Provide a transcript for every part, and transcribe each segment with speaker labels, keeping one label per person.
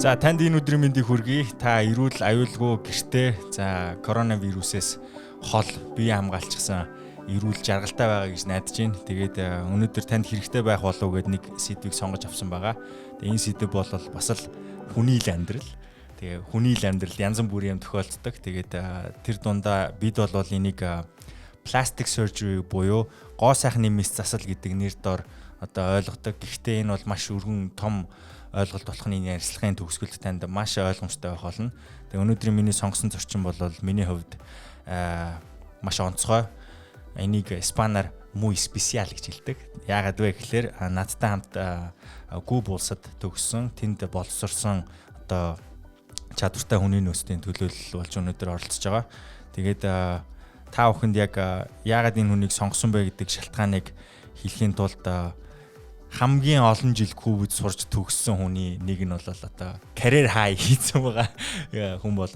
Speaker 1: За танд энэ өдрийн мэндийг хүргэе. Та эрүүл аюулгүй гэртээ за коронавирусээс хол бие хамгаалчихсан эрүүл жаргалтай байгаа гэж найдаж байна. Тэгээд өнөөдөр танд хэрэгтэй байх болов уу гэд нэг сэдвийг сонгож авсан байгаа. Тэгээд энэ сэдв бол бас л хүний л амьдрал. Тэгээ хүний л амьдрал янз бүрийн юм тохиолддог. Тэгээд тэр дундаа бид бол энийг plastic surgery буюу гоо сайхны мэс засал гэдэг нэр дор одоо ойлгодог. Гэхдээ энэ бол маш өргөн том ойлголт болохны ярилцлагын төгсгөлд танд маш ойлгомжтой байх болно. Тэгээ өнөөдрийн миний сонгосон зорчин бол миний хувьд маш онцгой. Энийг испанаар muy especial гэж хэлдэг. Яагаад вэ гэхээр надтай хамт Куб улсад төгссөн, тэнд боловсрсон одоо чадвартай хүний нөөцийн төлөөлөл болж өнөөдөр оролцож байгаа. Тэгээд та бүхэнд яг яагаад энэ хүнийг сонгосон бэ гэдэг шалтгааныг хэлхийн тулд хамгийн олон жил Кубд сурч төгссөн хүний нэг нь бол одоо career high хийсэн байгаа хүн бол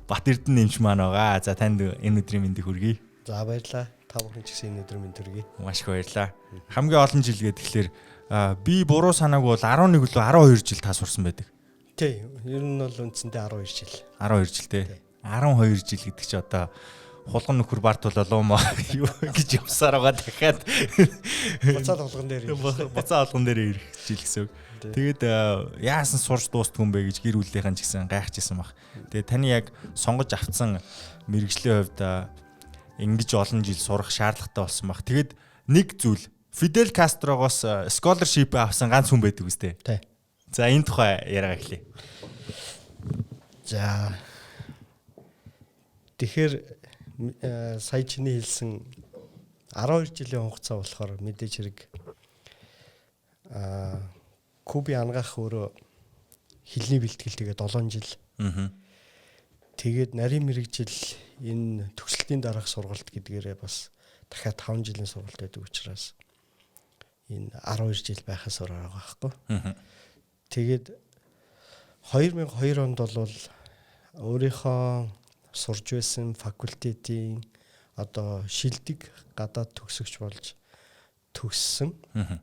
Speaker 1: Бат Эрдэнэ нэмч маань байгаа. За танд энэ өдрийн мэндийг хүргэе.
Speaker 2: За баярлалаа. Та бүхэн ч гэсэн энэ өдрийн мэнд хүргэе.
Speaker 1: Маш их баярлалаа. Хамгийн олон жил гэдэг тэгэхээр би буруу санаагүй бол 11 лөө 12 жил та сурсан байдаг.
Speaker 2: Тий, ер нь бол үндсэндээ 12 жил.
Speaker 1: 12 жил тий. 12 жил гэдэг чи одоо хулган нөхөр барт болоо мó юу гэж явсаар байгаа дахиад
Speaker 2: буцаал хулган дээр
Speaker 1: буцаа хулган дээр ирэх жил гэсэн үг. Тэгээд яасан сурч дуустгүй юм бэ гэж гэр бүлийнхэн ч гэсэн гайхажсэн баг. Тэгээд таны яг сонгож авцсан мэрэгжлийн хувьд ингэж олон жил сурах шаардлагатай болсон баг. Тэгээд нэг зүйл Фидель Кастрогоос scholarship авсан ганц хүн байдаг үстэй.
Speaker 2: Тий.
Speaker 1: За энэ тухай яриага эхлэе.
Speaker 2: За тэгэхээр сая чиний хэлсэн 12 жилийн хугацаа болохоор мэдээж хэрэг Куби ангаах өөрөө хэлний бэлтгэл тэгээд 7 жил. Тэгээд нарийн мэрэгжил энэ төгсөлтийн дараах сургалт гэдгээрээ бас дахиад 5 жилийн сургалт байдаг учраас энэ 12 жил байхаас өөр арга байхгүй. Тэгээд 2002 онд бол өөрийнхөө сурж байсан факультетийн одоо шилдэг гадаад төгсөгч болж төгссөн.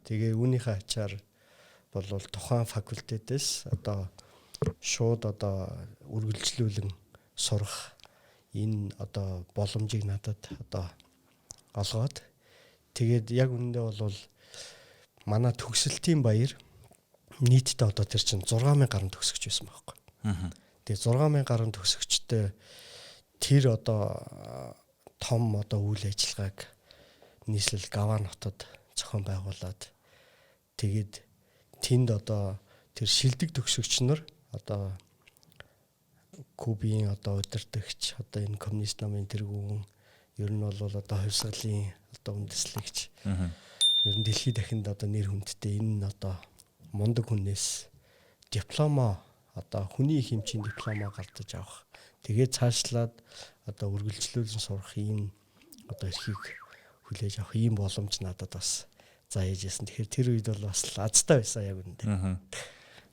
Speaker 2: Тэгээ үүнийхээ ачаар бол тухайн факультетээс одоо шууд одоо үргэлжлүүлэн сурах энэ одоо боломжийг надад одоо олгоод тэгээд яг үүндээ бол манай төгсөлтийн баяр нийтдээ одоо тэр чинь 6000 гаруй төгсөгч байсан байхгүй. Тэгээ 6000 гаруй төгсөгчтэй тэр одоо том одоо үйл ажиллагааг нийслэл Гаван хотод зохион байгуулад тэгээд тэнд одоо тэр шилдэг төгсөгч нар одоо Кубын одоо удирдагч одоо энэ коммунист намын тэргүүн ер нь бол одоо хувьсгалын одоо үндэслэгч ер нь дэлхийд дахинд одоо нэр хүндтэй энэ одоо мундаг хүнээс дипломо одоо хүний их хэмжээний дипломо гардаж авах. Тэгээд цаашлаад одоо үргэлжлүүлэн сурах ийм одоо эрхийг хүлээж авах ийм боломж надад бас зааяжсэн. Тэгэхээр тэр үед бол бас азтай байсан яг үүндээ.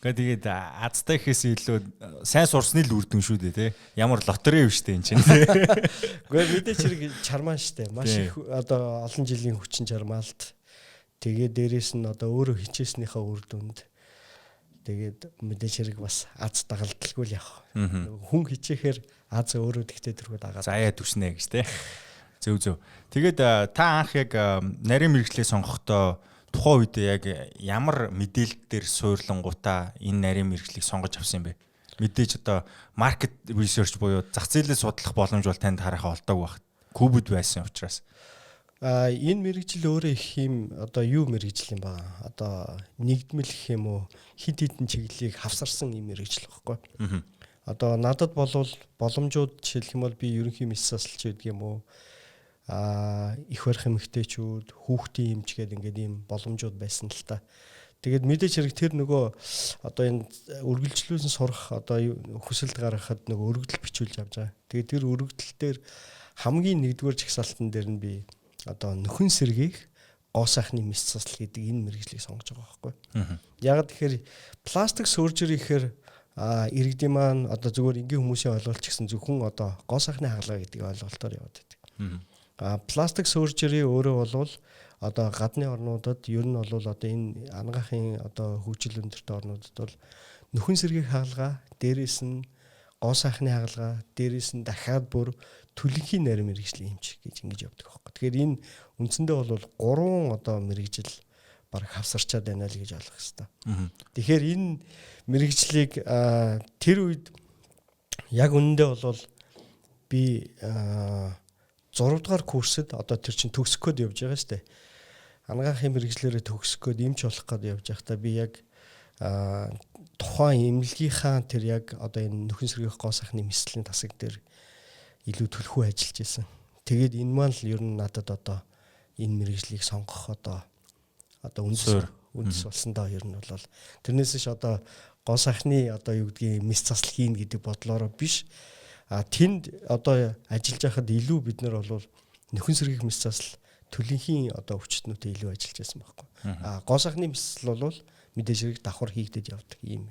Speaker 1: Тэгээд азтай гэхээс илүү сайн сурсны л үр дүн шүү дээ тий. Ямар лотери юм штэ энэ чинь.
Speaker 2: Гэхдээ мэдээч хэрэг чармаан штэ. Маш их одоо олон жилийн хүчин чармаалт. Тэгээд дээрэс нь одоо өөрөө хичээснийхээ үр дүнд тэгээд мэдээж хэрэг бас аз дагалдалгүй л явах. Хүн хичээхээр аз өөрөө тэгтээ тэрхүү дагаад.
Speaker 1: Заяа түснэ гэж тий. Зөв. Тэгээд та анх яг нарийн мэрэгчлээ сонгохдоо тухайн үед яг ямар мэдээлэл дээр суурлангуудаа энэ нарийн мэрэгчлийг сонгож авсан юм бэ? Мэдээж одоо market research буюу зах зээлээ судлах боломж бол танд харахаа олдог баг. Кубд байсан учраас.
Speaker 2: Энэ мэрэгжил өөрөө их юм одоо юу мэрэгжил юм ба одоо нэгдмэл гэх юм уу хид хідэн чиглэлийг хавсарсан юм мэрэгжил баггүй. Одоо надад болвол боломжууд жишээлх юм бол би ерөнхий мэс засалч гэдэг юм уу их барих эмэгтэйчүүд хүүхдийн эмчгээд ингээд ийм боломжууд байсан л та. Тэгээд мэдээж хэрэг тэр нөгөө одоо энэ үргэлжлүүлэн сурах одоо хүсэлт гаргахад нөгөө өргөдөл бичүүлж авч байгаа. Тэгээд тэр өргөдөл дээр хамгийн нэгдүгээр жагсаалтан дээр нь би одоо нөхөн сэргийг гоо сайхны мэс засал гэдэг энэ мэргэжлийг сонгож байгаа байхгүй. Яг тэгэхээр пластик surgery гэхээр иргэдийн маань одоо зүгээр энгийн хүмүүсийн ойлголт ч гэсэн зөвхөн одоо гоо сайхны хагалгаа гэдэг ойлголтоор яваад байдаг. Пластик surgery өөрөө бол одоо гадны орнуудад ер нь бол одоо энэ ангаахын одоо хөгжил өндөртэй орнуудад бол нөхөн сэргийн хаалга, дээрээс нь гоо сайхны хаалга, дээрээс нь дахиад бүр түлэнхийн нарийн мэрэгжлийн эмч гэж ингэж явдаг байхгүй. Тэгэхээр энэ үндсэндээ бол 3 одоо мэрэгжил баг хавсарчаад байна л гэж ойлгох хэрэгтэй. Тэгэхээр энэ мэрэгжлийг тэр үед яг үнэндээ бол би 6 дугаар курсэд одоо тэр чинь төгсөх гээд явж байгаа шүү дээ. Анагаахын мэрэгжлэрээ төгсөх гээд эмч болох гээд явж байхдаа би яг тухайн эмнэлгийнхаа тэр яг одоо энэ нөхөн сэргийх гоо сайхны мэслийн тасаг дээр илүү төлхөө ажиллаж байсан. Тэгээд энэ маань л ер нь надад одоо энэ мэрэгжлийг сонгох одоо үндэс болсон доо ер нь бол тэрнээс ш одоо гоо сайхны одоо юу гэдгийг мэс засал хийн гэдэг бодлороо биш. Тэнд одоо ажиллаж байхад илүү бид нар бол нөхөн сэргийх мэс засал төлөнхийн одоо өвчтнүүдэд илүү ажиллаж байсан байхгүй. Гоо сайхны мэсэл бол мэдээж хэрэг давхар хийгдэж явдаг юм.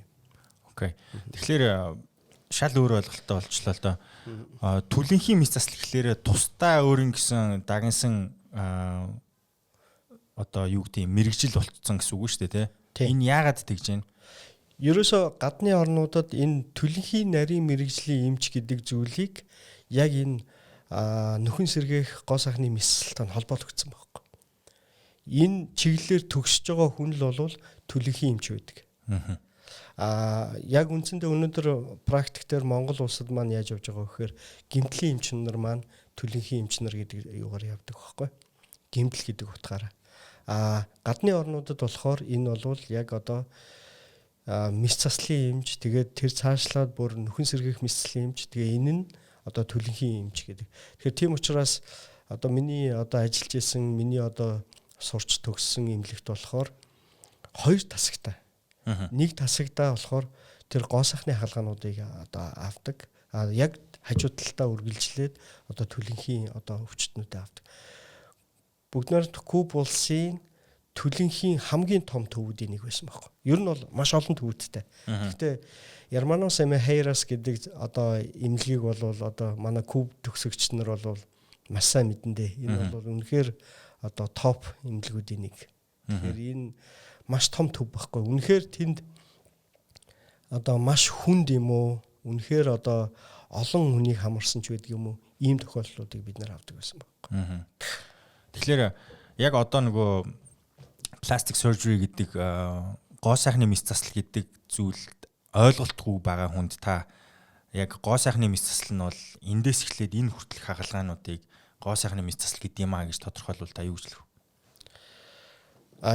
Speaker 1: Окей. Тэгэхээр шал өөр ойлголттой болчлоо л доо. Төлөнхийн мэс засал гэхлээр тусдаа өөрийн гэсэн дагнсан одоо юу гэдэг мэрэгжил болцсон гэсэн үг шүү дээ тий. Энэ яагаад тэгж байна?
Speaker 2: Ерөөсө гадны орнуудад энэ төлөнхийн нарийн мэрэгжлийн эмч гэдэг зүйлийг яг энэ нөхөн сэргээх гоо сайхны мэсэлтэй холбоогдсон байхгүй. Энэ чиглэлээр төгсөж байгаа хүн л бол төлөнхийн эмч байдаг. Яг үндсэндээ өнөөдөр практик дээр Монгол улсад маань яаж явж байгаа вэ гэхээр гэмтлийн эмч нар маань төлөнхийн эмч нар гэдэг юугаар явдаг байхгүй. Гэмтэл гэдэг утгаараа. Гадны орнуудад болохоор энэ бол яг одоо мэс заслын эмч тэгээд тэр цаашлаад бүр нөхөн сэргээх мэслийн эмч тэгээ энэ нь одоо төлөнхийн эмч гэдэг. Тэгэхээр тийм учраас одоо миний одоо ажиллаж исэн миний одоо сурч төгссөн эмнэлэгт болохоор 2 тасагтай. Нэг тасагдаа болохоор тэр гоо сайхны хаалгануудыг одоо авдаг. Яг хажуу талдаа үргэлжлээд одоо төлөнхийн одоо өвчтнүүдэд авдаг. Бүгд куб улсын төлөнхийн хамгийн том төвүүдийн нэг байсан байхгүй. Ер нь бол маш олон төвүүдтэй. Гэхдээ Ярманос Хайрас гэдэг одоо эмнэлгийг бол одоо манай куб төгсөгч нар бол маш сайн мэдэндээ. Энэ бол үнэхээр одоо топ эмнэлгүүдийн нэг. Тэгэхээр энэ маш том төв байхгүй. Үнэхээр тэнд одоо маш хүнд юм уу? Үнэхээр одоо олон хүнийг хамарсан ч байдаг юм уу? Ийм тохиолдлуудыг бид нар авдаг байсан байхгүй.
Speaker 1: Тэгэхээр яг одоо нөгөө plastic surgery гэдэг гоо сайхны мэс засал гэдэг зүйлд ойлголтгүй байгаа хүнд та яг гоо сайхны мэс засал нь бол эндээс эхлээд энэ хүртэлх хагалгаануудыг гоо сайхны мэс засал гэдэг юм аа гэж тодорхойлвол та юу гэж хэлв?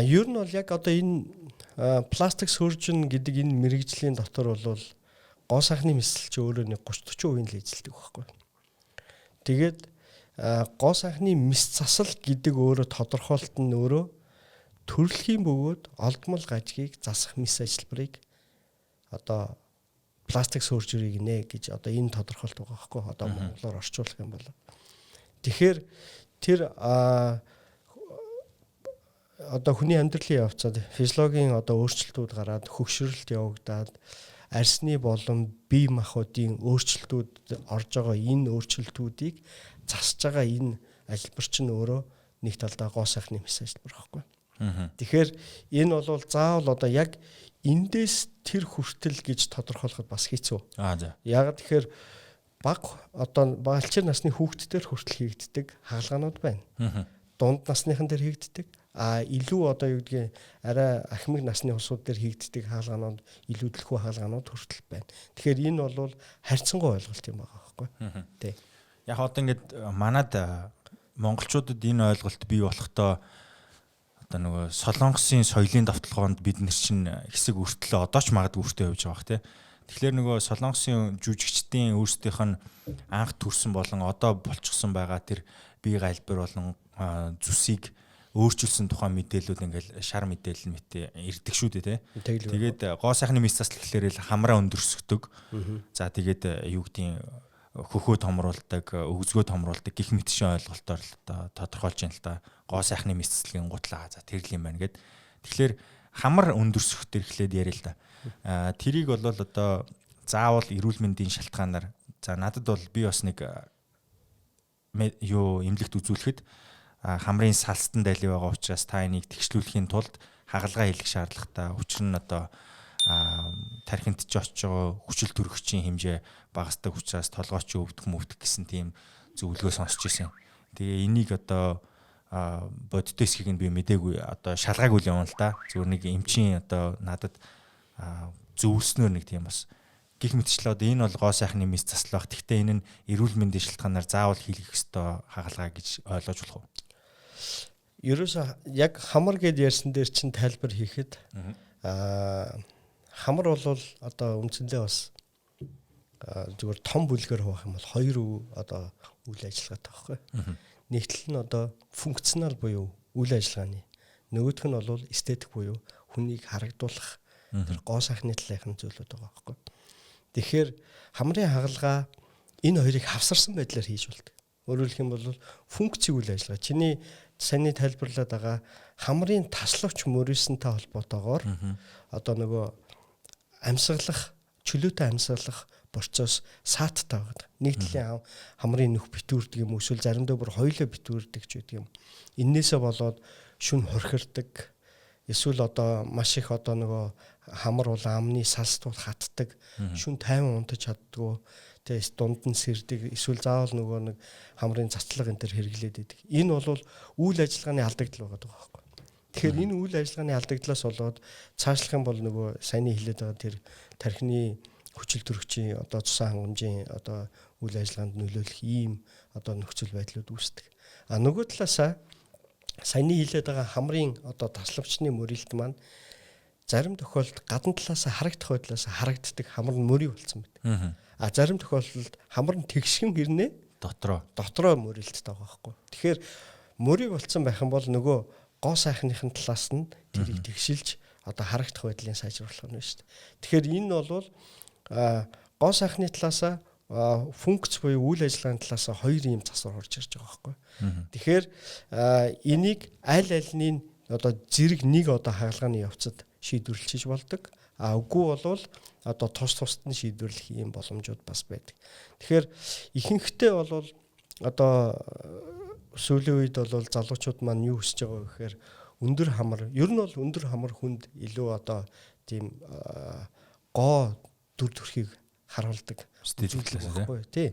Speaker 2: Ер нь бол яг одоо энэ plastic surgeon гэдэг энэ мэрэгжлийн дотор бол гоо сайхны мэсэл чи өөрөө нэг 30-40% л эзэлдэг байхгүй. Тэгээд гоо сайхны мэс засал гэдэг өөрөө тодорхойлолт нь өөрөө төрөлхийн бөгөөд олдмол гажгийг засах мэс ажиллбарыг одоо plastic surgery гинэ гэж одоо энэ тодорхойлт байгаа байхгүй. Одоо монголоор орчуулах юм бол. Тэгэхээр тэр одоо хүний амьдралын явцад физиологийн одоо өөрчлөлтүүд гараад хөгшрөлт явагдаад арсны болон бие махбодын өөрчлөлтүүд орж байгаа энэ өөрчлөлтүүдийг засаж байгаа энэ ажиллбар чинь өөрөө нэг талдаа гоо сайхны мэс ажиллбар байхгүй. Тэгэхээр энэ бол заавал одоо яг эндээс тэр хүртэл гэж тодорхойлоход бас хэцүү. Яг тэгэхээр одоо балчир насны хүүхдтер хүртэл хийгддэг хаалганууд байна. Дунд насныхан дээр хийгддэг. Илүү одоо юу гэдгийг арай ахмад насны улсууд дээр хийгддэг хаалганууд илүү төлхөө хаалганууд хүртэл байна. Тэгэхээр энэ бол харьцангуй ойлголт юм байгаа байхгүй. Тий.
Speaker 1: Яг одоо ингээд манад монголчуудад энэ ойлголт бий болохдоо одоо нөгөө Солонгосын соёлын давталгоонд бид нар чинь хэсэг өртлөө одоо ч магадгүй өртөө явж байгаа бах тий. Тэгэхээр нөгөө Солонгосын жүжигчдийн өөрсдийнх нь анх төрсэн болон одоо болчихсон байгаа тэр бие галбир болон зүсийг өөрчилсөн тухайн мэдээлүүд ингээл шар мэдээлэл мэт ирдэг шүү дээ тий. Тэгээд гоо сайхны мэс засал гэхлээр л хамраа өндөрсгдөг. За тэгээд юу гэдгийг хөхөө томруулдаг, өгзгөө томруулдаг гих мэтшин ойлголтоор л тодорхойлж байна л да. Гоо сайхны мэс засалгийн гутлаа за тэр л юм байна гэд. Тэгэхээр хамар өндөрсөх төр эхлээд яриа л да. Тэрийг бол одоо заавал эрүүл мэндийн шалтгаанаар за надад бол би бас нэг юу эмнэлэгт үзүүлэхэд хамрын салстан дайли байгаа учраас та энийг тэгшлүүлэхийн тулд хагалгаа хийх шаардлагатай. Учир нь одоо тархинд ч очиж байгаа хүчил төрөгчийн хэмжээ багасдаг учраас толгойч өвдөх гэсэн тийм зөвлөгөө сонсч ирсэн. Тэгээ энийг одоо бодит эсхийг нь би мэдээгүй одоо шалгаагүй л юм л да. Зүгээр нэг эмчийн одоо надад зөвлснөөр нэг тийм бас гих мэтчлээ одоо энэ бол гоо сайхны мис заслах. Гэхдээ энэ нь эрүүл мэндийн шалтгаанаар заавал хийх ёстой хагалгаа гэж ойлгож болох уу?
Speaker 2: Ерөөсө яг хамар гэд ярьсан дээр чинь тайлбар хийхэд хамар бол одоо үндсэндээ бас зүгээр том бүлгээр хуваах юм бол хоёр одоо үйл ажиллагаатай байхгүй. Нэгтэл нь одоо функционал буюу үйл ажиллагааны, нөгөөх нь бол эстетик буюу хүнийг харагдуулах тэр гоо сайхны талынхын зүйлүүд байгаа байхгүй. Тэгэхээр хамрын хагалгаа энэ хоёрыг хавсарсан байдлаар хийж болдог. Өөрөөр хэлэх юм бол функцийн үйл ажиллагаа. Чиний саний тайлбарлаад байгаа хамрын таславч мөрөөсөнтэй холбоотойгоор одоо нөгөө амьсгалах, чөлөөтэй амьсгалах процесс сааттай байгаа. Нэг талын хамрын нөх битүүрдэг юм, эсвэл заримдаа бүр хоёулаа битүүрдэг ч гэдэг юм. Иннээсээ болоод шүн хорхирдаг. Эсвэл одоо маш их одоо нөгөө хамар бол амны салстууд хатдаг, шүн 50 унтаж чаддгүй, тэгээс дунд нь сэрдэг, эсвэл заавал нөгөө нэг хамрын цацлага энэ төр хэрэглээд идэг. Энэ бол үйл ажиллагааны алдагдал байгаа байхгүй. Тэгэхээр энэ үйл ажиллагааны алдагдлаас болоод цаашлах юм бол нөгөө саяны хэлээд байгаа тэр тархины хүчил төрөгчийн одоо цусан хангамжийн одоо үйл ажиллагаанд нөлөөлөх ийм одоо нөхцөл байдлууд үүсдэг. Нөгөө талаасаа саяны хэлээд байгаа хамрын одоо тасламжны мөрөлт маань зарим тохиолдолд гадна талаас харагдах байдлаас харагддаг хамар нь мөрий болсон байдаг. Зарим тохиолдолд хамар нь тэгшгэн гэрнээ дотроо мөрөлттэй байгаа байхгүй. Тэгэхээр мөрий болсон байх юм бол нөгөө гоо сайхныхын талаас нь тэрийг тэгшилж одоо харагдах байдлын сайжруулах нь шүү дээ. Тэгэхээр энэ бол гоо сайхны талаас функц буюу үйл ажиллагааны талаас хоёр ийм засвар орж ирж байгаа байхгүй. Тэгэхээр энийг аль альнийг одоо зэрэг нэг одоо хагалгааны явцад шийдвэрлэж болдог. Үгүй бол одоо тусад нь шийдвэрлэх ийм боломжууд бас байдаг. Тэгэхээр ихэнхдээ бол одоо сүүлийн үед бол залуучууд маань юу хүсэж байгаа вэ гэхээр өндөр хамар, ер нь бол өндөр хамар хүнд илүү одоо тийм гоо дүр төрхийг харуулдаг
Speaker 1: байхгүй
Speaker 2: тий.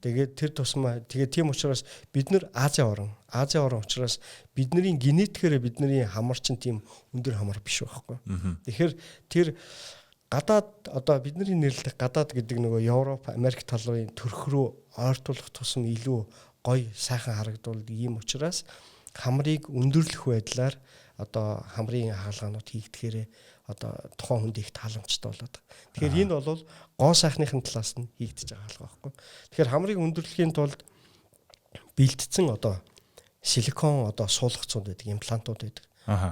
Speaker 2: Тэгээд тэр тусмаа тэгээд тийм учраас бид нар Азийн орн учраас бидний генетикээр бидний хамар чинь тийм өндөр хамар биш байхгүй. Тэгэхээр тэр гадаад одоо бидний нэрлэх гадаад гэдэг нөгөө Европ, Америк талын төрх рүү ойртуулах тусам илүү гоё сайхан харагдуулдаг ийм учраас хамрыг өндөрлөх байдлаар одоо хамрын хаалганууд хийгдэхээрээ одоо тухайн хүнд их тааламжтай болоод байгаа. Тэгэхээр энэ бол гоо сайхныхын талаас нь хийгдэж байгаа байхгүй. Тэгэхээр хамрыг өндөрлөхийн тулд бэлдсэн одоо силикон одоо суулгацууд байдаг, имплантууд байдаг.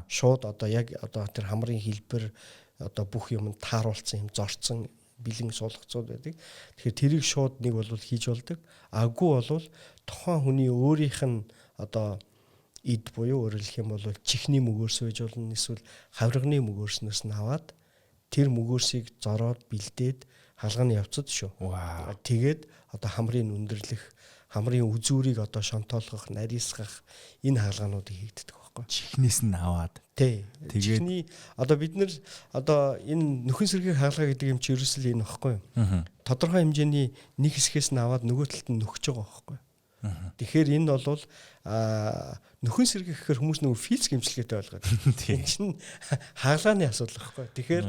Speaker 2: Шууд одоо яг одоо тэр хамрын хэлбэр одоо бүх юмд тааруулсан юм зорцсон бэлэн суулгацууд байдаг. Тэгэхээр тэрийг шууд нэг бол хийж болдог. Аггүй бол тухайн хүний өөрийнх нь одоо эд буюу өөрөөр хэлэх юм бол чихний мөгөөрс байж болно, эсвэл хаврагны мөгөөрснөөс нь аваад тэр мөгөөрсийг зороод бэлдээд хаалганы явцад шүү. Тэгээд одоо хамрын өндөрлөх, хамрын үзүүрийг одоо шонтоолгох, нарийсгах энэ хаалгануудыг хийгддэг байхгүй.
Speaker 1: Чихнээс нь аваад.
Speaker 2: Тий. Чихний одоо бид нар одоо энэ нөхөн сэргийн хаалга гэдэг юм чи ерөөсөл энэ байхгүй юу? Тодорхой хэмжээний нэг хэсгээс нь аваад нөгөө талд нь нөхөж байгаа байхгүй. Тэгэхээр энэ бол нөхөн сэргий гэхээр хүмүүс нөгөө физ гэмшлэгээтэй ойлгоод. Энэ чинь хаалганы асуудал байхгүй. Тэгэхээр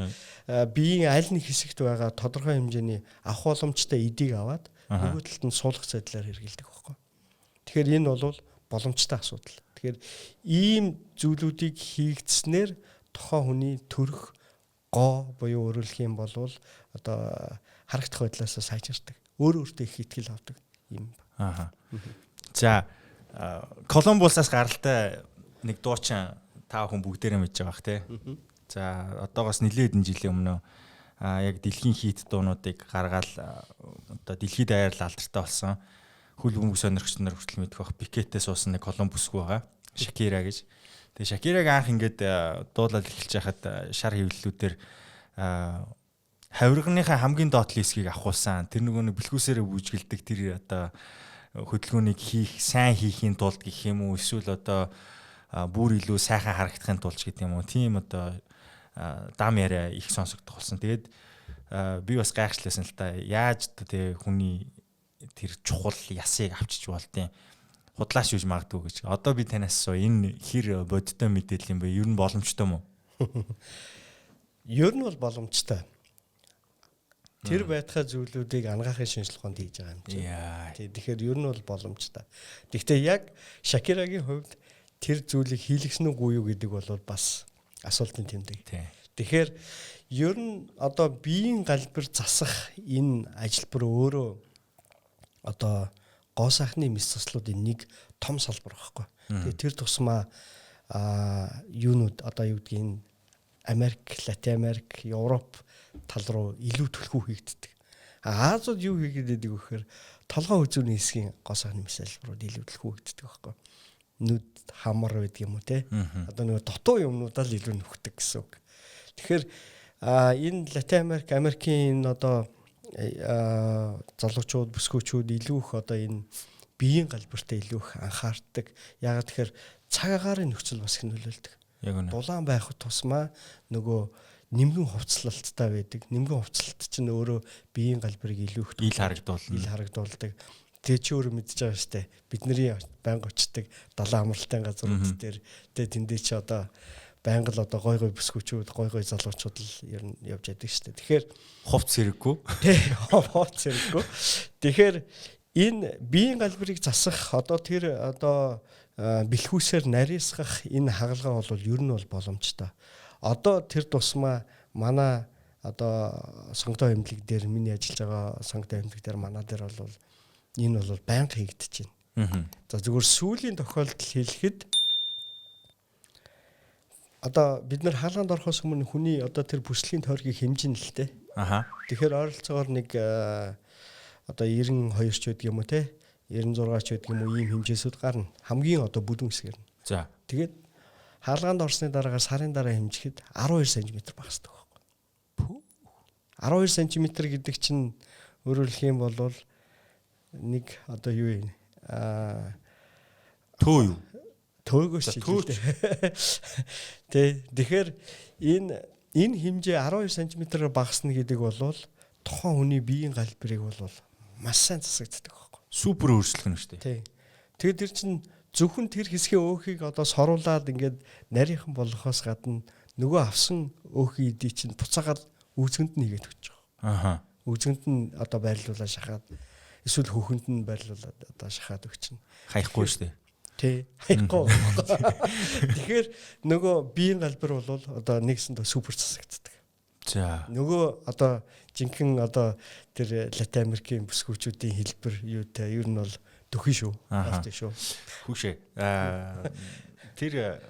Speaker 2: биеийн аль нэг хэсэгт байгаа тодорхой хэмжээний авах боломжтой эдийг аваад нөгөө талд нь суулгах байдлаар хэрэгэлдэг байхгүй. Тэгэхээр энэ бол боломжтой асуудал. Тэгэхээр ийм зүйлүүдийг хийгдснээр тухайн хүний төрх гоо буюу өөрөөр хэлэх юм бол одоо харагдах байдлаас сайжирдаг. Өөртөө их ихтгэл авдаг юм.
Speaker 1: За Колумбусаас гаралтай нэг дуучин та хүн бүгдээрээ мэдж байгаа бах тий. За одоогоос нэлээд хэдэн жилийн өмнө яг дэлхийн хит дуунуудыг гаргаад одоо дэлхийд даяарл алдартай болсон. Хөл бөмбөг сонирхч нар хүртэл мэдэх бах Пикетээ суусан нэг Колумбусгүй байгаа. Шакира гэж. Тэгээ Шакираг анх ингээд дуулаад эхэлж байхад шар хөвлөлүүдээр хавирганыхаа хамгийн доотлын хэсгийг авахулсан. Тэр нөгөө бэлгүүсээрээ бүжгэлдэг тэр одоо хөдөлгөөнийг сайн хийхийн тулд гэх юм уу, эсвэл одоо бүр илүү сайхан харагдахын тулд гэдэг юм уу. Тийм одоо дам яриа их сонсогдох болсон. Тэгээд би бас гайхшлаасан л та яаж тэг хүний тэр чухал ясыг авчиж болдیں۔ Худлааш юуж магадгүй гэж. Одоо би танаас суу энэ хэр бодиттой мэдээлэл юм бэ? Ер нь боломжтой мó?
Speaker 2: Ер нь бол боломжтой. Тэр байтхай зүйлүүдийг ангаахын шинжилгээнд хийж байгаа юм чинь. Тэгэхээр ер нь бол боломжтой. Гэхдээ яг Шакирагийн хувьд тэр зүйлийг хийлгсэн үгүй юу гэдэг бол бас асуултын тэмдэг. Тэгэхээр ер нь одоо биеийн галбир засах энэ ажилбар өөрөө одоо гоо сайхны мэс заслуудын нэг том салбар байхгүй. Тэгээ тэр тусмаа юунууд одоо юу гэдгийг Америк, Латин Америк, Европ тал руу илүү төлхөө хийгддэг. Азууд юу хийгээд байдаг вэ гэхээр толгой үзүүрийн хэсгийн гоо сайхны мэс залбирууд илүү төлхөө хийгддэг байхгүй. Нүд хамар байдаг юм уу те. Одоо нэг дутуу юмнуудаа л илүү нөхдөг гэсэн үг. Тэгэхээр энэ Латин Америк, Америкийн одоо залуучууд, бүсгүүчүүд илүү их одоо энэ биеийн галбиртаа илүү их анхаардаг. Яагаад тэгэхээр цаг агаарын нөхцөл бас их нөлөөлдөг. Дулаан байх тусмаа нөгөө нимгэн хувцлалттай байдаг. Нимгэн хувцлалт чинь өөрөө биеийн галбирыг илүү их
Speaker 1: ил харагдуулдаг.
Speaker 2: Тэгээ чи өөрөө мэдж байгаа шүү дээ. Бидний байнга очдаг далайн амралтын газрууд дээр тэгээ тэндээ чи одоо байнга л одоо гой бүсгүүчүүд, гой залуучууд л ер нь явж яддаг шүү дээ. Тэгэхээр
Speaker 1: хувц хэрэггүй.
Speaker 2: Тий, хувц хэрэггүй. Тэгэхээр энэ биеийн галбирыг засах одоо тэр одоо бэлхүүсээр нарийсгах энэ хагалгаа бол ер нь бол боломжтой. Одоо тэр тусмаа манай одоо сонготой эмнэлэг дээр миний ажиллаж байгаа сонготой эмнэлэг дээр манай дээр бол энэ бол байнга хийгдэж байна. За зүгээр сүүлийн тохиолдол хэлэхэд одоо бид нар хаалганд орохоос өмнө хүний одоо тэр бүслийн тойргийг хэмжин л дээ. Тэгэхээр ойролцоогоор нэг одоо 92 ч байдаг юм уу те 96 ч байдаг юм уу ийм хэмжээсүүд гарна. Хамгийн одоо бүдүүн хэсгээр нь.
Speaker 1: За.
Speaker 2: Тэгээд хаалганд орсны дараагаар сарын дараа хэмжихэд 12 см багасдаг байхгүй. 12 см гэдэг чинь өөрөөр хэлэх юм бол нэг одоо юу юм
Speaker 1: төө юу?
Speaker 2: Төөгөөс чиглэлтэй. Тэгэхээр энэ хэмжээ 12 см-аар багасна гэдэг бол тухайн хүний биеийн галбирыг бол маш сайн засагддаг байхгүй.
Speaker 1: Супер өөрчлөх нь шүү дээ.
Speaker 2: Тэгээд тэр чинь зөвхөн тэр хэсгийн өөхийг одоо соруулаад ингээд нарийнхан болгохоос гадна нөгөө авсан өөхий эдий чинь буцаагаад үүсгэнд нь хийгээд өгч байгаа. Үүсгэнд нь одоо байрлуулаад шахаад эсвэл хөхөнд нь байрлуулаад одоо шахаад өгч нь.
Speaker 1: Хаяхгүй шүү дээ.
Speaker 2: Хаяхгүй. Тэгэхээр нөгөө биеийн галбир бол одоо нэгсэндээ супер засагддаг.
Speaker 1: За.
Speaker 2: Нөгөө одоо жинхэнэ одоо тэр Латин Америкийн бүсгүүчүүдийн хэлбэр юутай ер нь бол дөхөн шүү. Автай шүү.
Speaker 1: Хүүшээ. Тэр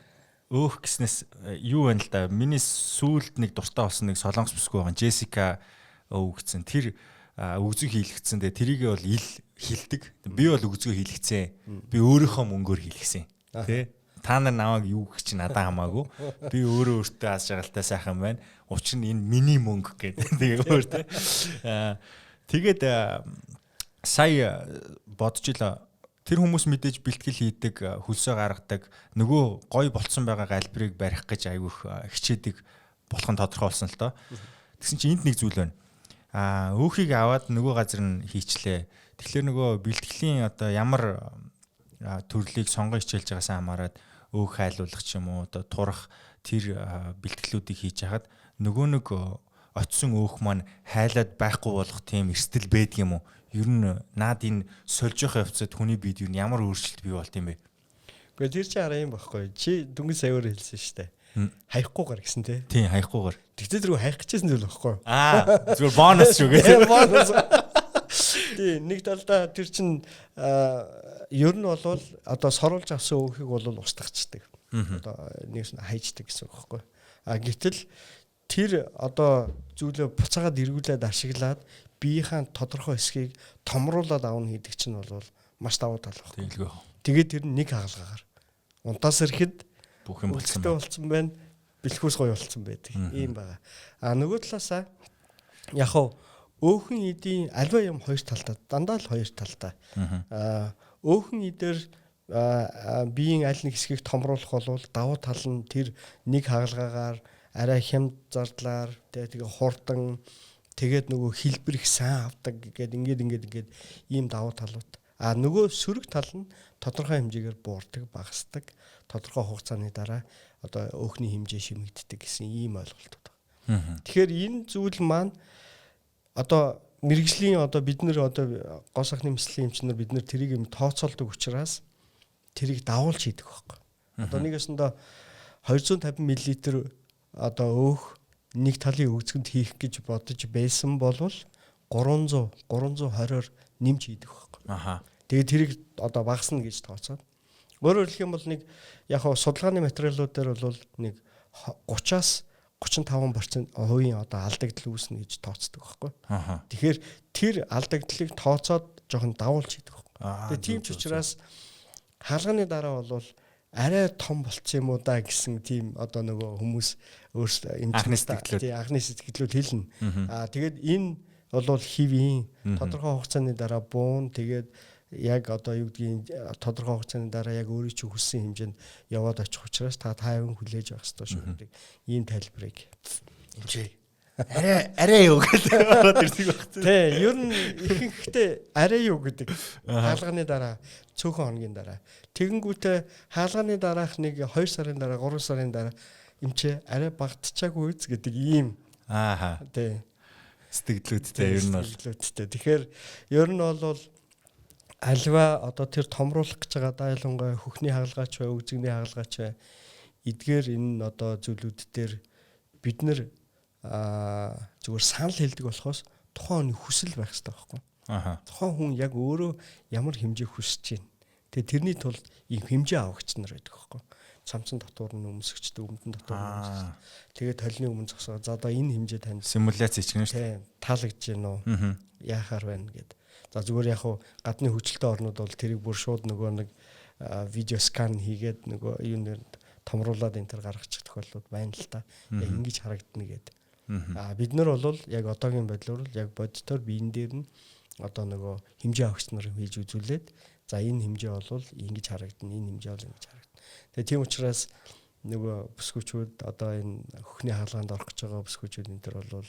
Speaker 1: өөх гэснээс юу байна л да. Миний сүүлд нэг дуртай болсон нэг солонгос бүсгүй байгаа. Джессика өө гэсэн. Тэр өгзөг хийлгцэн. Тэрийгээ бол ил хилдэг. Би бол өгзгөө хийлгцэн. Би өөрийнхөө мөнгөөр хийлгсэн. Тэ? Та нар намайг юу гэх чи надад хамаагүй. Би өөртөө аз жаргалтай сайхан байна. Учир нь энэ миний мөнгө гэдэг. Тэгээ өөртөө. Тэгээд сая бодож ила тэр хүмүүс мэдээж бэлтгэл хийдэг, хөлсөө гаргадаг, нөгөө гой болцсон байгаа галбирыг барих гэж айгүйх хичээдэг болох нь тодорхой болсон л доо. Тэгсэн чинь энд нэг зүйл байна. Өөхийг аваад нөгөө газар нь хийчлээ. Тэгэхээр нөгөө бэлтгэлийн одоо ямар төрлийг сонгон хичээлж байгаас хамаарат өөх хайлуулах ч юм уу одоо турах тэр бэлтгэлүүдийг хийж хахад нөгөө нэг очсон өөх маань хайлаад байхгүй болох тийм эрсдэл байдаг юм уу? Ер нь наад энэ сольж явах явцад хүний биед юу ямар өөрчлөлт бий болт юм бэ?
Speaker 2: Гэхдээ тэр чинь араа юм байхгүй. Чи дүнгийн саяар хэлсэн шүү дээ. Хаяггүйгээр гэсэн тий.
Speaker 1: Тийм хаяггүйгээр.
Speaker 2: Тэгтээ тэргүй хаях гэжсэн зүйл байхгүй.
Speaker 1: Зүгээр бонус шүү гэдэг.
Speaker 2: Бонус. Тий нэг талдаа тэр чинь ер нь бол одоо соруулж авсан өөхийг бол устгацдаг. Одоо нэгс хайждаг гэсэн үг байхгүй. Гэтэл тэр одоо зүйлээ буцаагаад эргүүлээд ашиглаад биеийн тодорхой хэсгийг томруулаад авна гэдэг чинь бол маш давуу тал байхгүй. Тэгээд тэр нэг хаалгаагаар унтаас ирэхэд
Speaker 1: бүх юм
Speaker 2: болсон байна. Бэлхүүс гоё болсон байдаг. Ийм байгаа. Нөгөө талаасаа яг хав өөхөн эдийн альва юм хоёр талтай дандаа л хоёр талтай. Өөхөн эдэр биеийн аль нэг хэсгийг томруулах бол давуу тал нь тэр нэг хаалгаагаар арай хямд зардлаар тэгээ хурдан тэгээд нөгөө хэлбэр их сайн авдаг гэдэг ингээд ийм давуу талууд. А нөгөө сөрөг тал нь тодорхой хэмжээгээр буурдаг, багасдаг. Тодорхой хугацааны дараа одоо өөхний хэмжээ шимэгддэг гэсэн ийм ойлголтууд байна. Тэгэхээр энэ зүйл маань одоо мэрэгжлийн одоо бид нэр одоо гоо сайхны мэслийн эмчнэр бид нэр тэрийг юм тооцоолдог учраас тэрийг давуулж хийдэг байхгүй. Одоо нэг өсөндөө 250 мл одоо өөх нэг талын өгцгөнд хийх гэж бодож байсан болвол 320-оор нэмж хийдэг байхгүй. Тэгээд тэрийг одоо багасна гэж тооцоод. Өөрөөр хэлэх юм бол нэг яг хаа судалгааны материалууд дээр бол нэг 30-аас 35% одоо алдагдал үүснэ гэж тооцдог байхгүй. Тэгэхээр тэр алдагдлыг тооцоод жоохон давуулж хийдэг байхгүй. Тэгээд тийм ч учраас хаалганы дараа бол арай том болцсон юм уу да гэсэн тийм одоо нөгөө хүмүүс өөрсдөө анхны сэтгэлүүд хэлнэ. Тэгээд энэ бол хэвийн тодорхой хугацааны дараа буун тэгээд яг одоо юу гэдгийг тодорхой хугацааны дараа яг өөрийн чинь хүссэн хэмжээнд яваад очих учраас та тайван хүлээж авах ёстой шүү гэдэг ийм тайлбарыг хэмжээ. Арай юу гэдэг ороод ирдэг баг. Тий, ер нь ихэнхдээ арай юу гэдэг хаалганы дараа цөөхөн хоногийн дараа тэгэнгүүтээ хаалганы дараах нэг 2 сарын дараа 3 сарын дараа эмчээ арай багтчихаагүй үз гэдэг ийм тий сэтгэлүүдтэй ер нь бол тэгэхээр ер нь бол альва одоо тэр томруулах гэж байгаа дайлангой хөхний хаалгаач бай, үзэгний хаалгаач бай. Эдгээр энэ одоо зүйлүүд дээр бид нэр зүгээр санал хэлдэг болохоос тухайн хүний хүсэл байх хэрэгтэй байхгүй. Тухайн хүн яг өөрөө ямар хэмжээ хүсэж байна. Тэгээ тэрний тулд ийм хэмжээ авахч нар байдаг байхгүй. Цамцсан дотор нь өмсгчтэй, өмдөн дотор нь өмсгч. Тэгээ толны өмнө зогсоо. За одоо энэ хэмжээ танд
Speaker 1: симуляц хийчихнэ шүү дээ.
Speaker 2: Таалагдж гин үү? Яахаар байна гэд. За зүгээр яг гадны хүчилтэй орнууд бол тэрийг бүр шууд нөгөө нэг видео скан хийгээд нөгөө юу нэр томруулаад энэ төр гаргачих тохиолдлууд байна л та. Яг ингэж харагдана гэд. Бид нар бол яг одоогийн байдлаар яг бодитоор биен дээр нь одоо нөгөө хэмжээ авахч нар хийж үзүүлээд за энэ хэмжээ бол ингэж харагдана, энэ хэмжээ бол ингэж харагдана. Тэгээ тийм учраас нөгөө бүсгүүчүүд одоо энэ хөхний хаалгаанд орох гэж байгаа бүсгүүчүүд энэ төр бол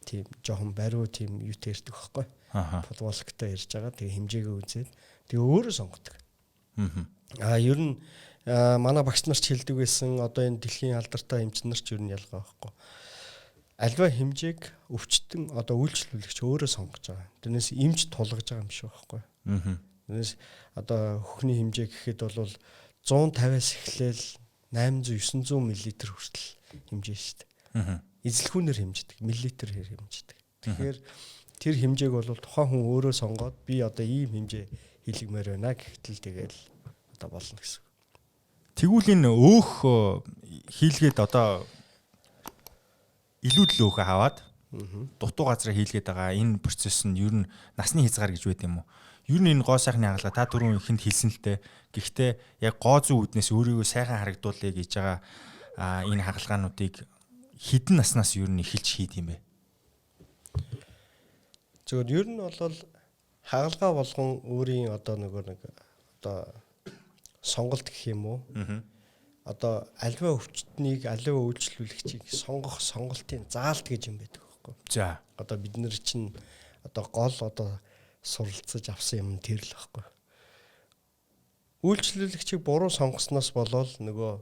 Speaker 2: тийм жоохон бариу тийм юутэй ирдэг байхгүй. Футболктой ирж байгаа. Тэгээ хэмжээгээ үзээд тэгээ өөрөө сонгодог. Ер нь манай багш нар ч хэлдэг байсан одоо энэ дэлхийн алдартай эмчнэр ч ер нь ялгаа байхгүй. Альва хэмжээг өвчтөн одоо үйлчлүүлэгч өөрөө сонгож байгаа. Тэрнээс эмч тулгаж байгаа юм шиг байхгүй. Тэрнээс одоо хөхний хэмжээ гэхэд бол 150-аас эхлээл 800-900 мл хүртэл хэмжээ шүү дээ. Эзлэхүүнээр хэмждэг, миллилитрээр хэмждэг. Тэгэхээр тэр хэмжээг бол тухайн хүн өөрөө сонгоод би одоо ийм хэмжээ хийлгмээр байна гэхтэл тэгэл одоо болно гэсэн.
Speaker 1: Тэгвэл энэ өөх хийлгээд одоо илүүдл өөхө хаваад дутуу газраа хийлгээд байгаа энэ процесс нь ер нь насны хязгаар гэж байд юм уу? Ер нь энэ гоо сайхны хаалга та түрүүн ихэнд хэлсэн л дээ. Гэхдээ яг гоо зүүн үүднээс өөрийгөө сайхан харагдуулъя гэж байгаа энэ хаалгаануудыг хэдэн наснаас ер нь эхэлж хийд юм бэ?
Speaker 2: Зөвхөн ер нь бол хаалгаа болгон өөрийн одоо нэг одоо сонголт гэх юм уу? Одоо альва өвчтнийг альва үйлчлүүлэгчийг сонгох сонголтын заалт гэж юм байдаг байхгүй.
Speaker 1: За.
Speaker 2: Одоо бид нар чинь одоо гол одоо суралцаж авсан юм тэр л байхгүй. Үйлчлүүлэгчийг буруу сонгосноос болоод нөгөө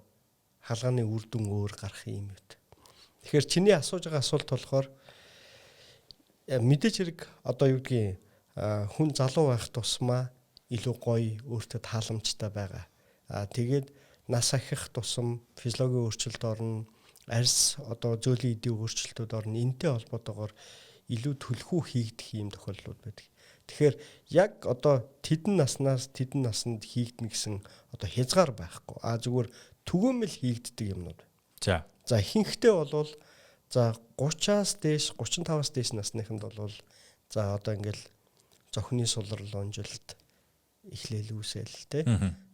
Speaker 2: хаалганы үр дүн өөр гарах юм байна. Тэгэхээр чиний асууж байгаа асуулт болохоор мэдээж хэрэг одоо юу гэдгийг хүн залуу байх тусмаа илүү гоё өөртөө тааламжтай байгаа. Тэгээд нас ахих тусам физиологийн өөрчлөлт орно, арьс одоо зөөлөн эдийн өөрчлөлтүүд орно. Энтэй холбоотойгоор илүү түлхүү хийгдэх юм тохиолдлууд байдаг. Тэгэхээр яг одоо тэдэн наснаас тэдэн наснд хийгдэнэ гэсэн одоо хязгаар байхгүй. Зүгээр түгээмэл хийгддэг юмнууд. За ихэнхдээ бол за 30-аас дээш 35-аас дээш насныханд бол за одоо ингээл зохины сулрал онжилт эхлээл үүсэл тэ.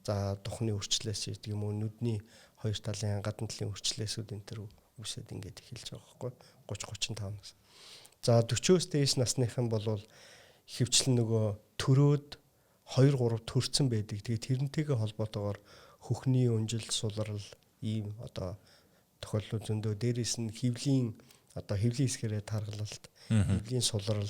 Speaker 2: За тухны өрчлөөс гэдэг юм уу нүдний хоёр талын гадна талын өрчлөөсүүд энэ төр үүсээд ингээд эхэлж байгаа байхгүй 30-35 нас. За 40-оос дээш насныхан бол хөвчлэн нөгөө төрөөд 2-3 төрцөн байдаг. Тэгээ тэрнтэйгээ холбоотойгоор хөхний өнжил сулрал ийм одоо тохиолдлууд зөндөө. Дээрээс нь хөвлийн хэсгэрээ таргалалт, хөвлийн сулрал,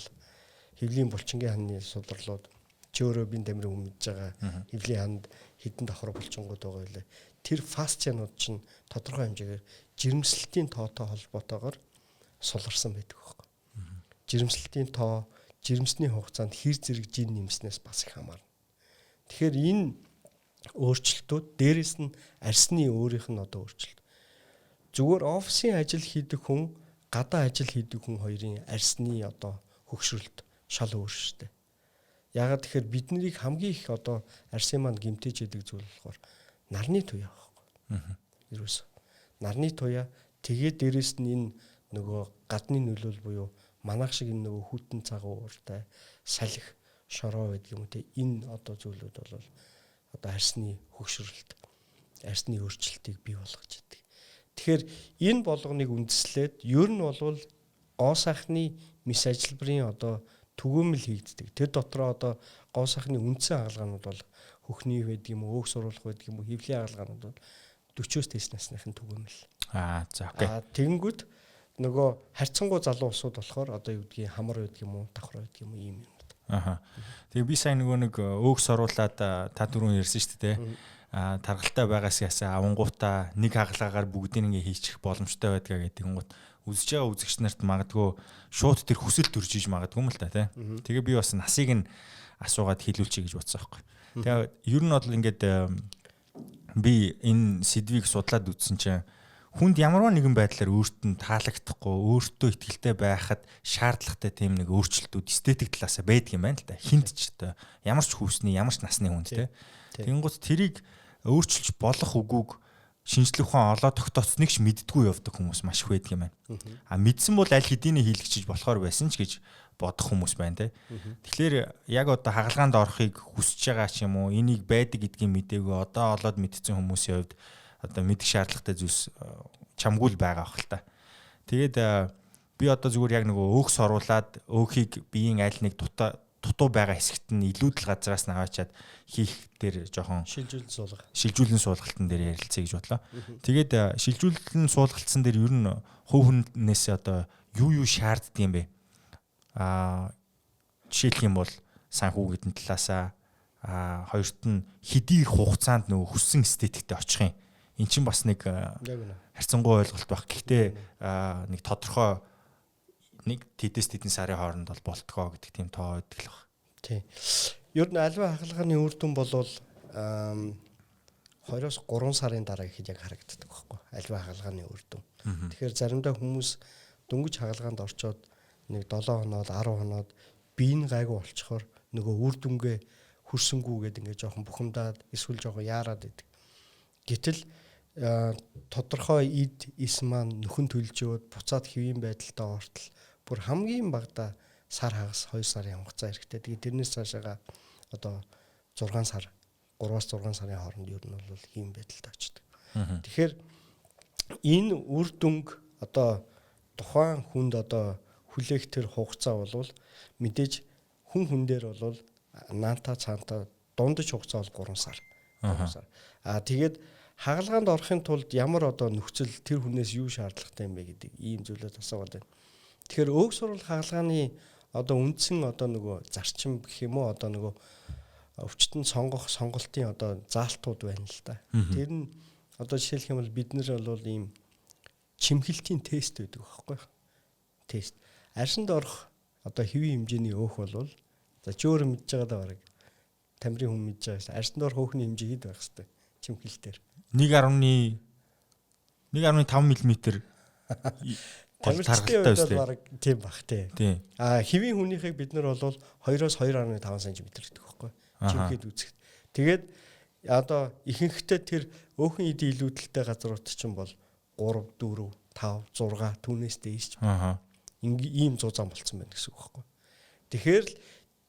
Speaker 2: хөвлийн булчингийн ханны сулрлууд чи өөрөө бие тамирын хүмж байгаа хөвлийн ханд хідэн давхар булчингууд байгаа байлаа. Тэр фасцианууд чинь тодорхой хэмжээгээр жирэмслэлтийн тоотой холбоотойгоор суларсан байдаг байхгүй. Жирэмслэлтийн тоо, жирэмсний хугацаанд хэр зэрэг жин нэмснээс бас их хамаарна. Тэгэхээр энэ өөрчлөлтүүд дээрэс нь арсны өөрийнх нь өөрчлөлт. Зүгээр офисын ажил хийдэг хүн, гадаа ажил хийдэг хүн хоёрын арсны хөгшрөлт шал өөр шүү дээ. Яагаад тэгэхээр бид нарыг хамгийн их арсын маань гэмтэж яадаг зүйл болохоор нарны туяа байхгүй. Ерөөс нарны туяа тэгээд дээрэс нь энэ нөгөө гадны нөлөөл буюу манайх шиг энэ нөгөө хүйтэн цагууртай салхи шороо гэдэг юм те энэ зүйлүүд бол арсны хөгшрөлт, арсны өөрчлөлтийг бий болгож идэг. Тэгэхээр энэ болгоныг үндэслээд ер нь бол гоо сайхны мис ажилбарын түгээмэл хийгддэг. Тэр дотроо гоо сайхны үндсэн хаалгаанууд бол хөхний байдаг юм уу, өөх суруулах байдаг юм уу, хөвлийн хаалгаанууд бол 40-оос дээш насныхын түгээмэл.
Speaker 1: За окей.
Speaker 2: Тэгэнгүүт нөгөө харьцангуй залуу улсууд болохоор юу гэдгийг хамар байдаг юм уу, давхар байдаг юм уу ийм юм.
Speaker 1: Тэгээ би сайн нэг өөх соруулаад та дөрөв ярьсан шүү дээ. Таргалтай байгаас ясаа авангуудаа нэг хагалгаагаар бүгдийг ингээ хийчих боломжтой байдгаа гэдэг юм гот үзэж байгаа үзэгч нарт магадгүй шууд тэр хүсэл төрж иж магадгүй юм л та тий. Тэгээ би бас насыг нь асуугаад хэлүүлчихье гэж бодсон байхгүй. Тэгээ ер нь бол ингээд би энэ сэдвийг судлаад үзсэн чинь хүнд ямарваа нэгэн байдлаар өөртөө нь таалагдахгүй, өөртөө ихтгэлтэй байхад шаардлагатай тийм нэг өөрчлөлтүүд эстетик талаас байдаг юм байна л да. Хинт ч ямар ч хүүсний, ямар ч насны хүнд те. Тэнгуут тэрийг өөрчилж болох үгүйг шинжлэх ухаан олоо тогтооцсныг ч мэддэггүй явдаг хүмүүс маш их байдаг юм байна. Мэдсэн бол аль хэдийн хийлгэж болохоор байсан ч гэж бодох хүмүүс байна те. Тэгэхээр яг хагалгаанд орохыг хүсэж байгаа ч юм уу, энийг байдаг гэдгийг мэдээгүй олоод мэдсэн хүмүүсийн хувьд мэдэх шаардлагатай зүйлс чамгүй л байгаа ах л та. Тэгээд би зүгээр яг нөгөө өөх соруулаад өөхийг биеийн аль нэг дутуу байгаа хэсэгт нь илүүдэл газраас нь аваачаад хийх дээр жоохон шилжүүлэн суулгалтын дээр ярилцъя гэж бодлоо. Тэгээд шилжүүлэн суулгалтсан дээр ер нь хувь хүнээс юу шаарддаг юм бэ? Жишээлх юм бол санхүү гэдэн талаасаа хоёрт нь хэдий их хугацаанд нөгөө хүссэн эстетиктэй очих юм. Эн чинь бас нэг харьцангуй ойлголт байх. Гэхдээ нэг тодорхой нэг тэдэс тэдэн сарын хооронд бол болтгоо гэдэг тийм тоо өгдөг л баг. Тий.
Speaker 2: Ер нь альва хагалгааны үр дүн бол 2-3 сарын дараа ихэд яг харагддаг байхгүй. Альва хагалгааны үр дүн. Тэгэхээр заримдаа хүмүүс дөнгөж хагалгаанд орчоод нэг 7 хоноод 10 хоноод биеийн гайгүй болчихоор нөгөө үр дүнгээ хүрсэнгүүгээд ингээ жоохон бухимдаад эсвэл жоохон яарад идэг. Гэтэл тодорхой эд ис маань нөхөн төлжөөд буцаад хэвийн байдалтай ортол бүр хамгийн багадаа сар хагас 2 сарын хугацаа хэрэгтэй. Тэгээд тэрнээс цаашаага 6 сар 3-6 сарын хооронд ер нь бол хэвийн байдалтай очдог. Тэгэхээр энэ үр дүнг тухайн хүнд хүлээх тэр хугацаа бол мэдээж хүн дээр бол наанта цаанта дундаж хугацаа бол 3 сар. Тэгээд хагалгаанд орохын тулд ямар нөхцөл тэр хүнээс юу шаардлагатай юм бэ гэдэг ийм зүйлүүд асуугаад байна. Тэгэхээр өөх сурвал хагалгааны үндсэн нөгөө зарчим гэх юм уу нөгөө өвчтөн сонгох сонголтын заалтууд байна л да. Тэр нь жишээлх юм бол бид нар бол ийм чимхэлтийн тест байдаг байхгүй юу? Тест. Арсанд орох хэвийн хэмжээний өөх бол за чи өөрөө мэдж байгаа даа бараг тамирын хүн мэдж байгаа. Арсанд орох өөхний хэмжээ хэд байх хэвээр чимхэлтээр
Speaker 1: 1.5 мм
Speaker 2: таргалтай үстэй баг тийм бах тий. Хэвийн хүнийхийг бид нар бол 2-оос 2.5 см гэдэг байхгүй. Чимхэд үзэхэд. Тэгээд ихэнхдээ тэр өөхөн эдийн илүүдэлтэй газрууд чинь бол 3, 4, 5, 6 түүнээс дээш. Ийм зузаан болцсон байна гэсэн үг байхгүй. Тэгэхээр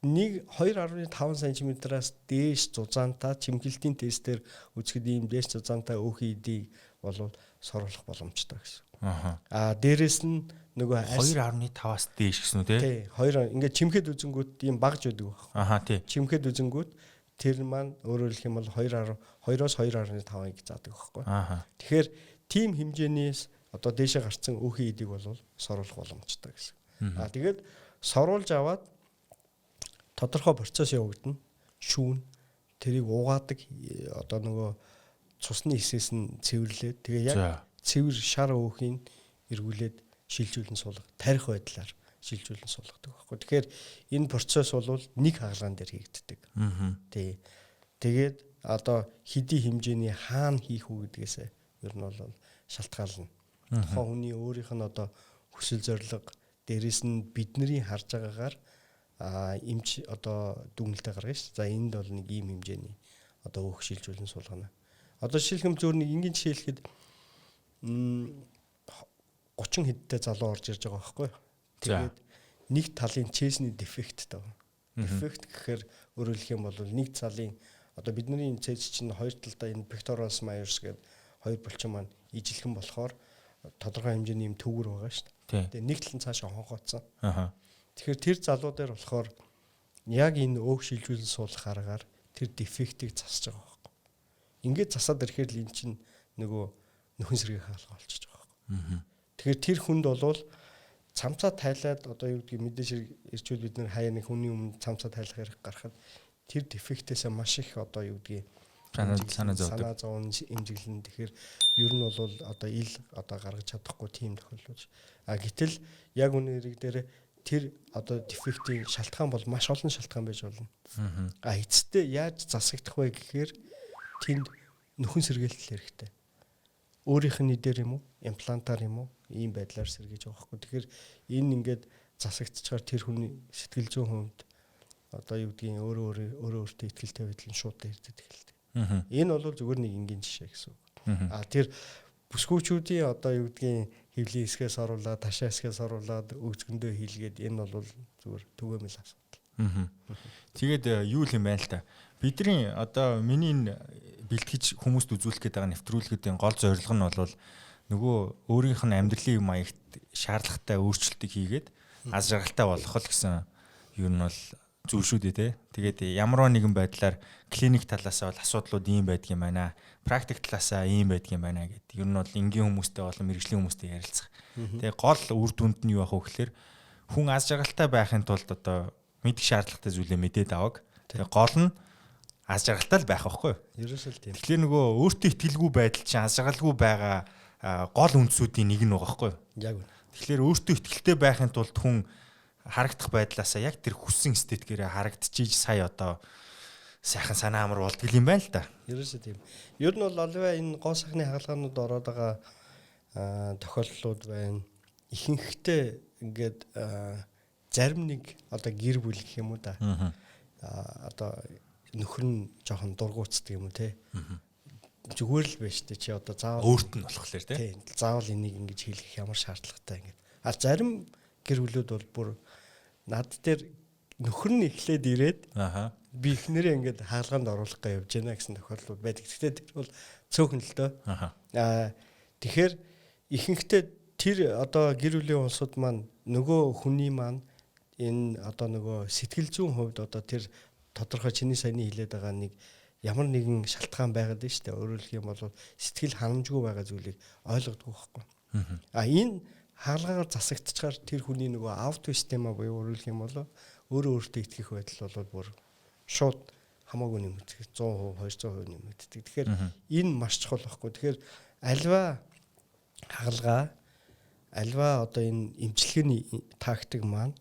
Speaker 2: 2.5 см-аас дээш зузаантай чимхэлтийн тестээр үзэхэд ийм дээш зузаантай өөхөн эдийг бол соруулах боломжтой гэсэн. Дээрэс нь нөгөө
Speaker 1: 2.5-аас дээш гэсэн үү те?
Speaker 2: Тий. 2 ингээд чимхэд үзэнгүүт ийм багж байдаг байх.
Speaker 1: Тий.
Speaker 2: Чимхэд үзэнгүүт тэр маань өөрөөр хэлэх юм бол 2-оос 2.5-ыг заадаг байхгүй. Тэгэхээр тийм хэмжээнээс одоо дээшээ гарцсан өөхий эдийг бол соруулах боломжтой гэсэн. Тэгээд соруулж аваад тодорхой процесс явагдана. Шүүн тэрийг угаадаг одоо нөгөө цусны хэсгээс нь цэвэрлээд тэгээ яг цэвэр шар өөхийг эргүүлээд шилжүүлэн суулгах, тарих байдлаар шилжүүлэн суулгадаг байхгүй. Тэгэхээр энэ процесс бол нэг хаалгаан дээр хийгддэг. Тий. Тэгээд одоо хэдий хэмжээний хаана хийх үү гэдгээс ер нь бол шалтгаална. Тухайн хүний өөрийнх нь одоо хүсэл зорилго, дээрэс нь бидний харж байгаагаар эмч одоо дүгнэлтэ гаргана шүү. За энд бол нэг ийм хэмжээний одоо өөх шилжүүлэн суулгана. Одоо жишээлхэм зөөр нэг энгийн жишээ хэлэхэд 30 хэдтэй залуу орж ирж байгаа байхгүй. Тэгээд нэг талын чэсний дефект тав. Дефект гэхээр өөрөөр хэлэх юм бол нэг талын одоо бидний цэс чинь хоёр талдаа энэ pectoralis major гэдэг хоёр булчин маань ижилхэн болохоор тодорхой хэмжээний юм төвгөр байгаа шүү дээ. Тэгээд нэг тал нь цаашаа хонхооцсон. Тэгэхээр тэр залуу дээр болохоор яг энэ өөх шилжүүлэн суулгах аргаар тэр дефектийг засаж байгаа байхгүй. Ингээд засаад ирэхээр л эн чинь нөгөө нөхөн сэргийн хаалга болчихж байгаа байхгүй. Тэгэхээр тэр хүнд болвол цамцаа тайлаад одоо юу гэдгийг мэдээж ирчүүд бид нэр хаяа нэг хүний өмнө цамцаа тайлах хэрэг гарахад тэр дефектээсээ маш их одоо юу гэдгийг санаа зовн эмзэглэн. Тэгэхээр ер нь бол одоо ил одоо гаргаж чадахгүй тийм тохиолдол. Гэтэл яг үнэ хэрэг дээр тэр одоо дефектийн шалтгаан бол маш олон шалтгаан байж болно. Эцэстээ яаж засагдах вэ гэхээр тэнд нөхөн сэргээлтэл хэрэгтэй. Өөрийнх нь дээр юм уу, имплантаар юм уу, ийм байдлаар сэргийж байгаа хгүй. Тэгэхээр энэ ингээд засагдчихаар тэр хүний сэтгэл зүйн хувьд одоо юу гэдгийг өөртөө ихтэй байдал нь шууд дээрдэт эхэлдэг. Энэ бол зүгээр нэг энгийн жишээ гэсэн үг. Тэр бүсгүүчүүдийн одоо юу гэдгийг хөвлийн хэсгээс оруулаад, ташаа хэсгээс оруулаад өгзгөндөө хийлгээд энэ бол зүгээр түгээмэл асуудал.
Speaker 1: Тэгээд юу юм байна л та. Бидний одоо миний энэ бэлтгэж хүмүүст үзүүлэх гээд байгаа нэвтрүүлгүүдийн гол зорилго нь бол нөгөө өөрийнх нь амьдралын маягт шаардлагатай өөрчлөлтийг хийгээд аз жаргалтай болгох л гэсэн юу нь бол зүйл шүү дээ те. Тэгээд ямар нэгэн байдлаар клиник талаасаа бол асуудлууд ийм байдаг юм байна. Практик талаасаа ийм байдаг юм байна гэдэг. Ер нь бол энгийн хүмүүстэй болон мэрэгжлийн хүмүүстэй ярилцах. Тэгээд гол үр дүнд нь юу ах вэ гэхээр хүн аз жаргалтай байхын тулд одоо мэдэх шаардлагатай зүйлээ мэдээд авах. Тэгээд гол нь аз жаргалтай л байх байхгүй юу?
Speaker 2: Ерөөсөө л тийм.
Speaker 1: Тэгэхээр нөгөө өөртөө итгэлгүй байдал чинь аз жаргалгүй байгаа гол үндсүүдийн нэг нь байгаа байхгүй юу? Яг үнэ. Тэгэхээр өөртөө итгэлтэй байхын тулд хүн харагдах байдлаасаа яг тэр хүссэн эстетикээрээ харагдчихиж сая одоо сайхан санаа амар болдгол юм байна л да.
Speaker 2: Ерөөсөө тийм. Ер нь бол аливаа энэ гоо сахны хаалгаанууд ороод байгаа тохиолдлууд байна. Ихэнхдээ ингээд зарим нэг одоо гэр бүл гэх юм уу да. Одоо нөхөр нь жоохон дургуутдаг юм уу те. Зүгээр л байж тээ чи одоо заавал
Speaker 1: өөрт нь болохоор те.
Speaker 2: Заавал энийг ингэж хийх ямар шаардлагатай ингээд. Зарим гэр бүлүүд бол бүр над дээр нөхөр нь эхлээд ирээд би эхнэрээ ингээд хаалганд оруулах гэж явж байна гэсэн тохиолдол байдаг. Гэхдээ тэр бол цөөхөн л дөө. Тэгэхээр ихэнхдээ тэр одоо гэр бүлийн улсууд маань нөгөө хүний маань энэ одоо нөгөө сэтгэл зүйн хувьд одоо тэр тодорхой чиний саяны хэлээд байгаа нэг ямар нэгэн шалтгаан байгаад байна шүү дээ. Өөрөөр хэлэх юм бол сэтгэл ханамжгүй байгаа зүйлийг ойлгодог байхгүй. Энэ хаалгаар засагдчихаар тэр хүний нөгөө автосистема буюу өөрөөр хэлэх юм бол өөртөө итгэх байдал бол бүр шууд хамаагүй нэмэгдэх 100%, 200% нэмэгддэг. Тэгэхээр энэ маш чухал байхгүй. Тэгэхээр альва хаалгаа альва одоо энэ эмчилгээний тактик маань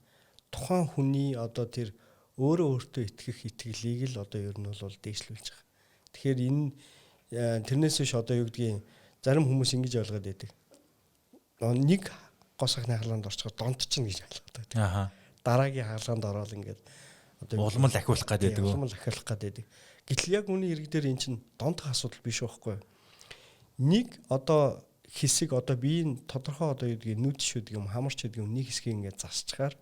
Speaker 2: тухайн хүний одоо тэр өөртөө итгэх итгэлийг л одоо ер нь бол дээшлүүлж байгаа. Тэгэхээр энэ тэрнээс биш одоо юу гэдгийг зарим хүмүүс ингэж ойлгоод байдаг. Нэг гоо сахны хаалганд орчиход донтчихно гэж ойлгоод байдаг. Дараагийн хаалганд ороод ингээд одоо
Speaker 1: улмал ахиулах гэдэг.
Speaker 2: Улмал ахиулах гэдэг. Гэтэл яг үүний хэрэг дээр эн чинь донтох асуудал биш байхгүй. Нэг одоо хэсэг одоо биеийн тодорхой одоо юу гэдгийг нүд шүдэг юм хамарч гэдэг юм нэг хэсгийг ингээд засчгаар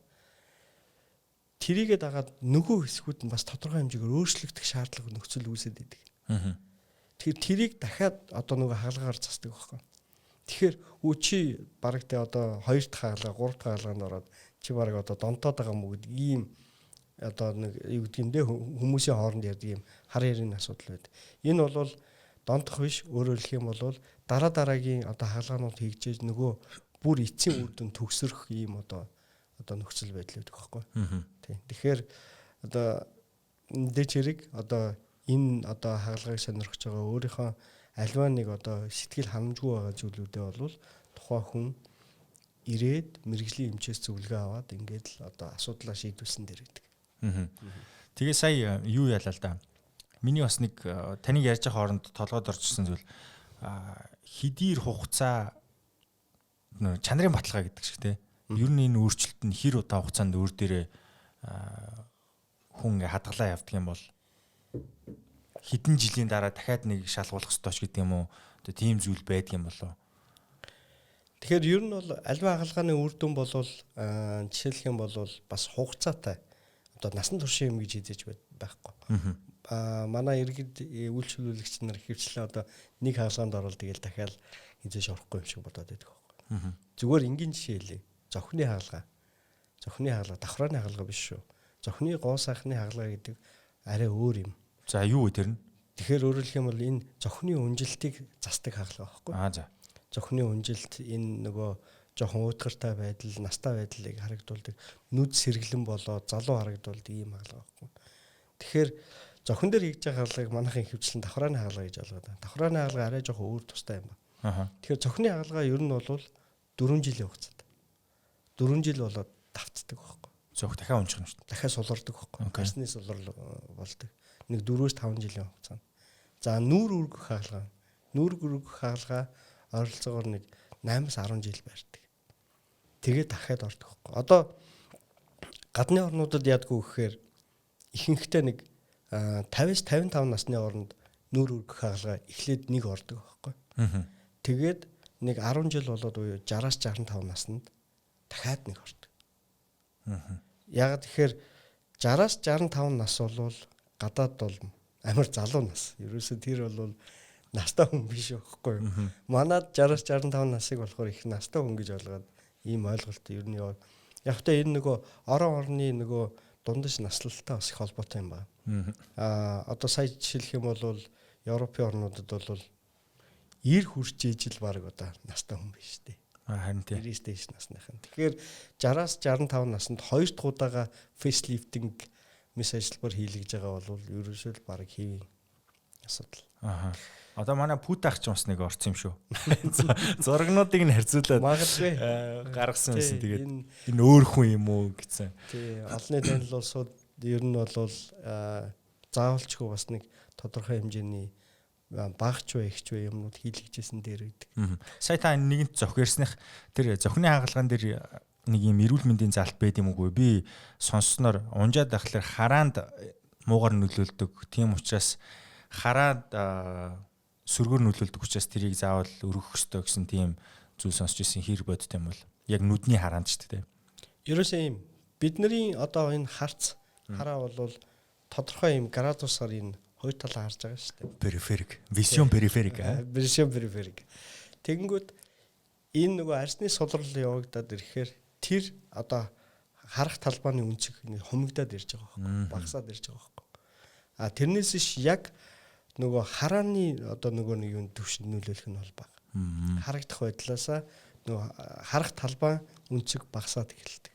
Speaker 2: тэрийгээ дагаад нөгөө хэсгүүд нь бас тодорхой хэмжээгээр өөрчлөгдөх шаардлага нөхцөл үүсэт байдаг. Тэгэхээр тэрийг дахиад одоо нөгөө хаалгаар засдаг байхгүй. Тэгэхээр чи бараг тэ одоо 2 дахь хаалга 3 дахь хаалганд ороод чи бараг одоо донтоод байгаа юм уу гэдэг ийм одоо нэг юу гэдгиймдээ хүмүүсийн хооронд ярьдаг ийм хар ярины асуудал байдаг. Энэ бол донтох биш, өөрөөр хэлэх юм бол дараагийн одоо хаалганууд хийгжээж нөгөө бүр эцсийн үр дүн төгсрөх ийм одоо нөхцөл байдал үүдэг байхгүй. Тийм. Тэгэхээр одоо мэдээч хэрэг одоо энэ одоо хаалгыг сонирхож байгаа өөрийнхөө альва нэг одоо сэтгэл ханамжгүй байгаа зүйлүүдээ бол тухайн хүн ирээд мэрэгжлийн эмчээс зөвлөгөө аваад ингээд л одоо асуудлаа шийдвүүлсэн дэр гэдэг.
Speaker 1: Тэгээ сая юу ялаа л да. Миний бас нэг таныг ярьж байгаа хооронд толгойд орчихсон зүйл хэдийр хугацаа чанарын баталгаа гэдэг шиг те. Ер нь энэ өөрчлөлт нь хэр удаа хугацаанд өөр дээрээ хүн хадгалаа явдаг юм бол хэдэн жилийн дараа дахиад нэг шалгуулах ёстой ч гэдэг юм уу. Одоо тийм зүйл байдаг юм болоо.
Speaker 2: Тэгэхээр ер нь бол альва хаалганы үр дүн болвол жишээлх юм бол бас хугацаатай одоо насан туршийн юм гэж хэлж байхгүй. Манай иргэд үйлчлүүлэгч нар хөвчлээ одоо нэг хаалганд орвол тэгэл дахиад хизээш орохгүй юм шиг бодоод байдаг байхгүй. Зүгээр энгийн жишээ хэлье. Зохины хаалга давхрааны хаалга биш шүү. Зохины гоо сайхны хаалга гэдэг арай өөр юм.
Speaker 1: За юу вэ тэр нь?
Speaker 2: Тэгэхээр өөрөөр хэлэх юм бол энэ зохины үнжилтийг засдаг хаалга байхгүй.
Speaker 1: За.
Speaker 2: Зохины үнжилт энэ нөгөө жоохон уутгартай байдал, настай байдлыг харагдуулдаг, нүд сэргэлэн болоод залуу харагдуулдаг ийм хаалга байхгүй. Тэгэхээр зохин дээр хийж байгаа хаалгыг манайхын хөвчлэн давхрааны хаалга гэж ойлгоод байна. Давхрааны хаалга арай жоохон өөр тустай юм байна. Тэгэхээр зохины хаалга ер нь бол 4 жилийн хугацаанд. 4 жил болоод давцдаг байхгүй.
Speaker 1: Зөх дахиад унчих юм шүү дээ.
Speaker 2: Дахиад сулардаг байхгүй. Гарсны сулрал болдог. Нэг 4-5 жилийн хугацаанд. За нүүр үргэх хаалга. Нүүр үргэх хаалга ойролцоогоор нэг 8-10 жил байрдаг. Тэгээд дахиад ордог байхгүй. Одоо гадны орнуудад яадгүй гэхээр ихэнхдээ нэг 50-55 насны оронд нүүр үргэх хаалга эхлээд нэг ордог байхгүй. Тэгээд нэг 10 жил болоод буюу 60-65 наснд дахиад нэг ордог. Яг тэгэхээр 60-65 нас бол гадаад бол амар залуу нас. Ерөөсөө тэр бол настай хүн биш байхгүй юу? Манад 60-65 насыг болохоор их настай хүн гэж ойлгоод ийм ойлголт ер нь яг та энэ нөгөө орон орны нөгөө дундаж наслалтай бас их холбоотой юм байна. Одоо сая жишээлх юм бол Европын орнуудад бол 90 хүрч ижил баг одоо настай хүн биш үү?
Speaker 1: Харин тийм.
Speaker 2: 90 дэш насныхан. Тэгэхээр 60-65 наснд 2 дахь удаага фейслифтинг мэс ажиллабар хийлгэж байгаа бол ерөөсөө л баг хэвийн асуудал.
Speaker 1: Одоо манай Путах ч бас нэг орсон юм шүү. Зурагнуудыг нь харьцуулаад
Speaker 2: магадгүй
Speaker 1: гаргасан юмсэн. Тэгээд энэ өөр хүн юм уу гэсэн.
Speaker 2: Тий, олонний танил улсууд ер нь бол заавалчгүй бас нэг тодорхой хэмжээний багч вэ ихч вэ юмнууд хийлгэжсэн дээр байдаг.
Speaker 1: Сая та нэгэнт зохиорсных тэр зохины хаалган дээр нэг юм эрүүл мэндийн залт байд юм уу? Би сонссноор унжаад байхлаар хараанд муугар нөлөөлдөг. Тийм учраас хараад сүргээр нөлөөлдөг учраас тэрийг заавал өргөх ёстой гэсэн тийм зүйл сонсч ирсэн хэр бодд юм бол яг нүдний хараанд ч гэдэг.
Speaker 2: Ерөөсөө юм бидний одоо энэ хараа бол тодорхой юм градусаар энэ хоёр талаа харж байгаа шүү дээ.
Speaker 1: Периферик, визион периферик.
Speaker 2: Визион периферик. Тэгэнгүүт энэ нөгөө арсны сулрал явагдаад ирэхээр тэр одоо харах талбайны үнцэг хумигдаад ирж байгаа байхгүй, багасаад ирж байгаа байхгүй. Тэрнээс ш яг нөгөө харааны одоо нөгөө нэг юм төвшөнд нөлөөлөх нь бол бага. Харагдах байдлаасаа нөгөө харах талбай үнцэг багасаад эхэлдэг.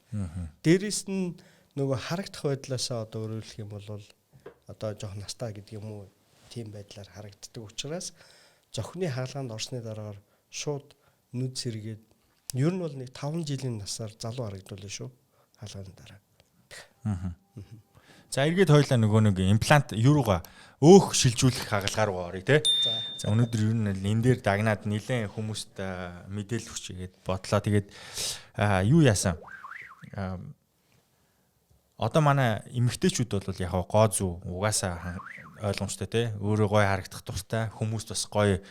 Speaker 2: Дээрээс нь нөгөө харагдах байдлаасаа одоо өөрөөр хэлэх юм бол одоо жоох настай гэдэг юм уу тийм байдлаар харагддаг учраас зохины хаалганд орсны дараагаар шууд нүд сэргээд ер нь бол нэг 5 жилийн насаар залуу харагдуулна шүү хаалганы дараа.
Speaker 1: За эргээд хойлоо нөгөө нэг имплант юурууга өөх шилжүүлэх хагалгаар руу орё те. За өнөөдөр ер нь энэ дээр дагнаад нэлээд хүмүүст мэдээлэл өгч игээд бодлоо. Тэгээд юу яасан? Одоо манай эмэгтэйчүүд бол яг гоо зүү угаасаа ойлгомжтой те. Өөрөө гоё харагдах дуртай, хүмүүст бас гоё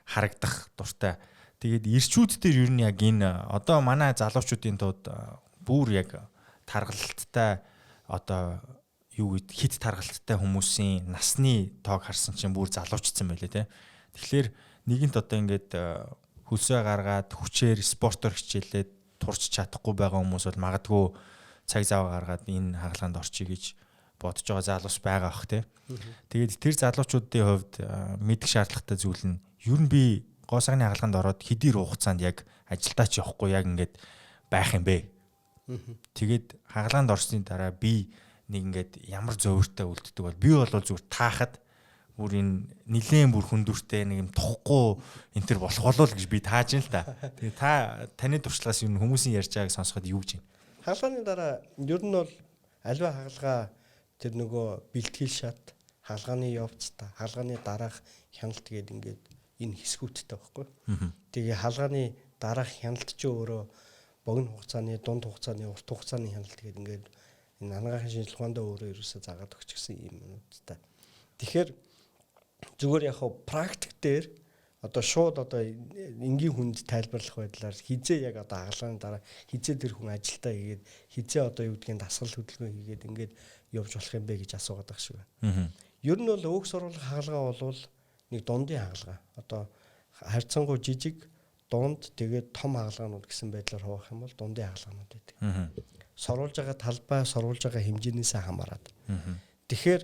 Speaker 1: харагдах дуртай. Тэгээд ирчүүд дээр ер нь яг энэ одоо манай залуучуудын тууд бүр яг таргалттай одоо юу гэд хит таргалттай хүмүүсийн насны тоог харсан чинь бүр залуучсан байлээ те. Тэгэхээр нэгэнт одоо ингээд хөлсөө гаргаад хүчээр спортоор хичээлээд турч чадахгүй байгаа хүмүүс бол магадгүй цаг зав гаргаад энэ хаалганд орчих гэж бодож байгаа залуус байгаа бах те. Тэгээд тэр залуучуудын хувьд мэдэх шаардлагатай зүйл нь ер нь би гоо сагны хаалганд ороод хэдий хугацаанд яг ажилдаа ч явахгүй яг ингээд байх юм бэ. Тэгээд хаалганд орсны дараа би нэг ингээд ямар зөөвөртэй үлддэг бол би бол зүгээр таахад бүр энэ нилээн бүр хүндүртэй нэг юм тухгүй энэ төр болох болов гэж би тааж ин л та. Тэгээ таны туршлагаас ер нь хүмүүсийн ярьж байгааг сонсоход юу гэж юм?
Speaker 2: Хаалганы дараа ер нь бол аливаа хаалгаа тэр нөгөө бэлтгэл шат, хаалганы явц та, хаалганы дараах хяналт гэдэг ингээд энэ хэсгүүдтэй байхгүй. Тэгээ хаалганы дараах хяналт ч өөрөө богино хугацааны, дунд хугацааны, урт хугацааны хяналт гэдэг ингээд энэ анагаахын шинжилгээ ухаандаа өөрөө ерөөсөө заагаад өгч гисэн юм юмудтай. Тэгэхээр зүгээр яг практик дээр одоо шууд одоо энгийн хүнд тайлбарлах байдлаар хизээ яг одоо хаалганы дараа хизээ тэр хүн ажилдаа хийгээд хизээ одоо юу гэдгийг дасгал хөдөлгөөн хийгээд ингээд явж болох юм бэ гэж асуугаад байгаа шүү. Ер нь бол өөх сурвалж хаалгаа бол нэг дундын хаалгаа. Одоо харьцангуй жижиг, дунд тэгээд том хаалгаанууд гэсэн байдлаар хуваах юм бол дундын хаалгаанууд байдаг. Сурвалж байгаа талбай, сурвалж байгаа хэмжээнээсээ хамаарат. Тэгэхээр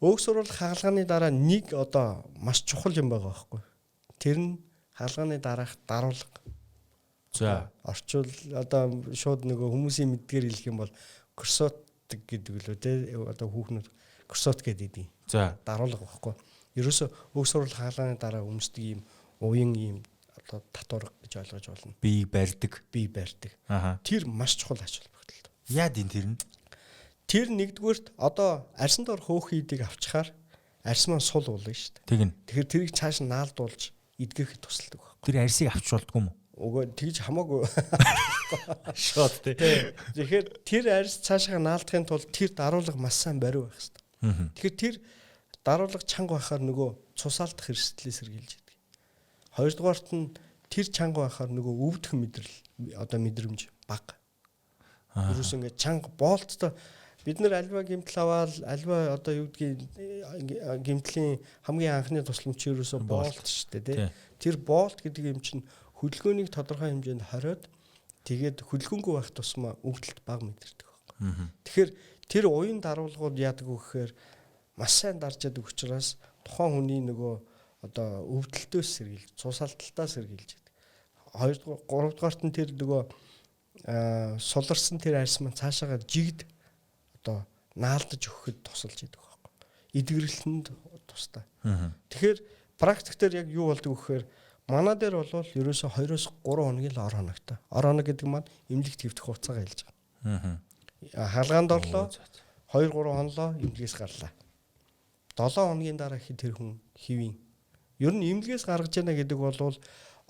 Speaker 2: өөх сурвалж хаалгааны дараа нэг одоо маш чухал юм байгаа байхгүй. Тэр нь хаалганы дараах даруулга.
Speaker 1: За
Speaker 2: орчуул одоо шууд нөгөө хүмүүсийн мэдгээр хэлэх юм бол курсот гэдэг лөө те одоо хүүхнүүд курсот гэдэг юм.
Speaker 1: За
Speaker 2: даруулга байхгүй. Ерөөсө өөх сурвалж хаалганы дараа өмсдөг юм уян юм одоо татварга гэж ойлгож болно.
Speaker 1: бие барьдаг.
Speaker 2: Тэр маш чухал ач холбогдол.
Speaker 1: Яа дин тэр нь?
Speaker 2: Тэр нэгдүгээрт одоо арьсан дор хөөхийдийг авчихаар арьс маань сул уулна шүү дээ.
Speaker 1: Тэгнь.
Speaker 2: Тэгэхээр тэрийг цааш нь наалдуулж эдгэхэд тусалдаг байна.
Speaker 1: Тэр арьсыг авч болдгоо юм уу?
Speaker 2: Угаа тэгж хамаагүй.
Speaker 1: Шот тий.
Speaker 2: Тэгэхээр тэр арьс цаашаа наалдахын тулд тэр даруулга маш сайн бариу байх хэрэгтэй. Тэгэхээр тэр даруулга чанга байхаар нөгөө цусаалдах эрсдлээс сэргийлж идэг. Хоёрдугаарт нь тэр чанга байхаар нөгөө өвдөх мэдрэл одоо мэдрэмж бага. Юус ингэ чанга боолттой бид нар альва гэмтэл аваад альва одоо юу гэдгийг гэмтлийн хамгийн анхны тусламж ерөөсө боолт шүү дээ тий. Тэр боолт гэдэг юм чинь хөдөлгөөнийг тодорхой хэмжээнд хориод тэгээд хөдөлгөөнгүй байх тусмаа өвдөлт бага мэдэрдэг байна. Тэгэхээр тэр уян даруулгууд яадаг вэ гэхээр маш сайн дарж яадаг учраас тухайн хүний нөгөө одоо өвдөлтөөс сэргийлж, цусаалталтаас сэргийлж яадаг. Хоёрдугаар, гуравдугаарт нь тэр нөгөө суларсан тэр арьс маань цаашаагаа жигд одоо наалдаж өгөхөд тусалж идэг байхгүй. Эдгэрэлтэнд тустай. Тэгэхээр практик дээр яг юу болдог вэ гэхээр манай дээр бол ерөөсө 2-3 хоногийн л ор хоногтой. Ор хоног гэдэг маань эмнэлэгт хэвдэх хугацаагаа хэлж байгаа. Хаалгаанд орлоо 2-3 хонолоо эмнэлгээс гарлаа. 7 хоногийн дараа тэр хүн хэвийн. Ер нь эмнэлгээс гаргаж яана гэдэг бол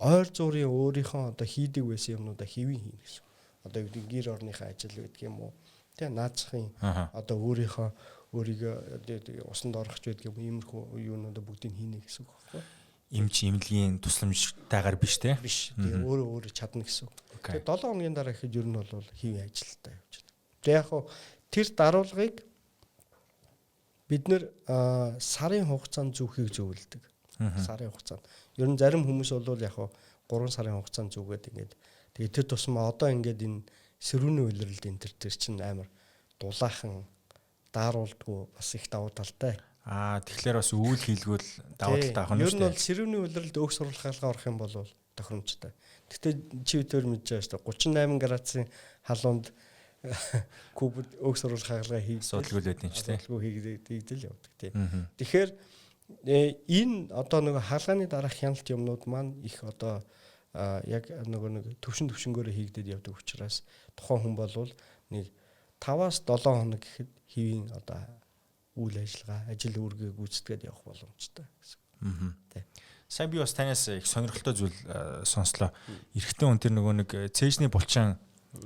Speaker 2: ойр зуурын өөрийнхөө одоо хийдэг байсан юмнуудаа хэвийн хийнэ гэсэн. Одоо юу гэдэг гэр орныхаа ажил гэдэг юм уу? Тэ наацхийн одоо өөрийгөө усанд орохч байдаг юм иймэрхүү юунуудаа бүгдийг хийнэ гэсэн үг байхгүй.
Speaker 1: Эмч эмнэлгийн тусламжтайгаар биш те?
Speaker 2: Биш. Тэгээ өөрөө чадна гэсэн үг. Тэгээ 7 хоногийн дараа ихэд ер нь бол хэвийн ажилтаа явж байна. Тэгээ яг тэр даруулгыг бид нэр сарын хугацаанд зөвхийг зөвлөдөг. Сарын хугацаанд. Ер нь зарим хүмүүс бол яг 3 сарын хугацаанд зүгээд ингээд тэгээ тэр тусмаа одоо ингээд энэ сэрүүний улиралд энэ төр чинь амар дулаахан дааруулдгүй бас их давуу талтай.
Speaker 1: Тэгэхээр бас үйл хийлгүүл давуу талтай авах нь шүү дээ.
Speaker 2: Ер нь бол сэрүүний улиралд өөх сурвалж хаалгаа орох юм бол тохиромжтой. Гэхдээ чи өдөр мэдж байгаа шүү дээ 38 градусын халуунд кубд өөх сурвалж хаалгаа хийх
Speaker 1: судалгүй л байдیں۔
Speaker 2: Судалгүй хийгдэл явдаг тийм. Тэгэхээр энэ одоо нэг хаалгааны дараах хяналт юмнууд маань их одоо яг нэг төвшнгөөрөө хийгдээд явдаг учраас тухайн хүн бол нэг 5-7 хоног гэхэд хэвийн одоо үйл ажиллагаа, ажил үүргээ гүйцэтгээд явах боломжтой гэсэн. Тэ.
Speaker 1: Сайн би бас танаас их сонирхолтой зүйл сонслоо. Эрэгтэй хүн тэр нөгөө нэг цээжний булчаан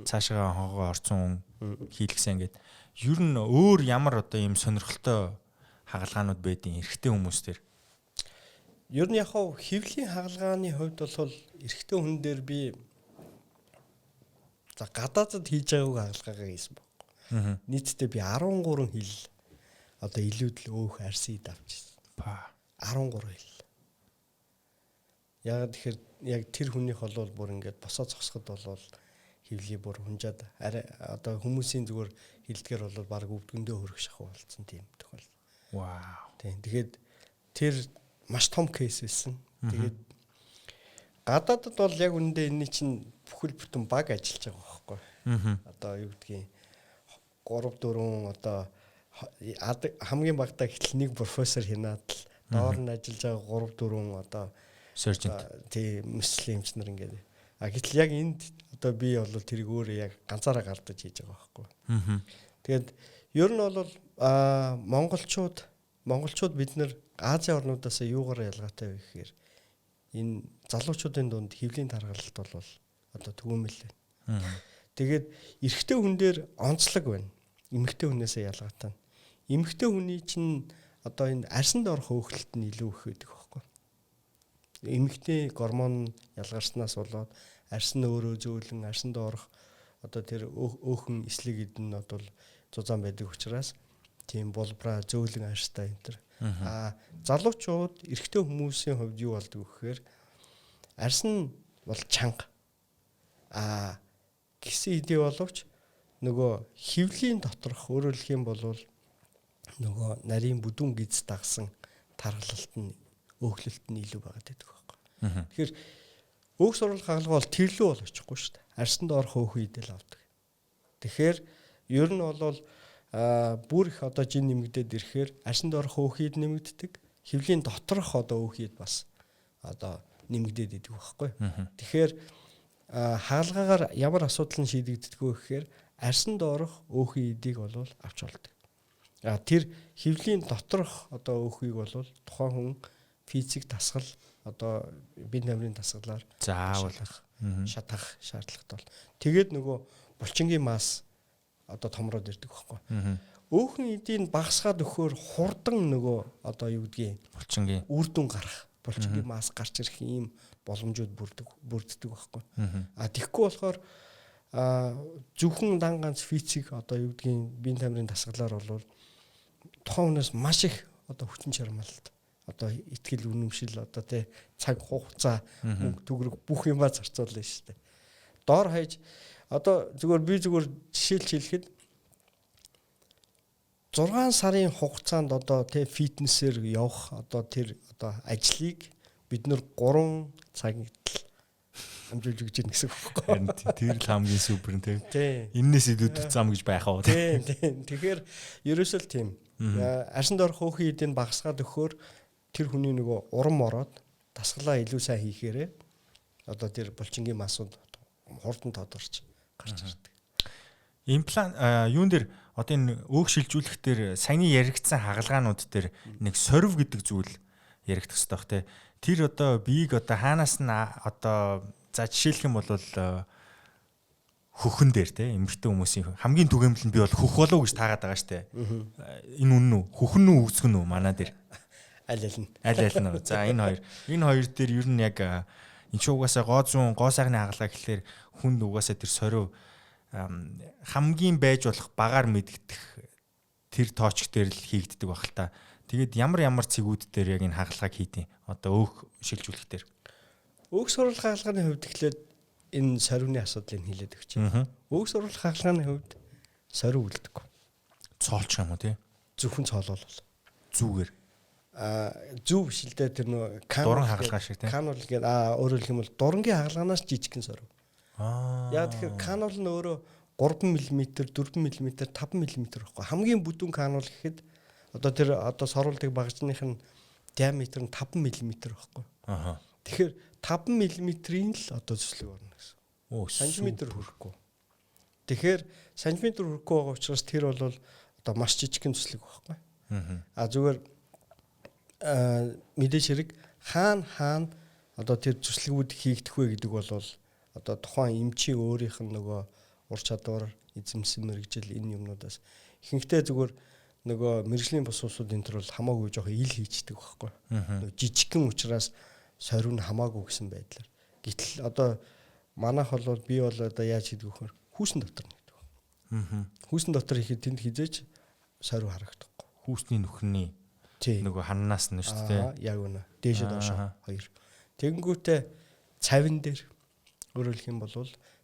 Speaker 1: цаашаа хоогоо орцсон хийлгсэн гэдэг. Ер нь өөр ямар одоо ийм сонирхолтой хагалгаанууд байдیں۔ Эрэгтэй хүмүүс төр.
Speaker 2: Ер нь яг хэвлийн хагалгааны хувьд бол эрэгтэй хүн дээр би за гадаадд хийж байгааг хагалгаагаа хийсэн баг. Нийтдээ би 13 хил одоо илүүдл өөх арсыг давчихсан. 13 хил. Яг тэгэхээр яг тэр хүнийх бол бүр ингээд босоо зогсоход бол хөвлий бүр хунжаад арай одоо хүмүүсийн зүгээр хилдгээр бол баг өвдгөндөө хөрөх шахуу болсон тийм тохиол.
Speaker 1: Вау.
Speaker 2: Тийм. Тэгээд тэр маш том кейс байсан. Тэгээд гадаадд бол яг үндэ энэ чинь бүхэл бүтэн баг ажиллаж байгаа байхгүй. Одоо юу гэдгийг 3 4 одоо хамгийн багтаа гэтэл нэг профессор хянаад л доор нь ажиллаж байгаа 3 4 одоо
Speaker 1: surgeon
Speaker 2: тийм мөслимч нар ингээд. Гэтэл яг энд одоо би бол тэрийг өөрөө яг ганцаараа гардаж хийж байгаа байхгүй. Тэгээд ер нь бол монголчууд бид нэр Азийн орнуудаас юугаар ялгаатай вэ гэхээр энэ залуучуудын дунд хөвлийн таргалалт бол одоо түгээмэл байна. Тэгээд эрэгтэй хүн дээр онцлог байна. Эмэгтэй хүнээсээ ялгаатай. Эмэгтэй хүний чинь одоо энэ арсанд орох хөөхлөлт нь илүү их байдаг байхгүй. Эмэгтэй гормон ялгарснаас болоод арс нь өөрөө зөөлөн арсанд орох одоо тэр өөхөн эслэг эдэн нь бол зузаан байдаг учраас тийм болбраа зөөлөн арстай энэ төр. Залуучууд эрэгтэй хүмүүсийн хувьд юу болдог гэхээр арс нь бол чанга. Гисэн хэдий боловч нөгөө хөвлийн доторх өөрөөр хэлэх юм бол нөгөө нарийн бүдүүн гиз дагсан тархалт нь өөхлөлт нь илүү байгаад байдаг байхгүй. Тэгэхээр өөх сурвалж хагалгаа бол тэрлүү бол очихгүй шүү дээ. Арсанд орох өөхөн идэл авдаг. Тэгэхээр ер нь бол бүр их одоо жин нэмэгдээд ирэхээр арсанд орох өөхид нэмэгддэг. Хөвлийн доторх одоо өөхид бас одоо нэмэгдээд идэг байхгүй. Тэгэхээр хаалгаагаар ямар асуудал нь шийдэгддэг вэ гэхээр арсанд орох өөхийн идийг бол авч болдог. Тэр хөвлийн доторх одоо өөхийг бол тухайн хүн физик дасгал одоо бие намрын дасгалаар
Speaker 1: заавал
Speaker 2: шатах шаардлагатай бол. Тэгээд нөгөө булчингийн мас одоо томроод ирдэг байхгүй. Өөхөн эдийн багасгаад өгөхөөр хурдан нөгөө одоо юу гэдгийг
Speaker 1: булчингийн
Speaker 2: үр дүн гарах, булчингийн мас гарч ирэх ийм боломжууд бүрддэг байхгүй. Тэгэхгүй болохоор зөвхөн дан ганц физик одоо юу гэдгийг бие тамирын дасгалаар бол тухайн хүнээс маш их одоо хүчин чармаалт одоо итгэл үнэмшил одоо тий цаг хугацаа мөнгө төгрөг бүх юмаа зарцуулна шүү дээ. Доор хаяж одоо зүгээр жишээлж хэлэхэд 6 сарын хугацаанд одоо тий фитнесээр явах одоо тэр одоо ажлыг бид нөр 3 цагт амжуулж өгч ирнэ гэсэн үг байхгүй.
Speaker 1: Тэр л хамгийн супер нь тий. Эннээс илүү зам гэж байх аа.
Speaker 2: Тий. Тэгэхээр ерөөсөө л тийм. Арсанд орох хөөхөн эдийн багасгаад өгөхөөр тэр хүний нөгөө урам ороод дасгалаа илүү сайн хийхээрээ одоо тэр булчингийн масууд хурдан тодорч гарч ирдэг.
Speaker 1: Имплант юун дээр одоо энэ өөх шилжүүлэх дээр саяны яригдсан хагалгаанууд дээр нэг сорив гэдэг зүйл яригдах хэрэгтэй бах тий. Тэр одоо биеийг одоо хаанаас нь одоо за жишээлх юм бол хөхөн дээр тий эмэгтэй хүмүүсийн хамгийн түгээмэл нь би бол хөх болов гэж таагаад байгаа штэ. Энэ үнэн үү? Хөхөн үү үүсгэн үү манаа дээр?
Speaker 2: Аль нь.
Speaker 1: За энэ хоёр дээр ер нь яг энэ ч угаасаа гоо сайхны хагалгаа гэхэлэр хүнд угаасаа тэр сорив хамгийн байж болох багаар мэдгдэх тэр тоочк дээр л хийгддэг баг л та. Тэгээд ямар цэгүүд дээр яг энэ хагалгааг хийдیں۔ Одоо өөх шилжүүлэх дээр.
Speaker 2: Өөх сурвалж хагалгааны хувьд эхлээд энэ сорвны асуудлыг хэлээд өгч байна. Өөх сурвалж хагалгааны хувьд сорив үлдэггүй.
Speaker 1: Цоолч юм уу тий?
Speaker 2: Зөвхөн цоолол.
Speaker 1: Зүүгээр.
Speaker 2: Зүв бишэлдээ тэр нөө
Speaker 1: дуран хагалгаа шиг тий.
Speaker 2: Канул гэдэг өөрөөр хэлэх юм бол дурангийн хагалгаанаас жижигхэн сорив. Яг тэгэхээр канул нь өөрөө 3 мм, 4 мм, 5 мм байхгүй. Хамгийн бүдүүн канул гэхэд одоо тэр одоо сорволтыг багжных нь диаметр нь 5 мм байхгүй. Тэгэхээр 5 мм-ийн л одоо зүслэг орно гэсэн. Сантиметр хүрэхгүй. Тэгэхээр сантиметр хүрэхгүй байгаа учраас тэр бол одоо маш жижигхэн зүслэг байхгүй. Зүгээр мэдээж хэрэг хаана одоо тэр зүслэгүүд хийгдэх вэ гэдэг бол одоо тухайн эмчийн өөрийнх нь нөгөө ур чадвар, эзэмсэн мэрэгжил энэ юмнуудаас ихэнхдээ зүгээр нөгөө мэрэгжлийн бус улсууд энэ төр бол хамаагүй жоохон ил хийждэг байхгүй. Нөгөө жижигхэн учраас сорив нь хамаагүй гэсэн байдлаар. Гэтэл одоо манайх бол би бол одоо яаж хийдэг вэ гэхээр хүүсэн дотор нэгдэг. Хүүсэн дотор ихэд тэнд хизээч сорив харагдахгүй.
Speaker 1: Хүүсний нүхний нөгөө ханнаас нь шүү дээ.
Speaker 2: Яг үнэ. Дээшээ доошоо хоёр. Тэгэнгүүтээ цавин дээр өөрөөр хэлэх юм бол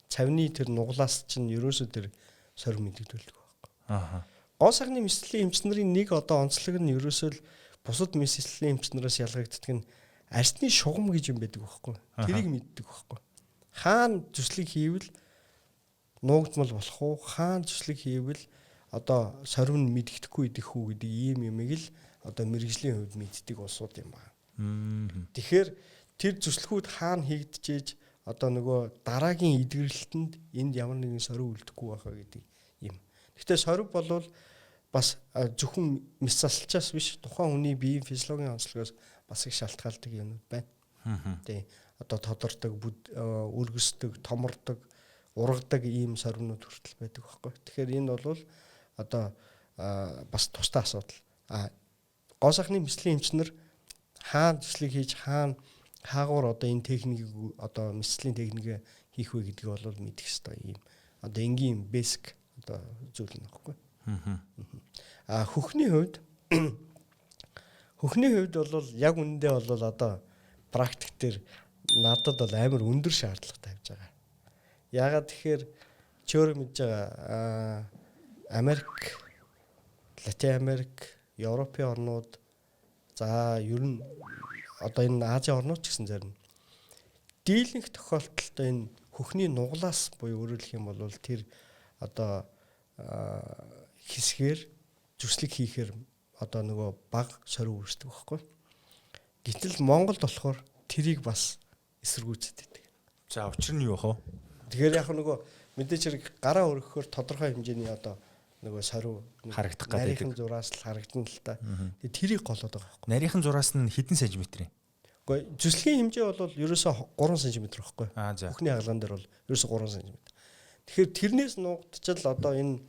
Speaker 2: цавны тэр нуглаас чинь ерөөсөө тэр сорив мэдэгдүүлдэг байхгүй.
Speaker 1: Аха.
Speaker 2: Гоо сахны мэслийн эмчнэрийн нэг одоо онцлог нь ерөөсөө л бусад мэслийн эмчнараас ялгагддаг нь арсны шугам гэж юм байдаг байхгүй. Тэрийг мэддэг байхгүй. Хаана зүслийг хийвэл нуугдмал болох уу? Хаана зүслийг хийвэл одоо сорив нь мэддэхгүй идэх үү гэдэг ийм юмыг л одоо мэрэгжлийн хувьд мэддэг улсууд юм байна. Тэгэхээр тэр зүслэгүүд хаана хийгдчихэж одоо нөгөө дараагийн эдгэрэлтэнд энд ямар нэгэн сорив үлдэхгүй байхаа гэдэг юм. Гэхдээ сорив болвол бас зөвхөн мэс засалчаас биш тухайн хүний биеийн физиологийн онцлогоос бас их шалтгаалдаг юмуд байна. Тий. Одоо тодордог, өргөсдөг, томордог, ургадаг ийм сорвнууд хүртэл байдаг байхгүй. Тэгэхээр энэ бол одоо бас тустай асуудал. Гоо сахны мэслийн эмчнэр хаана зүслийг хийж хаагуур одоо энэ техникийг одоо мэслийн техникээ хийх вэ гэдгийг бол мэдэх хэрэгтэй юм. Одоо энгийн basic одоо зүйл нь баггүй. Хөхний хувьд бол яг үнэндээ бол одоо практик дээр надад бол амар өндөр шаардлага тавьж байгаа. Яагаад тэгэхээр чөөр мэдж байгаа Америк, Латин Америк, Европын орнууд за ер нь одоо энэ Азийн орнууд ч гэсэн зарим дийлэнх тохиолдолд энэ хөхний нуглаас буюу өөрөөр хэлэх юм бол тэр одоо хэсгээр зүслэг хийхээр одоо нөгөө баг сорив үүсдэг байхгүй. Гэтэл Монголд болохоор тэрийг бас эсэргүүцэд байдаг.
Speaker 1: За учир нь юу вэ?
Speaker 2: Тэгэхээр яг нөгөө мэдээж хэрэг гараа өргөхөөр тодорхой хэмжээний одоо нөгөө сорив
Speaker 1: харагдах гэдэг.
Speaker 2: нарийнхан зураас л харагдана л та. Тэгээ тэрийг голоод байгаа байхгүй.
Speaker 1: Нарийнхан зураас нь хэдэн сантиметр юм?
Speaker 2: Гэхдээ зүслийн хэмжээ бол ерөөсөө 3 см байхгүй. Бүхний хагалгаан дээр бол ерөөсөө 3 см. Тэгэхээр тэрнээс нуугдчил одоо энэ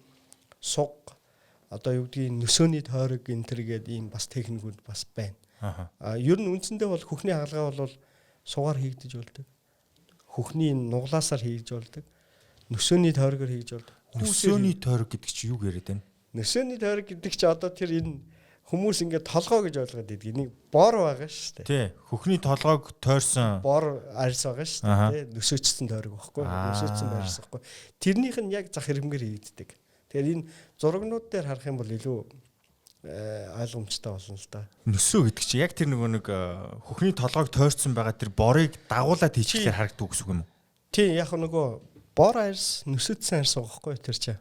Speaker 2: суг одоо юу гэдгийг нөсөөний тойрог энтер гэдэг ийм бас техникүүд бас байна. Ер нь үндсэндээ бол хөхний хагалгаа бол сугаар хийгдэж болдог. Хөхний нуглаасаар хийж болдог. Нөсөөний тойрогоор хийж болдог.
Speaker 1: Нөсөөний тойрог гэдэг чи юу яриад байна?
Speaker 2: Нөсөөний тойрог гэдэг чи одоо тэр энэ хүмүүс ингээд толгоо гэж ойлгоод идэг. Энийг бор байгаа шүү дээ.
Speaker 1: Тий. Хөхний толгойг тойрсон
Speaker 2: бор арьс байгаа шүү дээ. Нөсөөчсөн тойрог байхгүй. Нөсөөчсөн арьс байхгүй. Тэрнийх нь яг зах хэрэмгээр хийгддэг. Тэгэхээр энэ зурагнууд дээр харах юм бол илүү ойлгомжтой болно л да.
Speaker 1: Нөсөө гэдэг чи яг тэр нөгөө нэг хөхний толгойг тойрсон байгаа тэр борыг дагуулад хийчихлээр харагддаг гэсэн үг юм уу?
Speaker 2: Тий, яг нөгөө бор арьс нөсөөдсөн арьс байгаа байхгүй тэр чи.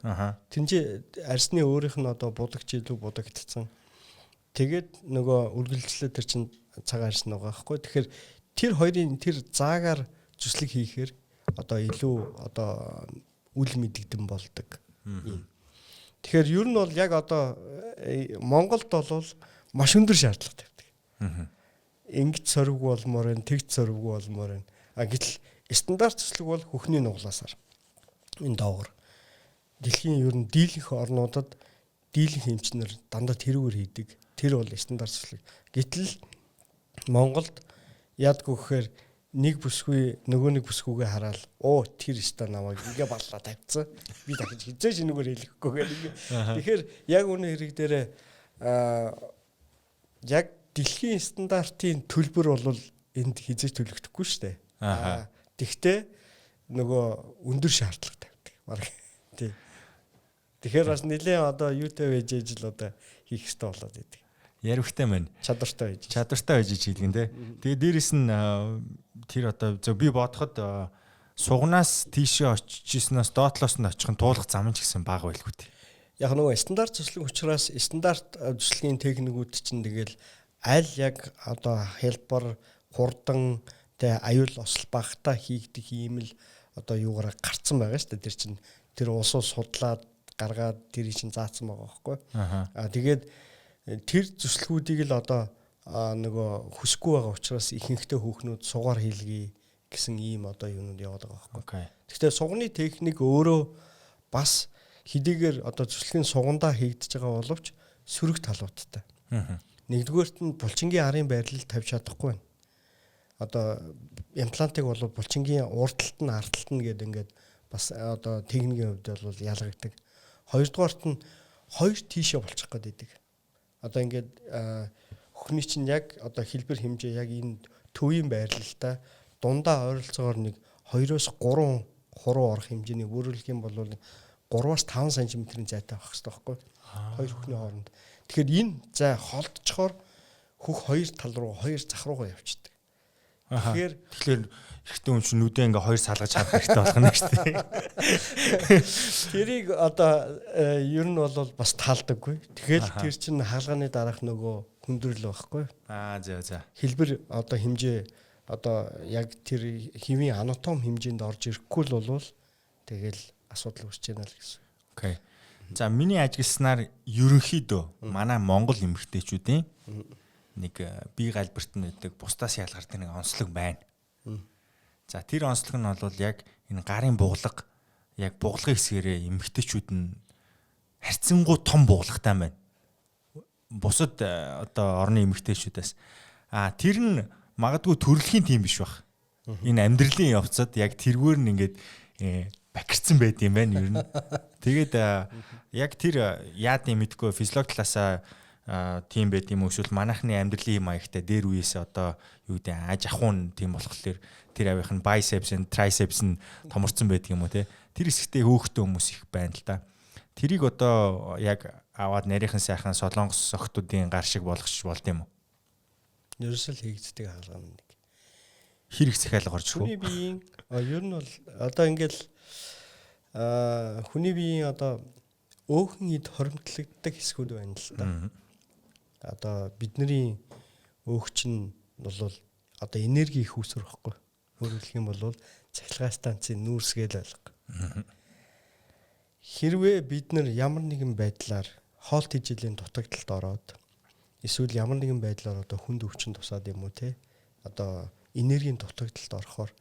Speaker 2: Тинжи арьсны өөрийнх нь одоо будагч илүү будагдсан. Тэгээд нөгөө үргэлжлэлээ тэр чин цагаан арьс байгаа байхгүй. Тэгэхээр тэр хоёрын тэр заагаар зүслэг хийхээр одоо илүү одоо үл мэдэгдэн болдог. Тэгэхээр ер нь бол яг одоо Монголд бол маш өндөр шаардлага тавьдаг. Ингэж сорвгүй болмоор байна, тэгж сорвгүй болмоор байна. Гэтэл стандарт зүслэг бол хөхний нуглаасаар энэ доогор дэлхийн ер нь дийлэнх орнуудад дийлэнх эмчнэр дандаа тэрүүгээр хийдэг. Тэр бол стандарт зүслэг. Гэтэл Монголд яадгүй гэхээр нэг бүсгүй нөгөө нэг бүсгүйгээ хараад тэр ста намайг ингээ баллаа тавьчихсан. Би дахиж хизээ шинэгээр хэлэхгүй гэх. Тэгэхээр яг үнэ хэрэг дээр яг дэлхийн стандартын төлбөр бол энд хизээ төлөгдөхгүй шүү дээ. Тэгтээ нөгөө өндөр шаардлага тавьдаг. Бараг тий. Тэгэхээр бас нэлээ одоо юутай байж ижил одоо хийх хэрэгтэй болоод идэг.
Speaker 1: Ярвхтай байна.
Speaker 2: Чадвартай
Speaker 1: байж хэлгэн те. Тэгээ дээрэс нь тэр одоо би бодоход сугнаас тийшээ очижсэнээс доотлоос нь очих нь туулах зам ч гэсэн бага байлгүй тий.
Speaker 2: Яг нөгөө стандарт зүслэг учраас стандарт зүслэгийн техникүүд чинь тэгэл аль яг одоо хэлбэр хурдан тэ аюул осол багтаа хийгдэх юм л одоо юугаараа гарцсан байгаа шүү дээ. Тэр чинь тэр улсуу судлаад гаргаад тэрийг чинь заасан байгаа байхгүй. Тэгээд тэр зүслэгүүдийг л одоо нөгөө хүсэхгүй байгаа учраас ихэнхдээ хүүхнүүд сугаар хийлгий гэсэн ийм одоо юмуд яваад байгаа байхгүй. Гэхдээ сугны техник өөрөө бас хэдийгээр одоо зүслэгийн сугандаа хийгдэж байгаа боловч сөрөг талуудтай. Нэгдүгээрт нь булчингийн арын байрлал тавьж чадахгүй байна. Одоо имплантыг бол булчингийн урдталт нь арталт нь гэдэг ингээд бас одоо техникийн хувьд бол ялгагддаг. Хоёрдугаарт нь хоёр тийшээ болчих гээд байдаг. Одоо ингээд хөхний чинь яг одоо хэлбэр хэмжээ яг энэ төвийн байрлалтай дундаа ойролцоогоор нэг 2-3 хуруу орох хэмжээний өөрөлдөх юм бол 3-5 см-ийн зайтай байх хэрэгтэй байхгүй. Хоёр хөхний хооронд. Тэгэхээр энэ зай холдчихоор хөх хоёр тал руу хоёр зах руугаа явчихдаг. Тэгэхээр
Speaker 1: эрэгтэй хүн чинь нүдээ ингээ хоёр салгаж харах хэрэгтэй болох нь шүү дээ.
Speaker 2: тэрийг одоо ер нь бол бас таалдаггүй. Тэгэхээр тэр чинь хаалганы дараах нөгөө хүндрэл байхгүй.
Speaker 1: За.
Speaker 2: Хэлбэр одоо хэмжээ одоо яг тэр хэвийн анатом хэмжээнд орж ирэхгүй л болвол тэгэл асуудал үүсэж байна л гэсэн.
Speaker 1: Окей. За миний ажигласнаар ерөнхийдөө манай Монгол эмэгтэйчүүдийн нэг бие галбирт нь байдаг бусдаас ялгардаг нэг онцлог байна. За тэр онцлог нь бол яг энэ гарын буглаг яг буглагын хэсгээрээ эмэгтэйчүүд нь харьцангуй том буглагтай байна. Бусад одоо орны эмэгтэйчүүдээс тэр нь магадгүй төрөлхийн тийм биш баг. Энэ амьдралын явцад яг тэргээр нь ингээд бакирцсан байд юм байна ер нь. Тэгээд яг тэр яад юм мэдгүй физиологи талаасаа тийм байд юм эсвэл манайхны амьдралын маягтай дээр үеэс одоо юу гэдэг аж ахуйн тийм болохоор тэр авийнх нь biceps and triceps нь томорцсон байдаг юм уу те. Тэр хэсэгтээ хөөхтэй хүмүүс их байна л да. Тэрийг одоо яг аваад нарийнхан сайхан солонгос охтуудын гар шиг болгочих болд юм уу?
Speaker 2: Ерөөсөл хийгддэг хаалга нэг.
Speaker 1: Хэрэг захиалга орж ирэх үү?
Speaker 2: Хүний биеийн ер нь бол одоо ингээл хүний биеийн одоо өөхөн эд хоримтлагддаг хэсгүүд байна л да. Одоо бидний өөх чинь бол одоо энерги их үүсвэр واخгүй. Өөрөөр хэлэх юм бол цахилгаан станцын нүүрсгээл байлга. Хэрвээ бид нар ямар нэгэн байдлаар хоолт ижилийн дутагдалд ороод эсвэл ямар нэгэн байдлаар одоо хүнд өвчин тусаад юм уу те одоо энергийн дутагдалд орохоор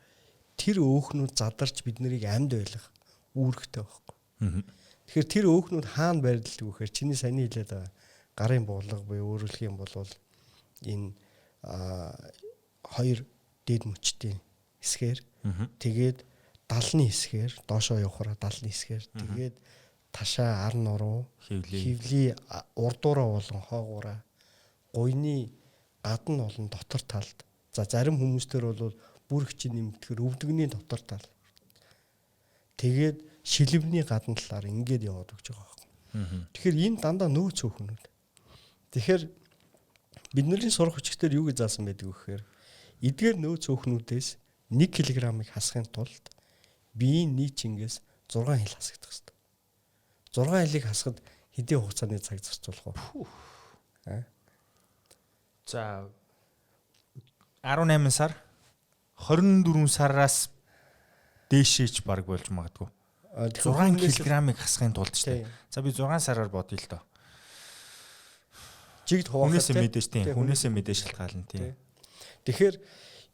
Speaker 2: тэр өөхнүүд задарч бид нарыг амьд байлгах үүрэгтэй байхгүй. Тэгэхээр тэр өөхнүүд хаана байрлалдаг вэ гэхээр чиний саяны хэлээд байгаа гарын буулга буюу өөрөлдөх юм бол энэ хоёр дээд мөчтийн хэсгээр тэгээд далны хэсгээр доошоо явахаараа далны хэсгээр тэгээд ташаа ар нуруу хөвлийн урдуураа болон хоогуураа гуйны гадна болон дотор талд за зарим хүмүүстэр бол бүр их чинь нэмтгэр өвдөгний дотор тал тэгээд шилбэний гадна талаар ингээд яваад өгч байгаа байхгүй. Тэгэхээр энэ дандаа нөөц өөхнүүд. Тэгэхээр бидний сурах хүчтэй юу гэж заасан байдаг вэ гэхээр эдгээр нөөц өөхнүүдээс 1 кг-ыг хасахын тулд биеийн нийт чингээс 6 хил хасагдах хэрэгтэй. 6 хилийг хасахад хэдийн хугацааны цаг зарцуулах вэ?
Speaker 1: За 18 сар 24 сараас дээшээч баг болж магадгүй. 6 кг-ыг хасахын тулд ч тийм. За би 6 сараар бодъё л доо.
Speaker 2: Жигд хуваахаас
Speaker 1: мэдээж тийм. Хүнээсээ мэдээж шалтгаална тийм.
Speaker 2: Тэгэхээр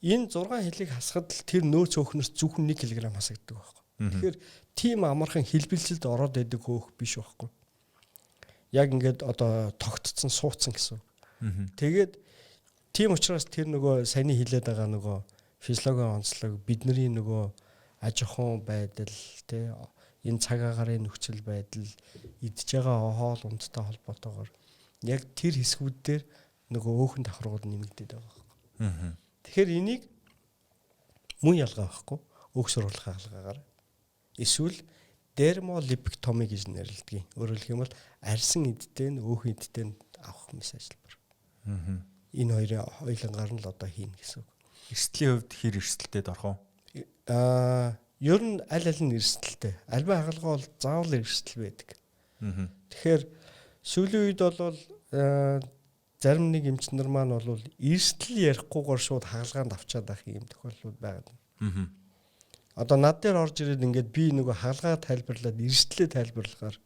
Speaker 2: энэ 6 хилийг хасахад л тэр нөөц өөхнөөс зөвхөн 1 кг хасагддаг байхгүй. Тэгэхээр тийм амархан хэлбэлцэлд ороод байдаг хөөх биш байхгүй. Яг ингээд одоо тогтцсон суудсан гэсэн. Тэгээд тийм учраас тэр нөгөө саяны хэлээд байгаа нөгөө физиологийн онцлог бидний нөгөө аж ахуйн байдал тий энэ цаг агарын нөхцөл байдал идж байгаа хоол ундтай холбоотойгоор яг тэр хэсгүүд дээр нөгөө өөхөн давхаргууд нэмэгдээд байгаа байхгүй. Тэгэхээр энийг мөн ялгаа байхгүй өөх сурвалж хаалгаагаар эсвэл дермолипектоми гэж нэрлэдэг. Өөрөөр хэлэх юм бол арьсан эдтэй нь өөх эдтэй нь авах мэс ажиллабар. Энэ хоёрын хоёулангаар нь л одоо хийнэ гэсэн үг.
Speaker 1: Эрсдлийн хувьд хэр эрсдэлтэд орох уу?
Speaker 2: Ер нь аль нь эрсдэлтэй. Альбан хагалгаа бол заавал эрсдэл байдаг. Тэгэхээр сүүлийн үед бол зарим нэг эмч нар маань бол эрсдэл ярихгүйгээр шууд хагалгаанд авчаад байх юм тохиолдлууд байгаа. Одоо над дээр орж ирээд ингээд би нөгөө хагалгаа тайлбарлаад эрсдлээ тайлбарлахаар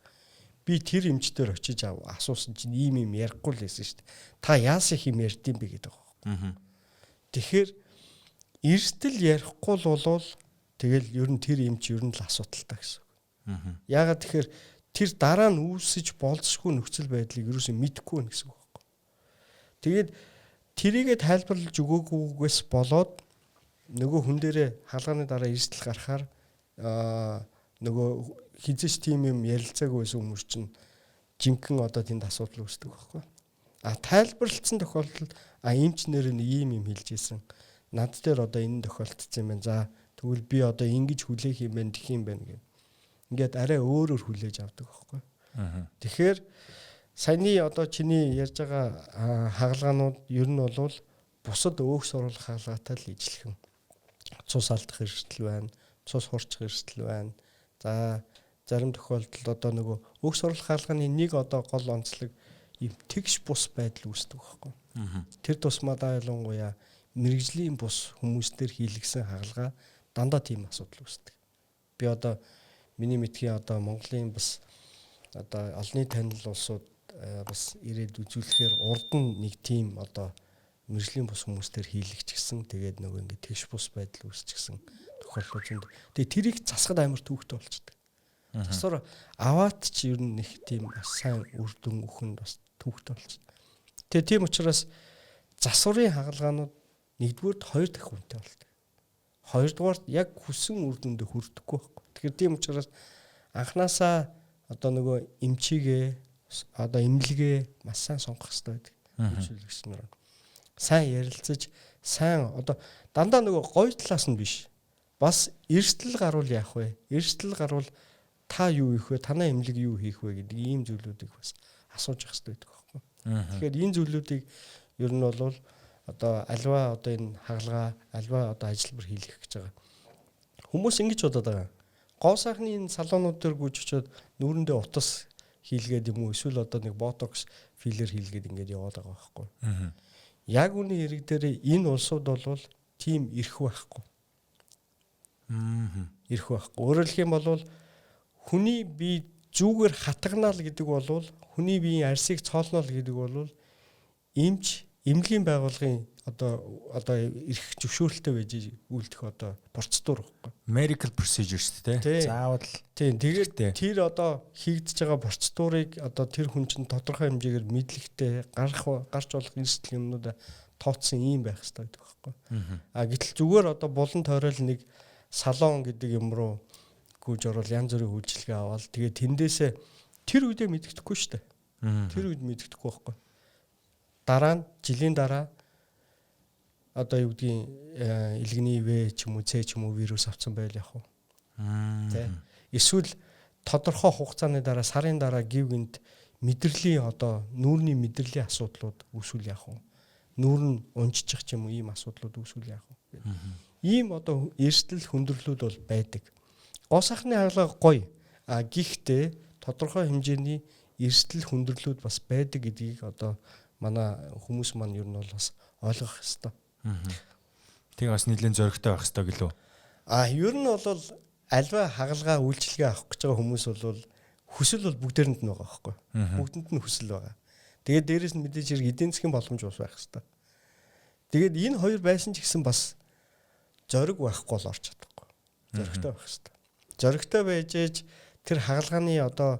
Speaker 2: би тэр эмчтэр очиж асуусан чинь ийм юм ярихгүй л байсан шүү дээ. Та яасан юм ярьд юм бэ гэдэг байгаа. Тэгэхээр эрсдэл ярихгүй л болвол тэгэл ер нь тэр эмч ер нь л асуудалтай гэсэн. Яагаад тэгэхээр тэр дараа нь үүсэж болцсохгүй нөхцөл байдлыг ерөөсөө мэдэхгүй байна гэсэн үг байхгүй. Тэгээд тэрийгэ тайлбарлаж өгөөгүйгээс болоод нөгөө хүн дээрээ хаалганы дараа эрсдэл гарахаар нөгөө хизээч тийм юм ярилцаагүй байсан хүмүүс чинь жинхэнэ одоо тэнд асуудал үүсдэг байхгүй. Тайлбарлалцсан тохиолдолд эмч нэр нь ийм юм хэлж ийсэн. Над дээр одоо энэ тохиолдсон юм байна. За Тэгвэл би одоо ингэж хүлээх юм байна, тэх юм байна гэх. Ингээд арай өөрөөр хүлээж авдаг байхгүй. Тэгэхээр саяны одоо чиний ярьж байгаа хагалгаанууд ер нь бол бусад өөхс оруулах хагалгаатай л ижилхэн. Цус алдах эрсдэл байна, цус хурцх эрсдэл байна. За зарим тохиолдолд одоо нөгөө өөхс оруулах хаалганы нэг одоо гол онцлог юм тэгш бус байдал үүсдэг байхгүй. Тэр тусмадаа ялангуяа мэрэгжлийн бус хүмүүстээр хийлгсэн хаалгаа дандаа тийм асуудал үүсдэг. Би одоо миний мэдхийн одоо Монголын бас одоо олонний танил улсууд бас ирээд үзүүлэхээр урд нь нэг тийм одоо мэрэгжлийн бус хүмүүстээр хийлгчихсэн. Тэгээд нөгөө ингээд тэгш бус байдал үүсчихсэн тохиолдлууд. Тэгээд тэрийг засахад амар төвхтэй болчихдээ. Засвар аваад ч ер нь нэг тийм сайн үр дүн өгөхөнд бас төвхтэй болчихсон. Тэгээ тийм учраас засварын хагалгаанууд нэгдүгээрт 2 дахь үнэтэй болдог. Хоёрдугаарт яг хүссэн үр дүндээ хүрдэхгүй байхгүй. Тэгэхээр тийм учраас анханасаа одоо нөгөө эмчигээ одоо эмнэлгээ маш сайн сонгох хэрэгтэй байдаг. Үйлчлэгчнэр. Сайн ярилцаж, сайн одоо дандаа нөгөө гоё талаас нь биш. Бас эрсдэл гарвал яах вэ? Эрсдэл гарвал та юу хийх вэ? Танай эмнэлэг юу хийх вэ гэдэг ийм зүйлүүдийг бас асууж явах хэрэгтэй байдаг байхгүй. Тэгэхээр энэ зүйлүүдийг ер нь бол одоо альва одоо энэ хагалгаа, альва одоо ажилбар хийлгэх гэж байгаа. Хүмүүс ингэж бодоод байгаа. Гоо сайхны энэ салонууд дээр гүйж очиод нүүрэндээ утас хийлгээд юм уу? Эсвэл одоо нэг ботокс филлер хийлгээд ингээд яваад байгаа байхгүй. Яг үний хэрэг дээр энэ улсууд бол тийм ирэх байхгүй. Ирэх байхгүй. Өөрөөр хэлэх юм бол хүний бие зүүгээр хатагнаал гэдэг бол хүний биеийн арсыг цоолноол гэдэг бол эмч эмнэлгийн байгууллагын одоо эрх зөвшөөрөлтэй байж үйлдэх одоо процедур байхгүй.
Speaker 1: Medical procedures тий. Заавал
Speaker 2: тийм. Тэгээд тэр одоо хийгдэж байгаа процедурыг одоо тэр хүн чинь тодорхой хэмжээгээр мэдлэгтэй гарч болох эрсдэл юмнуудаа тооцсон юм байх хэрэгтэй гэдэг байхгүй. Гэтэл зүгээр одоо булан тойрол нэг салон гэдэг юм руу гүйж орол янз бүрийн үйлчилгээ аваад тэгээд тэндээсээ тэр үедээ мэддэхгүй шүү дээ. Тэр үед мэддэхгүй байхгүй. Дараа нь жилийн дараа одоо юу гэдгийг илгэний В ч юм уу С ч юм уу вирус авсан байл яах вэ? Тэ. Эсвэл тодорхой хугацааны дараа сарын дараа гів гинт мэдрэлийн одоо нүүрний мэдрэлийн асуудлууд үүсвэл яах вэ? Нүүр нь унжчих ч юм уу ийм асуудлууд үүсвэл яах вэ? Ийм одоо эрсдэл хүндрэлүүд бол байдаг. Гоо сайхны хаалга гоё. Гэхдээ тодорхой хэмжээний эрсдэл хүндрэлүүд бас байдаг гэдгийг одоо манай хүмүүс маань ер нь бол бас ойлгох хэрэгтэй.
Speaker 1: Тэгээ бас нэлээд зөрөгтэй байх хэрэгтэй гэлөө.
Speaker 2: Ер нь бол альва хагалгаа үйлчилгээ авах гэж байгаа хүмүүс бол хүсэл бол бүгдээрэнд нь байгаа байхгүй. Бүгдэнд нь хүсэл байгаа. Тэгээд дээрэс нь мэдээж хэрэг эдийн засгийн боломж бас байх хэрэгтэй. Тэгээд энэ хоёр байсан ч гэсэн бас зориг байхгүй бол орч чадахгүй. Зоригтой байх хэрэгтэй. Зоригтой байж ээж тэр хагалгааны одоо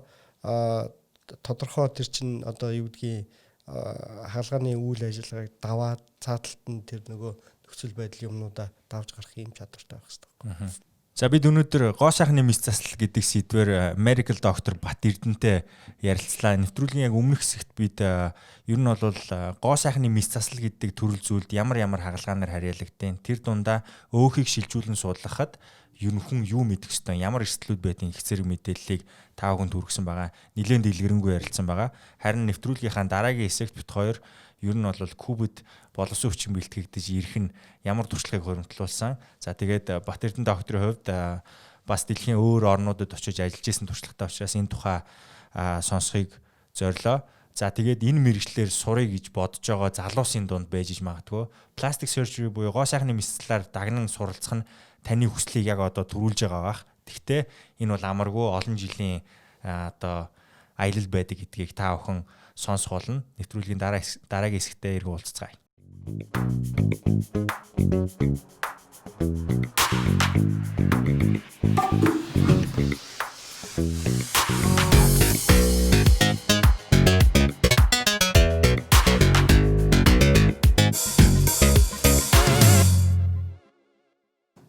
Speaker 2: тодорхой тэр чин одоо юу гэдгийг хаалганы үйл ажиллагааг даваад цааталт нь тэр нөгөө нөхцөл байдлын юмнуудаа давж гарах юм чадвартай байх хэрэгтэй.
Speaker 1: За бид өнөөдөр гоо сайхны мэс заслал гэдэг сэдвээр medical doctor Бат Эрдэнэтэй ярилцлаа. Нэвтрүүлгийн яг өмнөх хэсэгт бид ер нь бол гоо сайхны мэс заслал гэдэг төрөл зүйлд ямар хагалгаанаар харьяалагдیں۔ Тэр дундаа өөхийг шилжүүлэн судлахад ер нь хүн юу мэдэх ёстой, ямар эрсдлүүд байдгийг их зэрэг мэдээллийг та бүхэнд хүргэсэн байгаа. Нилээн дэлгэрэнгүй ярилцсан байгаа. Харин нэвтрүүлгийнхаа дараагийн хэсэгт бит хоёр ер нь бол Кубад боловсон хүчин бэлтгэгдэж ирэх нь ямар туршлагыг хуримтлуулсан. За тэгээд Бат Эрдэнэ докторийн хувьд бас дэлхийн өөр орнуудад очиж ажиллаж исэн туршлагатай учраас энэ тухай сонсхийг зорилоо. За тэгээд энэ мэрэгчлэр сурыг гэж бодож байгаа залуусын дунд байж иж магадгүй. Plastic surgery буюу гоо сайхны мэслэлээр дагнан суралцах нь таны хүслийг яг одоо төрүүлж байгаа бах. Тэгвэл энэ бол амаргүй олон жилийн одоо аялал байдаг гэдгийг та бүхэн сонсох болно. Нэвтрүүлгийн дараагийн хэсэгтээ эргэн уулзцгаая.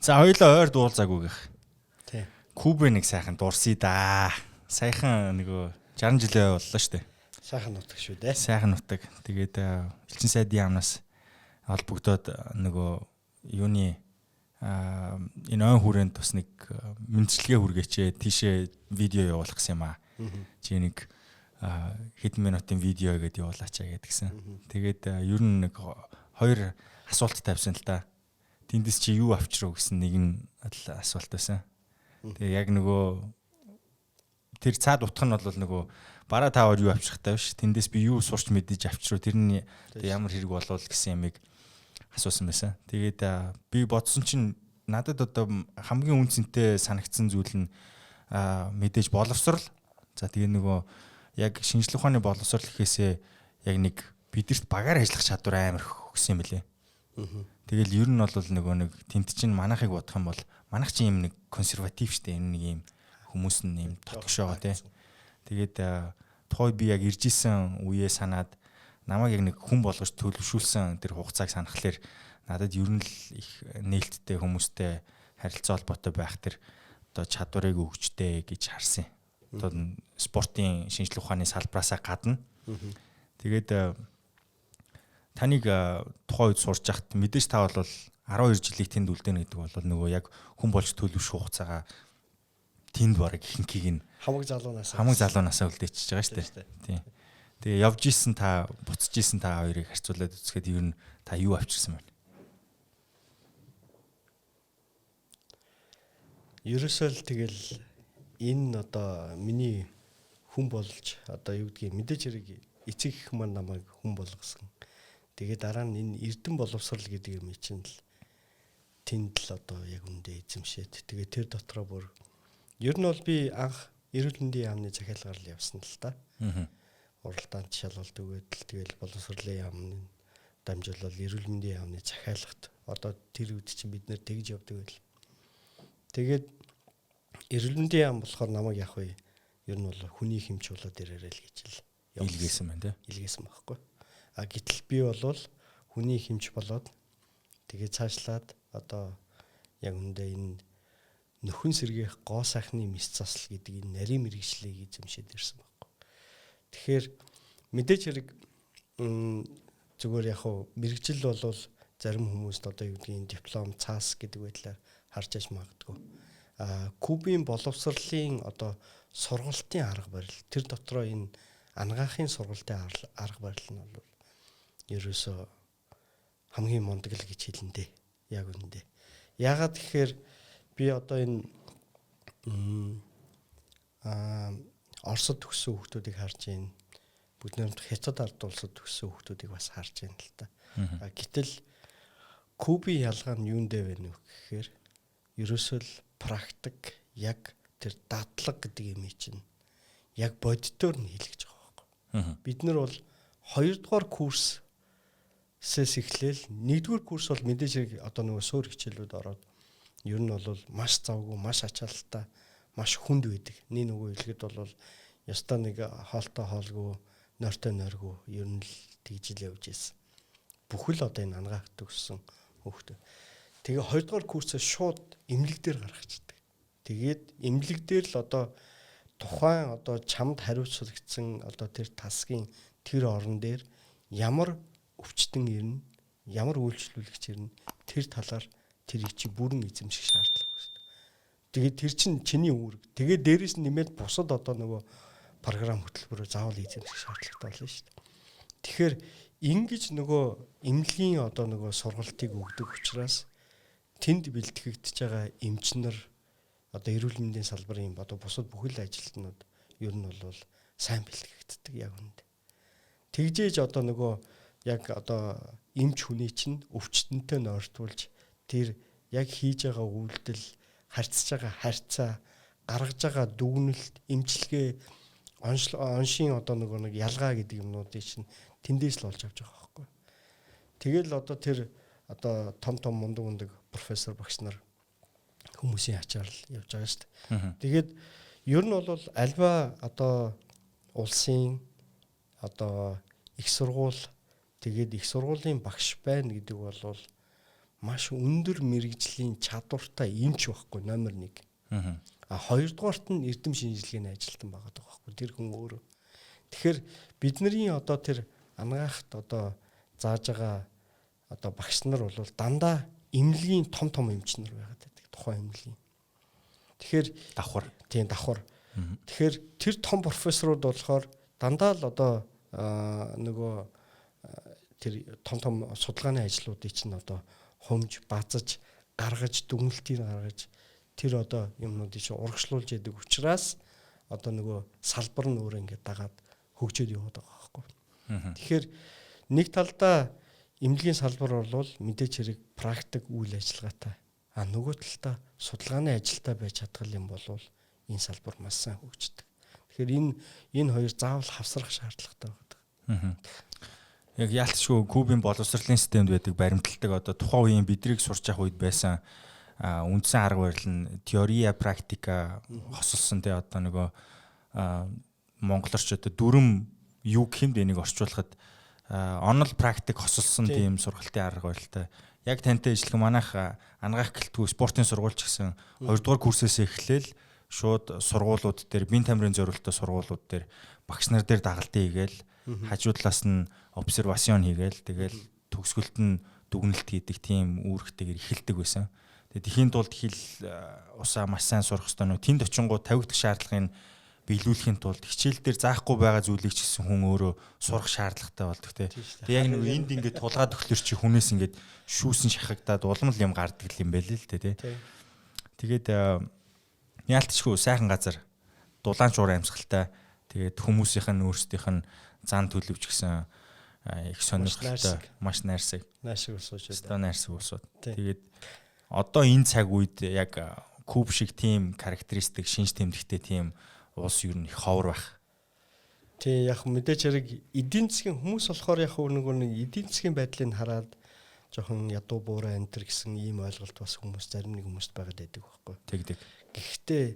Speaker 1: За хоёулаа ойр дуулзаагүй гэх.
Speaker 2: Тий.
Speaker 1: Куб нэг сайхан дурсъя да. Сайхан нөгөө 60 жилээ боллоо шүү дээ.
Speaker 2: Сайхан нутаг шүү дээ.
Speaker 1: Сайхан нутаг. Тэгээд элчин сайдын яамнаас холбогдоод нөгөө юуны энэ ойн хүрээнд бас нэг мэдчилгээ хүргээч тийшээ видео явуулах гэсэн юм аа. Чи нэг хэдэн минутын видео гэдээ явуулаач гэдгсэн. Тэгээд ер нь нэг хоёр асуулт тавьсан л та. Тэндээс чи юу авчрав гэсэн нэг нь асуулт байсан. Тэгээ яг нөгөө тэр цаад утга нь бол нөгөө бараа таавар юу авчрахтай биш. Тэндээс би юу сурч мэдэж авчрав тэрний ямар хэрэг болов гэсэн ямиг асуусан байсан. Тэгээд би бодсон чинь надад одоо хамгийн үнцэнтэй санагдсан зүйл нь мэдээж боловсрал. За тэгээ нөгөө яг шинжлэх ухааны боловсрал гэхээсээ яг нэг бидэрт багаар ажиллах чадвар амар өгсөн юм билээ. Тэгэл ер нь бол нөгөө нэг тент чинь манайхыг бодох юм бол манайх чинь юм нэг консерватив штэ энэ нэг юм хүмүүс нь юм тотгошоо тий. Тэгээд тухай би яг ирж исэн үеэ санаад намайг яг нэг хүн болгож төлөвшүүлсэн тэр хугацааг санахлаар надад ер нь л их нээлттэй хүмүүстэй харилцаа холбоотой байх тэр одоо чадварыг өгчтэй гэж харсан. Одоо спортын шинжлэх ухааны салбараасаа гадна. Тэгээд таныг тухайн үед сурч яхад мэдээж та бол 12 жилийг тэнд үлдээнэ гэдэг бол нөгөө яг хүн болж төлөвшөх хугацаагаа тэнд бараг ихэнхийг нь
Speaker 2: хамаг залуунаасаа
Speaker 1: үлдээчихэж байгаа шүү дээ. Тийм. Тэгээ явж исэн та буцаж исэн та хоёрыг харьцуулаад үзэхэд ер нь та юу авчирсан байна?
Speaker 2: Ерөөсөө л тэгэл энэ одоо миний хүн болж одоо юу гэдгийг мэдээж хэрэг эцэг их маань намайг хүн болгосон. Тэгээд дараа нь энэ эрдэм боловсрал гэдэг юм чинь л тэнд л одоо яг үндэ эзэмшээд тэгээд тэр дотроо бүр ер нь бол би анх эрүүл мэндийн яамны захиалгаар л явсан л та. Уралдаанд шалгалт өгөөд л тэгэл боловсролын яамны дамжуулал эрүүл мэндийн яамны захиалгат одоо тэр үед чинь бид нэр тэгж явдаг байл. Тэгээд эрүүл мэндийн яам болохоор намайг яг вэ ер нь бол хүний хэмч болоод ирээрэй л гэж л
Speaker 1: илгээсэн байна тий.
Speaker 2: Илгээсэн байхгүй. Гэтэл би бол хүний хэмч болоод тэгээ цаашлаад одоо яг үндэ энэ нөхөн сэргээх гоо сайхны мэс засал гэдэг энэ нарийн мэргэжлийг эзэмшээд ирсэн байхгүй. Тэгэхээр мэдээж хэрэг зүгээр яг хуу мэргэжил бол зарим хүмүүст одоо юу гэдгийг диплом цаас гэдэг байдлаар харж аж магадгүй. Кубын боловсролын одоо сургалтын арга барил тэр дотроо энэ ангаахын сургалтын арга барил нь бол ерөөсөө хамгийн мундаг л гэж хэлэндээ яг үндэ. Яагаад тэгэхээр би одоо энэ Оросд төгссөн хүүхдүүдийг харж байна. Бүгд Хятад ард улсад төгссөн хүүхдүүдийг бас харж байна л та. Гэтэл Кубын ялгаа нь юундэ вэ нөх гэхээр ерөөсөө л практик яг тэр дадлаг гэдэг юм чинь яг бодитоор нь хийлгэж байгаа байхгүй. Бид нар бол 2 дугаар курс сэс эхлээл 1-р курс бол мэдээж одоо нөгөө суур хичээлүүд ороод ер нь бол маш завгүй, маш ачаалттай, маш хүнд байдаг. Нэг нөгөө хэлэхэд бол ёстой нэг хоолтой хоолгүй, нойртой нойргүй ер нь л тэгж л явж ийсэн. Бүхэл одоо энэ ангаах төгссөн хүүхдүүд. Тэгээ 2 дугаар курсээ шууд эмнэлэг дээр гаргачихдаг. Тэгээд эмнэлэг дээр л одоо тухайн одоо чамд хариуцлагдсан одоо тэр тасгийн тэр орон дээр ямар өвчтөн ирнэ, ямар үйлчлүүлэгч ирнэ тэр талаар тэрийг чи бүрэн эзэмших шаардлага байна. Тэгээд тэр чинь чиний үүрэг. Тэгээд дээрэс нь нэмээд бусад одоо нөгөө програм хөтөлбөрөөр заавал эзэмших шаардлагатай болно шүү дээ. Тэгэхээр ингэж нөгөө эмнэлгийн одоо нөгөө сургалтыг өгдөг учраас тэнд бэлтгэгдэж байгаа эмчнэр одоо эрүүл мэндийн салбарын одоо бусад бүхэл ажилтнууд ер нь бол сайн бэлтгэгддэг яг үнд. Тэгжээж одоо нөгөө яг одоо эмч хүний чинь өвчтөнтэй нойртуулж тэр яг хийж байгаа үйлдэл, харьцаж байгаа харьцаа, гаргаж байгаа дүгнэлт, эмчилгээ, оншийн одоо нэг ялгаа гэдэг юмнуудыг чинь тэндээс л олж авч байгаа байхгүй. Тэгэл одоо тэр одоо том мундаг профессор багш нар хүмүүсийн ачаар л явж байгаа шүү дээ. Тэгээд ер нь бол альва одоо улсын одоо их сургууль тэгээд их сургуулийн багш байна гэдэг бол маш өндөр мэрэгжлийн чадвартай эмч байхгүй номер 1. Хоёрдугаарт нь эрдэм шинжилгээний ажилтан байгаа байхгүй тэр хүн өөрөө. Тэгэхээр бидний одоо тэр ангаахт одоо зааж байгаа одоо багш нар бол дандаа эмнэлгийн том эмчнэр байгаад байдаг. Тухайн эмнэлгийн. Тэгэхээр
Speaker 1: давхар.
Speaker 2: Тийм давхар. Тэгэхээр тэр том профессорууд болохоор дандаа л одоо нөгөө тэр том судалгааны ажлуудыг чинь одоо хумж, базаж, гаргаж, дүгнэлтийг гаргаж тэр одоо юмнуудыг чинь урагшлуулж яадаг учраас одоо нөгөө салбар нь өөр ингээд дагаад хөгжөөд яваад байгаа байхгүй. Тэгэхээр нэг талдаа эмнэлгийн салбар бол мэдээч хэрэг практик үйл ажиллагаатай. Нөгөө талдаа судалгааны ажилтай байж чадгал юм бол энэ салбар маш сайн хөгждөг. Тэгэхээр энэ хоёр заавал хавсрах шаардлагатай байдаг.
Speaker 1: Яг яалтчгүй Кубын боловсролын системд байдаг баримталдаг одоо тухайн үеийн бидрийг сурч явах үед байсан үндсэн арга барил нь теория практика хосолсон те одоо нөгөө монголорч одоо дүрм юу гэмд энийг орчуулахад онол практик хосолсон тийм сургалтын арга барилтай. Яг тантай ижилхэн манайх ангаах гэлтгүй спортын сургуульч гэсэн 2 дугаар курсээс эхлээл шууд сургуулиуд дээр бие тамирын зорилттой сургуулиуд дээр багш нар дээр дагалдаа хийгээл хажуудлаас нь обсервацийн хийгээл тэгэл төгсгөлт нь дүгнэлт хийдэг тийм үүрэгтэйгээр эхэлдэг байсан. Тэгээд тэхийн тулд хэл усаа маш сайн сурах хэрэгтэй нөө тэнд очингууд тавигдах шаардлагыг биелүүлэхийн тулд хичээл дээр заахгүй байгаа зүйлийг ч гэсэн хүн өөрөө сурах шаардлагатай болдог те. Тэг яг нэг энд ингээд тулгаад өгөхлөр чи хүнээс ингээд шүүсэн шахагдаад улам л юм гардаг юм байл л те. Тэгээд яалтчгүй сайхан газар дулаан шуур амьсгалтай тэгээд хүмүүсийнх нь өөрсдийнх нь зан төлөвч гэсэн их сонирхолтой маш найрсаг
Speaker 2: улсууд
Speaker 1: найрсаг улсууд. Тэгээд одоо энэ цаг үед яг Куб шиг тийм характеристик шинж тэмдэгтэй тийм улс юу нэг ховор байх.
Speaker 2: Тий яг мэдээч хэрэг эдийн засгийн хүмүүс болохоор яг нэг эдийн засгийн байдлыг хараад жоохон ядуу буурай энтер гэсэн ийм ойлголт бас хүмүүс зарим нэг хүмүүст байгаад байдаг байхгүй.
Speaker 1: Тэгдэг.
Speaker 2: Гэхдээ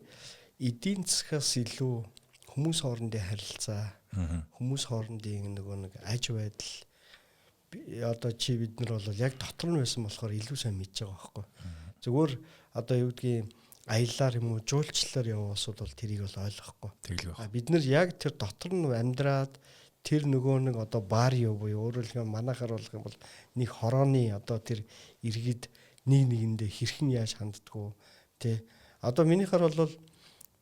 Speaker 2: эдийн засгаас илүү хүмүүс хоорондын харилцаа, хүмүүс хоорондын нэг аж байдал одоо чи бид нар бол яг дотор нь байсан болохоор илүү сайн мэдж байгаа байхгүй. Зүгээр одоо юу гэдгийг аяллаар юм уу жуулчлалаар явсан улсууд бол тэрийг бол ойлгохгүй. Бид нар яг тэр дотор нь амьдраад тэр нэг одоо барио буюу өөрөөр хэлбэл манайхаар болох юм бол нэг хорооны одоо тэр иргэд нэгэндээ хэрхэн яаж ханддаггүй тий. Одоо минийхаар бол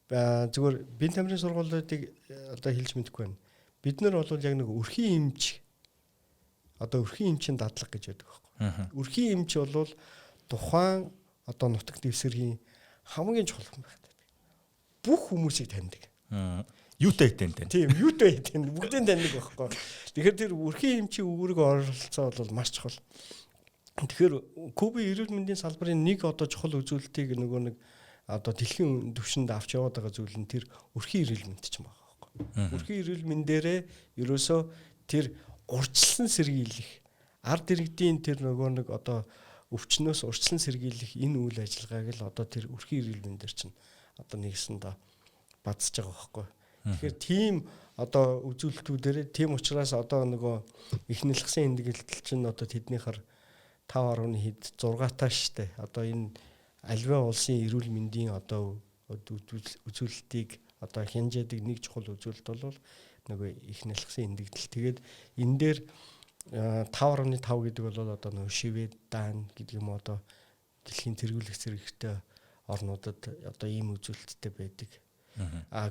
Speaker 2: зүгээр бие тамирын сургуулиудыг одоо хэлж мэдэхгүй байна. Бид нар бол яг нэг өрхийн эмч одоо өрхийн эмчийн дадлага гэж байдаг байхгүй. Өрхийн эмч бол тухайн одоо нутаг дэвсгэрийн хамгийн чухал хүн байдаг. Бүх хүмүүсийг таньдаг.
Speaker 1: Юутай таньдаг.
Speaker 2: Тийм, юутай таньдаг. Бүгдийг таньдаг байхгүй. Тэгэхээр тэр өрхийн эмчийн үүрэг оролцоо бол маш чухал. Тэгэхээр Кубын эрүүл мэндийн салбарын нэг одоо чухал үзүүлэлтийг нэг одоо дэлхийн түвшинд авч яваад байгаа зүйл нь тэр өрхийн эрүүл мэнд ч юм байгаа байхгүй. Өрхийн эрүүл мэндээрээ ерөөсөө тэр урьдчилан сэргийлэх ард иргэдийн тэр нэг одоо өвчнөөс урьдчилан сэргийлэх энэ үйл ажиллагааг л одоо тэр өрхийн эрүүл мэндээр чинь одоо нэгсэндээ бадсаж байгаа байхгүй. Тэгэхээр тийм одоо үзүүлэлтүүдээр тийм учраас одоо их нэлгсэн эндгэлтэл чинь одоо тэднийхэр 5.6 таа штэ. Одоо энэ альва улсын эрүүл мэндийн одоо үзүүлэлтийг одоо хянжаадаг нэг чухал үзүүлэлт бол их нэлгсэн эндэгдэл. Тэгээд энэ дээр 5.5 гэдэг бол одоо Швед, Дан гэдэг юм одоо дэлхийн тэргүүлэх зэрэгтэй орнуудад одоо ийм үзүүлэлттэй байдаг.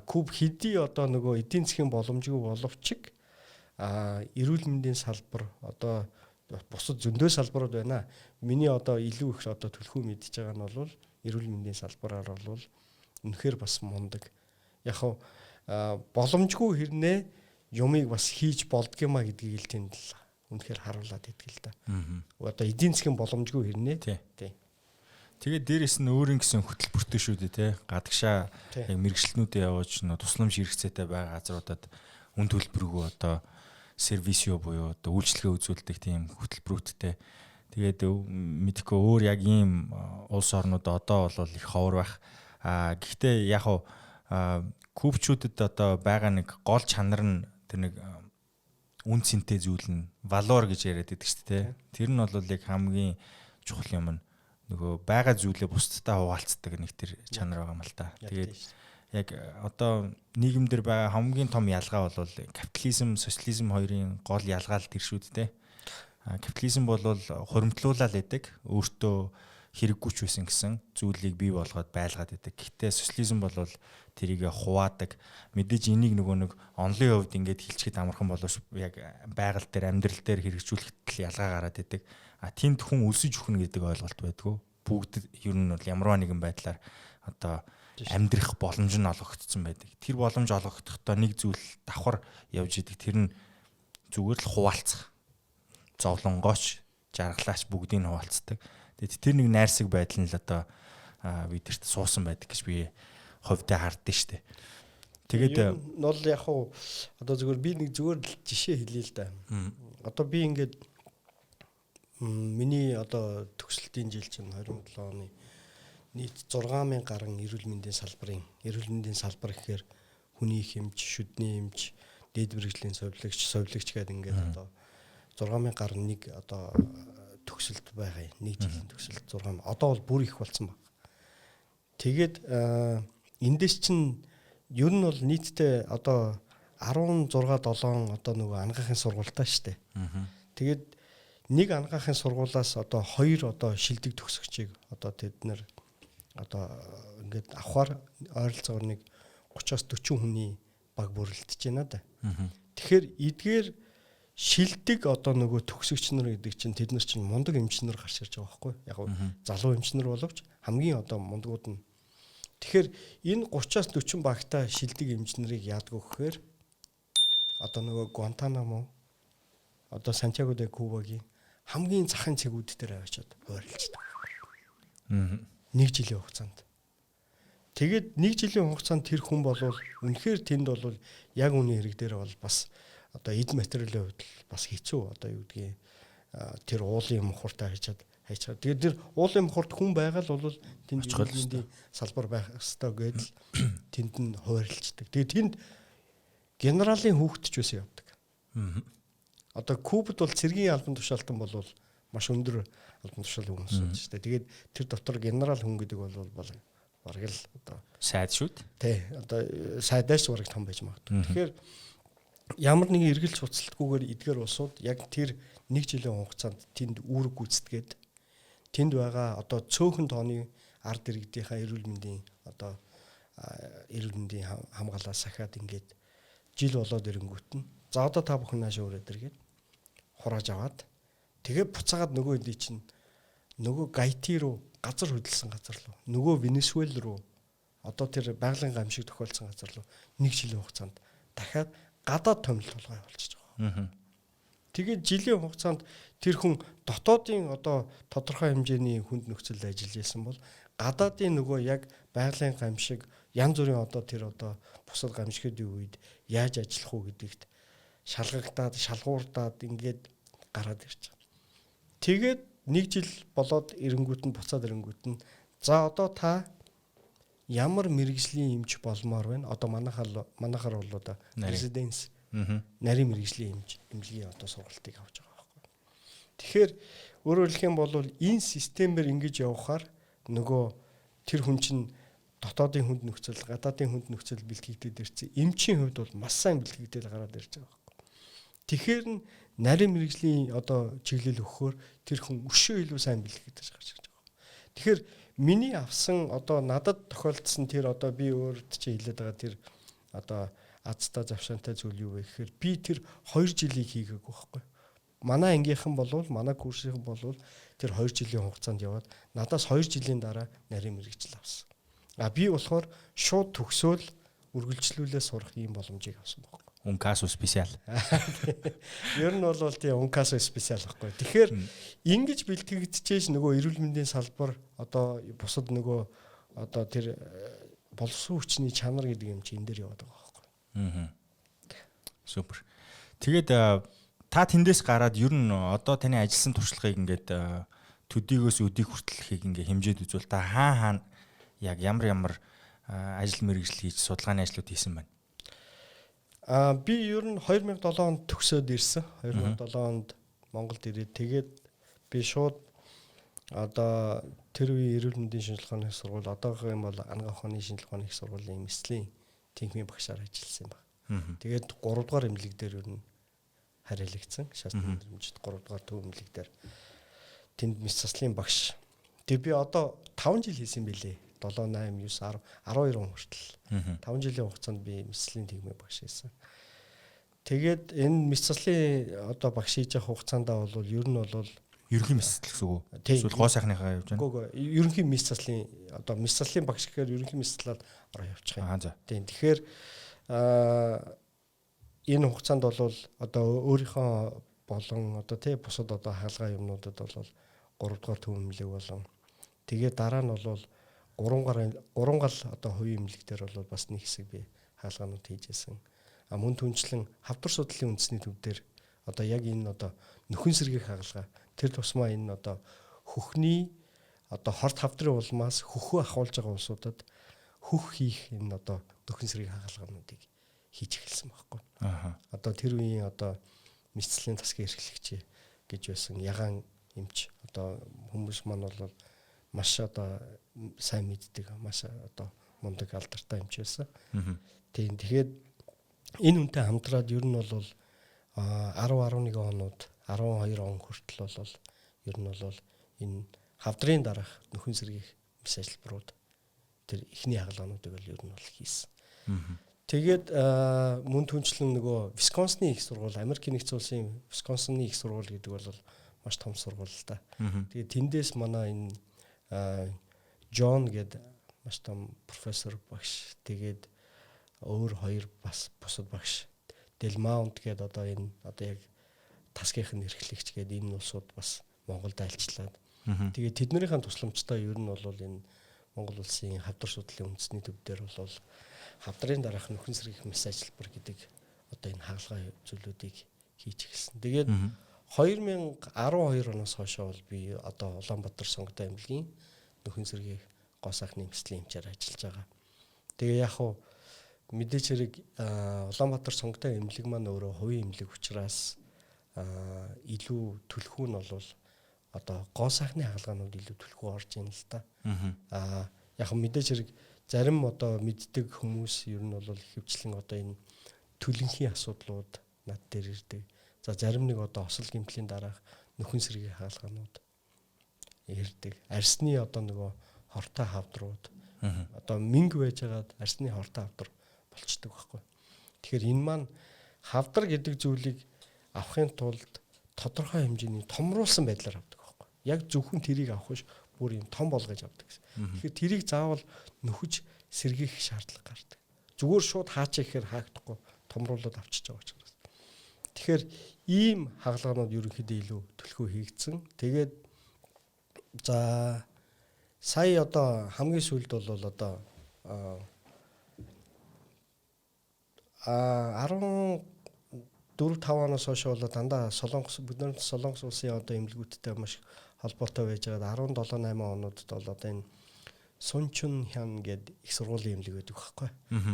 Speaker 2: Куб хэдий одоо эдийн засгийн боломжгүй боловч эрүүл мэндийн салбар одоо бусад зөндөө салбарууд байна. Миний одоо илүү их одоо төлхөө мэдж байгаа нь бол эрүүл мэндийн салбараар бол үнэхээр бас мундаг. Яг боломжгүй хэрнээ юмыг бас хийж болдгиймаа гэдгийг л тэнд л үнэхээр харуулад идэх л да. Одоо эдийн засгийн боломжгүй хэрнээ. Тий.
Speaker 1: Тэгээд дээрэс нь өөрийн гэсэн хөтөлбөртэй шүү дээ те. Гадагшаа яг мэрэгчлэнүүдэд явуулж тусламж хэрэгцээтэй байгаа газруудад үн төлбөргүй одоо сервисио буюу одоо үйлчлэгээ үзүүлдэг тийм хөтөлбөрүүдтэй. Тэгээд мэдээгүй өөр яг ийм улс орнууд одоо бол их ховор байх. Гэхдээ яг кубчүүдэд одоо байгаа нэг гол чанар нь тэр нэг үн цэнтэй зүйл нь валор гэж яриад байдаг шүү дээ. Тэр нь бол яг хамгийн чухал юм нь нөгөө байгаа зүйлээ бусдтай хуваалцдаг нэг тэр чанар байгаа юм л да. Тэгээд яг одоо нийгэмдэр байгаа хамгийн том ялгаа бол капитализм, социализм хоёрын гол ялгаа л тэр шүү дээ. Капитализм бол хуримтлуулаад байдаг. Өөртөө хэрэггүйч байсан гэсэн зүйлийг бий болгоод байлгаад байдаг. Гэхдээ социализм бол тэрийг хуваадаг. Мэдээж энийг нөгөө нэг онлын хувьд ингээд хилчихэд амархан боловч яг байгаль дээр амьдрал дээр хэрэгжүүлэхэд л ялгаа гараад байдаг. Тэнд хүн өлсөж өхнө гэдэг ойлголт байдгүй. Бүгд ер нь бол ямарваа нэгэн байдлаар одоо амьдрах боломж нь олгогдсон байдаг. Тэр боломж олгогдохдоо нэг зүйл давхар явж идэг. Тэр нь зүгээр л хуваалцах. Зовлонгооч, жаргалаач бүгдийг нь хуваалцдаг. Тэгээд тэр нэг найрсаг байдал нь л одоо бидэрт суусан байдаг гэж би хувьдаа хардсан шүү дээ. Тэгээд
Speaker 2: нол яг хуу одоо зүгээр би нэг зүгээр л жишээ хэлье л да. Одоо би ингээд миний одоо төгсөлтийн жил чинь 2007 оны нийт 6000 гаруй эрүүл мэндийн салбар гэхээр хүний хэмж, шүдний хэмж, дээд мэргэжлийн совилогч гэдэг ингээд одоо 6000 гаруй нэг одоо төгсөлт байгаа юм. Нэг жилийн төгсөлт 6000. Одоо бол бүр их болсон баг. Тэгээд эндээс чинь ер нь бол нийтдээ одоо 16 7 одоо нөгөө ангаахын сургуультай шүү дээ. Тэгээд нэг ангаахын сургуулаас одоо 2 одоо шилдэг төгсөгчийг одоо тэд нэр одоо ингээд авахар ойролцоогоор нэг 30-аас 40 хүний баг бүрэлдэж байна да. Тэгэхээр эдгээр шилдэг одоо нөгөө төгсөгч нар гэдэг чинь тэд нар чинь мундаг эмчнэр гарч ирж байгаа байхгүй яг залуу эмчнэр боловч хамгийн одоо мундагуд нь. Тэгэхээр энэ 30-аас 40 багтаа шилдэг эмчнэрийг яадаг вэ гэхээр одоо нөгөө Гуантанамо одоо Сантьяго де Кубагийн хамгийн захын цэгүүд дээр авчиад хойрлцдаг. Нэг жилийн хугацаанд. Тэгээд нэг жилийн хугацаанд тэр хүн болвол үнэхээр тэнд бол яг үний хэрэг дээр бол бас одоо эд материалын хувьд бас хэцүү одоо юу гэдгийг тэр уулын мухуртаа хайчаад. Тэгээд тэр уулын мухурт хүн байгаа л бол тэнд мэндийн салбар байх ёстой гэдэл тэнд нь хойрлцдаг. Тэгээд тэнд генералын хүүхдч байсан явдаг. Одоо Кубд бол цэргийн албан тушаалтан бол маш өндөр албан тушаал хүмүүс байна шүү дээ. Тэгээд тэр дотор генерал хүн гэдэг бол бараг л одоо
Speaker 1: сайд шүү дээ.
Speaker 2: Тий, одоо сайдаас бараг том байж магадгүй. Тэгэхээр ямар нэгэн эргэлж хуцалтгүйгээр эдгээр улсууд яг тэр нэг жилийн хугацаанд тэнд үүрэг гүйцэтгээд тэнд байгаа одоо цөөхөн тооны ард иргэдийнхаа эрүүл мэндийн одоо эрүүл мэндийн хамгаалаас сахиад ингээд жил болоод ирэнгүүт нь за одоо та бүхэн нааш өрөөд иргээд хурааж аваад тэгээ буцаагаад нөгөө хэдий чинь нөгөө Гайти руу газар хөдөлсөн газар руу нөгөө Венесуэл руу одоо тэр байгалийн гамшиг тохиолдсон газар руу нэг жилийн хугацаанд дахиад гадаад томилт толгой болчихж байгаа. Тэгээд жилийн хугацаанд тэр хүн дотоодын одоо тодорхой хэмжээний хүнд нөхцөлд ажиллаж байсан бол гадаадын нөгөө яг байгалийн гамшиг янз бүрийн одоо тэр одоо бусад гамшигчдын үед яаж ажиллах уу гэдэгт шалгагдаад шалгуурдаад ингээд гараад ирж байгаа. Тэгээд нэг жил болоод ирэнгүүт нь буцаад ирэнгүүт нь за одоо та ямар мэрэгжлийн эмч болмоор байна? Одоо манайхаар бол одоо резиденс нарийн мэрэгжлийн эмнэлгийн одоо сургалтыг авч байгаа байхгүй. Тэгэхээр өөрөөр хэлэх юм бол энэ системээр ингэж явахаар нөгөө тэр хүн чинь дотоодын хүнд нөхцөл, гадаадын хүнд нөхцөл бэлтгэгдээд ирсэн. Эмчийн хувьд бол маш сайн бэлтгэгдээд гараад ирж байгаа байхгүй. Тэгэхээр нарийн мэрэгжлийн одоо чиглэл өгөхөөр тэр хүн өшөө илүү сайн бэлтгэгдэж гарч ирж байгаа. Тэгэхээр миний авсан одоо надад тохиолдсон тэр одоо би өөрөд чи хэлээд байгаа тэр одоо азтай завшаантай зүйл юу вэ гэхээр би тэр 2 жилийг хийгээгүй байхгүй. Манай ангийнхан болвол манай курсийнхан болвол тэр 2 жилийн хугацаанд яваад надаас 2 жилийн дараа нарийн мэрэгжил авсан. Би болохоор шууд төгсөөл үргэлжлүүлээ сурах юм боломжийг авсан байхгүй.
Speaker 1: Ункасо специал.
Speaker 2: Ер нь бол тийм ункасо специал байхгүй. Тэгэхээр ингэж бэлтгэгдчихэж нөгөө эрүүл мэндийн салбар одоо бусад нөгөө одоо тэр боловсон хүчний чанар гэдэг юм чи энэ дээр яваад байгаа байхгүй.
Speaker 1: Супер. Тэгээд та тэндээс гараад ер нь одоо таны ажилласан туршлагыг ингээд төдийгөөс өдийг хүртэлхийг ингээд хэмжээд үзвэл та хаана яг ямар ажил мэргэжил хийж судалгааны ажлууд хийсэн байна?
Speaker 2: Би ер нь 2007 онд төгсөөд ирсэн. 2007 онд Монголд ирээд тэгээд би шууд одоо тэр үеийн эрүүл мэндийн шинжилгээ ухааны сургууль одоогийн юм бол ангаа ухааны шинжилгээ ухааны сургуулийн эмслийн техникийн багшаар ажилласан юм байна. Тэгээд 3 дугаар эмнэлэг дээр ер нь харилцсан. Шашны нэрмжид 3 дугаар төв эмнэлэг дээр тэнд мэс заслын багш. Тэг би одоо 5 жил хийсэн билээ. 7 8 9 10 12 он хүртэл 5 жилийн хугацаанд би мэс заслын тэгмээ багш хийсэн. Тэгээд энэ мэс заслын одоо багш хийж явах хугацаандаа бол ер нь бол
Speaker 1: ерөнхий мэс засал гэсэн үг үү? Эсвэл гоо сайхныхаа явж байна.
Speaker 2: Үгүй ерөнхий мэс заслын одоо мэс заслын багш гэхээр ерөнхий мэс заслаад ороо явчих юм. Тийм. Тэгэхээр энэ хугацаанд бол одоо өөрийнхөө болон одоо тий бусад одоо хаалгаа юмнуудад бол 3 дугаар төв эмнэлэг болон тэгээд дараа нь бол 3 гал одоо хувийн эмнэлэг дээр бол бас нэг хэсэг би хаалгаанууд хийжсэн. Мөн түнчлэн хавдар судлалын үндэсний төв дээр одоо яг энэ одоо нөхөн сэргийг хаалгаа тэр тусмаа энэ одоо хөхний одоо хорт хавдрын улмаас хөхөө ахуулж байгаа улсуудад хөх хийх энэ одоо нөхөн сэргийг хаалгаануудыг хийж эхэлсэн байхгүй. Одоо тэр үеийн одоо мэсцлийн засгийн эрхлэгч гэж байсан ягаан эмч одоо хүмүүс маань бол маш одоо сайн мэддэг маш одоо мундаг алдартай эмч байсан. Тийм тэгэхээр энэ үнтэй хамтраад ер нь бол 10 11 онууд 12 он хүртэл бол ер нь бол энэ хавдрын дараах нөхөн сэргийх мэс ажилбарууд тэр ихний хаалгануудыг бол ер нь бол хийсэн. Тэгээд мөн түнчлэн нөгөө Висконсины их сургууль, Америкийн нэгдсэн улсын Висконсины их сургууль гэдэг бол маш том сургууль л да. Тэгээд тэндээс манай энэ Джон гэдэг маш том профессор багш, тэгээд өөр хоёр бас бусад багш, Делмаунт гэдэг одоо энэ одоо яг тасгийнхын эрхлэгч гэдэг энэ улсууд бас Монголд альчлаад. Тэгээд тэднэрийн тусламжтай ер нь бол энэ Монгол улсын хавдар судлалын үндэсний төв дээр бол хавдрын дараах нөхөн сэргийх мэс ажилбар гэдэг одоо энэ хаалгаа зүйлүүдийг хийж эхэлсэн. Тэгээд 2012 оноос хойш бол би одоо Улаанбаатар сонготой эмнэлгийн нөхөн сэргийх гоо сайхны эмчлийн эмчээр ажиллаж байгаа. Тэгээ яг хуу мэдээч хэрэг Улаанбаатар сонготой эмнэлэг маань өөрөө хувийн эмнэлэг учраас илүү төлхөө нь бол одоо гоо сайхны хаалгаанууд илүү төлхөө орж ийн л та. Яг мэдээч хэрэг зарим одоо мэддэг хүмүүс ер нь бол ихэвчлэн одоо энэ төлөнхийн асуудлууд над дээр ирдэг. За зарим нэг одоо осол гэмтлийн дараах нөхөн сэргийн хаалгаанууд ирдэг. Арсны одоо нөгөө хортой хавдрууд одоо мэнг байжгаад арсны хортой хавдар болчдөг байхгүй. Тэгэхээр энэ маань хавдар гэдэг зүйлийг авахын тулд тодорхой хэмжээний томруулсан байдлаар авдаг байхгүй. Яг зөвхөн тэрийг авах биш бүр юм том болгож авдаг гэсэн. Тэгэхээр тэрийг заавал нөхөж сэргийх шаардлага гардаг. Зүгээр шууд хаачаа ихээр хаагдахгүй томруулаад авчиж байгаа учраас. Тэгэхээр ийм хаалганууд ерөнхийдөө илүү төлхөө хийгдсэн. Тэгээд за сая одоо хамгийн сүүлд бол одоо 14-5 оноос хойш бол дандаа Солонгос бидний Солонгос улсын одоо эмнэлгүүдтэй маш холбоотой байж байгаа 17-8 онуудад бол одоо энэ Сунчун хян гэдэг их сургуулийн эмнэлэг байдаг байхгүй.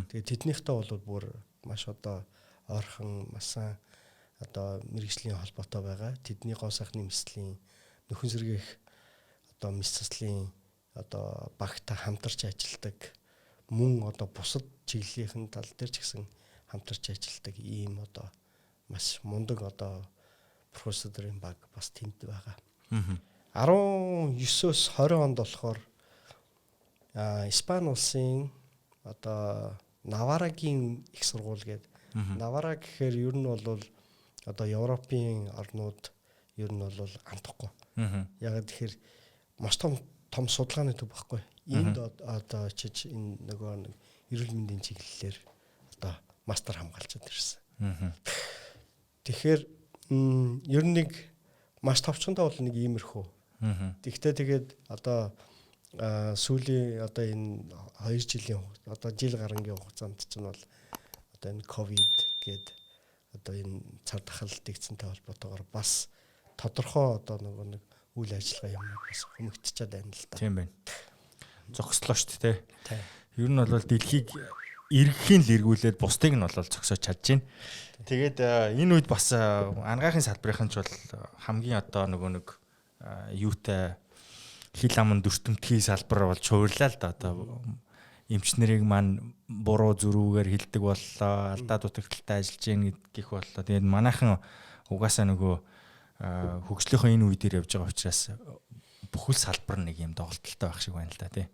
Speaker 2: Тэгээд тэднийхтэй бол бүр маш одоо ойрхон масан одоо мэргэжлийн холбоотой байгаа. Тэдний гоо сайхны мэслийн нөхөн сэргийх одоо мэс заслын одоо багтаа хамтарч ажилладаг. Мөн одоо бусад чиглэлийн тал дээр ч гэсэн хамтарч ажилладаг ийм одоо маш мундаг одоо профессорын баг бас тэнд байгаа. 19-с 20 онд болохоор Испани улсын одоо Наварагийн их сургууль гэдэг. Навара гэхээр ер нь бол одоо Европын орнууд ер нь бол андахгүй. Яг тэгэхээр маш том судалгааны төв байхгүй. Энд одоо чиж энэ нөгөө эрүүл мэндийн чиглэлээр одоо мастер хамгаалчаад ирсэн. Тэгэхээр ер нь нэг маш товчхондоо бол нэг иймэрхүү. Тэгтээ тэгээд одоо сүүлийн одоо энэ 2 жилийн одоо жил гарангийн хугацаанд чинь бол одоо энэ ковид гээд одоо энэ цар тахал дэгцэнтэй холбоотойгоор бас тодорхой одоо нэг үйл ажиллагаа юм бас хүмүүжчихэд байна л да.
Speaker 1: Тийм байна. Зогслоо шүү дээ. Ер нь бол дэлхийг эргэхийн л эргүүлээд бусдыг нь бол зогсоож чадж байна. Тэгээд энэ үед бас ангаахын салбарын ч бол хамгийн одоо нэг юутай хил аман дүртэмтгий салбар болж хуурлаа л да. Одоо эмч нарыг маань буруу зөрүүгээр хилдэг боллоо, алдаа дутагдaltaй ажиллаж гин гэх боллоо. Тэгээд манайхан угаасаа нөгөө хөгжлийнхөө энэ үе дээр явж байгаа учраас бүхэл салбар нэг юм доголдолтой байх шиг байна л да тий.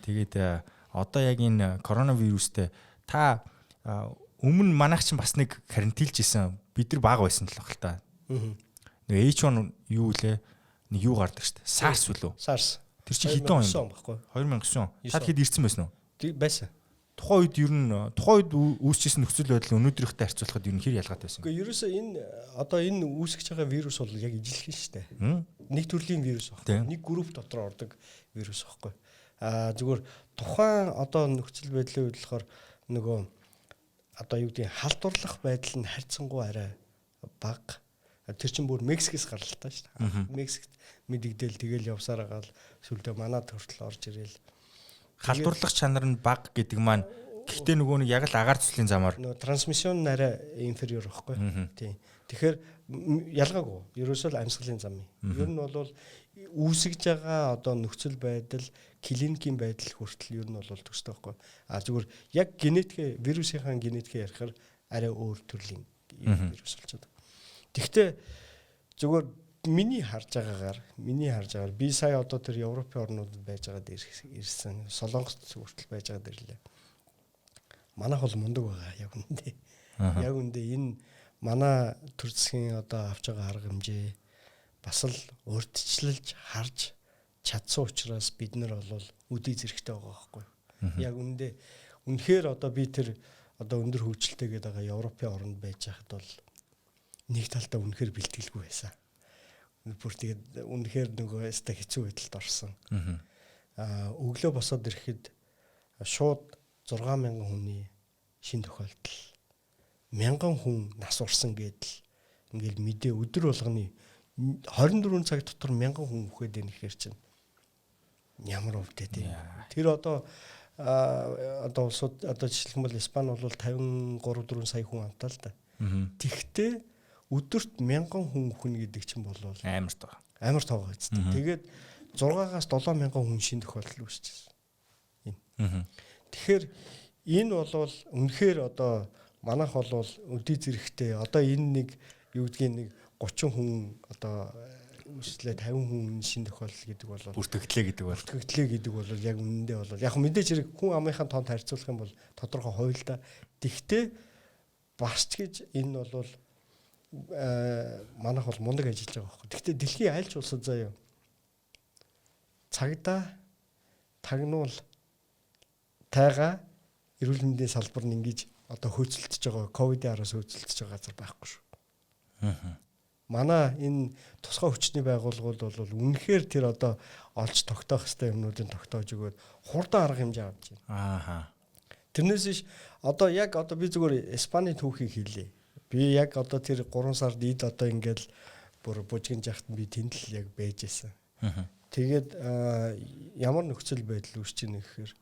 Speaker 1: Тэгээд одоо яг энэ коронавирустэй та өмнө манайх чинь бас нэг карантинлж исэн бид нар бага байсан л баг л та. Нэг H1 юу лээ? Нэг юу гардаг штэ. SARS үлээ.
Speaker 2: SARS.
Speaker 1: Тэр чинь хэдэн он юм
Speaker 2: байхгүй?
Speaker 1: 2009. Та хэд ирсэн байсан уу?
Speaker 2: Байсан.
Speaker 1: Тухайн үед үүсчихсэн нөхцөл байдал өнөөдрийнхтэй харьцуулахад ер нь хэр ялгаатай байсан?
Speaker 2: Гэхдээ ерөөсөө энэ үүсгэж байгаа вирус бол яг ижилхэн шүү дээ. Нэг төрлийн вирус байхгүй. Нэг групп дотор ордог вирус байхгүй. Зүгээр тухайн одоо нөхцөл байдлын үед болохоор нөгөө одоо юу гэдэг халдварлах байдал нь харьцангуй арай бага. Тэр чинь бүр Мексикээс гаралтай шүү дээ. Мексикт мэдэгдээл тэгэл явсаар байгаа л сүлдээ манад хүртэл орж ирээл.
Speaker 1: Халдварлах чанар нь бага гэдэг маань гэхдээ нөгөө нэг яг л агаар цэцлийн замаар
Speaker 2: нөгөө трансмиссион арай инфериор байхгүй. Тийм. Тэгэхээр ялгаагүй. Ерөөсөө л амьсгалын зам юм. Ер нь бол үүсгэж байгаа одоо нөхцөл байдал, клиникийн байдал хүртэл ер нь бол төстэй байхгүй. Зүгээр яг вирусынхаа генетикээ ярихаар арай өөр төрлийн вирус болчиход. Тэгвэл зүгээр миний харж байгаагаар би сая одоо тэр Европын орнуудад байж байгаа дээр ирсэн. Солонгост хүртэл байж байгаа дээр лээ. Манайх бол мундаг байгаа яг үндэ. Яг үндэ энэ манай төр засгийн одоо авч байгаа арга хэмжээ бас л урьдчилж харж чадсан учраас бид нар бол үдий зэрэгтэй байгаа байхгүй. Яг үндэ үнэхээр одоо би тэр одоо өндөр хөгжилтэй гэдэг байгаа Европын орнд байж хахад бол нэг талдаа үнэхээр бэлтгэлгүй байсан. Бүр тэгээд үнэхээр нөгөө өстой хэцүү байдалд орсон. Өглөө босоод ирэхэд шууд 6,000 хүний шин тохиолдол 1000 хүн нас урсан гэдэл ингээл мэдээ өдөр болгоны 24 цаг дотор 1000 хүн үхээд байна гэхээр чинь ямар өвдөө тийм. Тэр одоо улсууд одоо жишээлбэл Испани бол 53-4 сая хүн амтаа л да. Тэгтээ өдөрт 1000 хүн үхнэ гэдэг чинь бол
Speaker 1: амар тоо.
Speaker 2: Амар тоо гэж. Тэгээд 6-аас 7,000 хүн шин тохиолдол үүсчихсэн. Энэ. Тэгэхээр энэ бол үнэхээр одоо манайх бол өдий зэрэгтэй одоо энэ нэг юу гэдгийг нэг 30 хүн одоо үүслээ 50 хүн шин тохиолдол гэдэг бол бүртгэгдлээ гэдэг бол яг үнэндээ бол яг мэдээж хэрэг хүн амынхаа тоонд харьцуулах юм бол тодорхой хууль да. Тэгтээ бас ч гэж энэ бол манайх бол мундаг ажиллаж байгаа байхгүй. Гэхдээ дэлхийн аль ч улсад заяа цагдаа тагнуул тайга эрүүл мэндийн салбар нь ингэж одоо хөөцөлдөж байгаа ковидын араас хөөцөлдөж байгаа газар байхгүй шүү. Манай энэ тусгай хүчний байгууллагууд бол үнэхээр тэр одоо олж тогтоох хэвээр юмнуудыг тогтоож өгөөд хурдан арга хэмжээ авч байна. Тэрнээс иш одоо яг одоо би зүгээр Испани түүхийг хэлье. Би яг одоо тэр 3 сард ид одоо ингээл бүр бужигн жахт би тэнд л яг байж байсан. Тэгээд ямар нөхцөл байдал үүсэж ийнэ гэхээр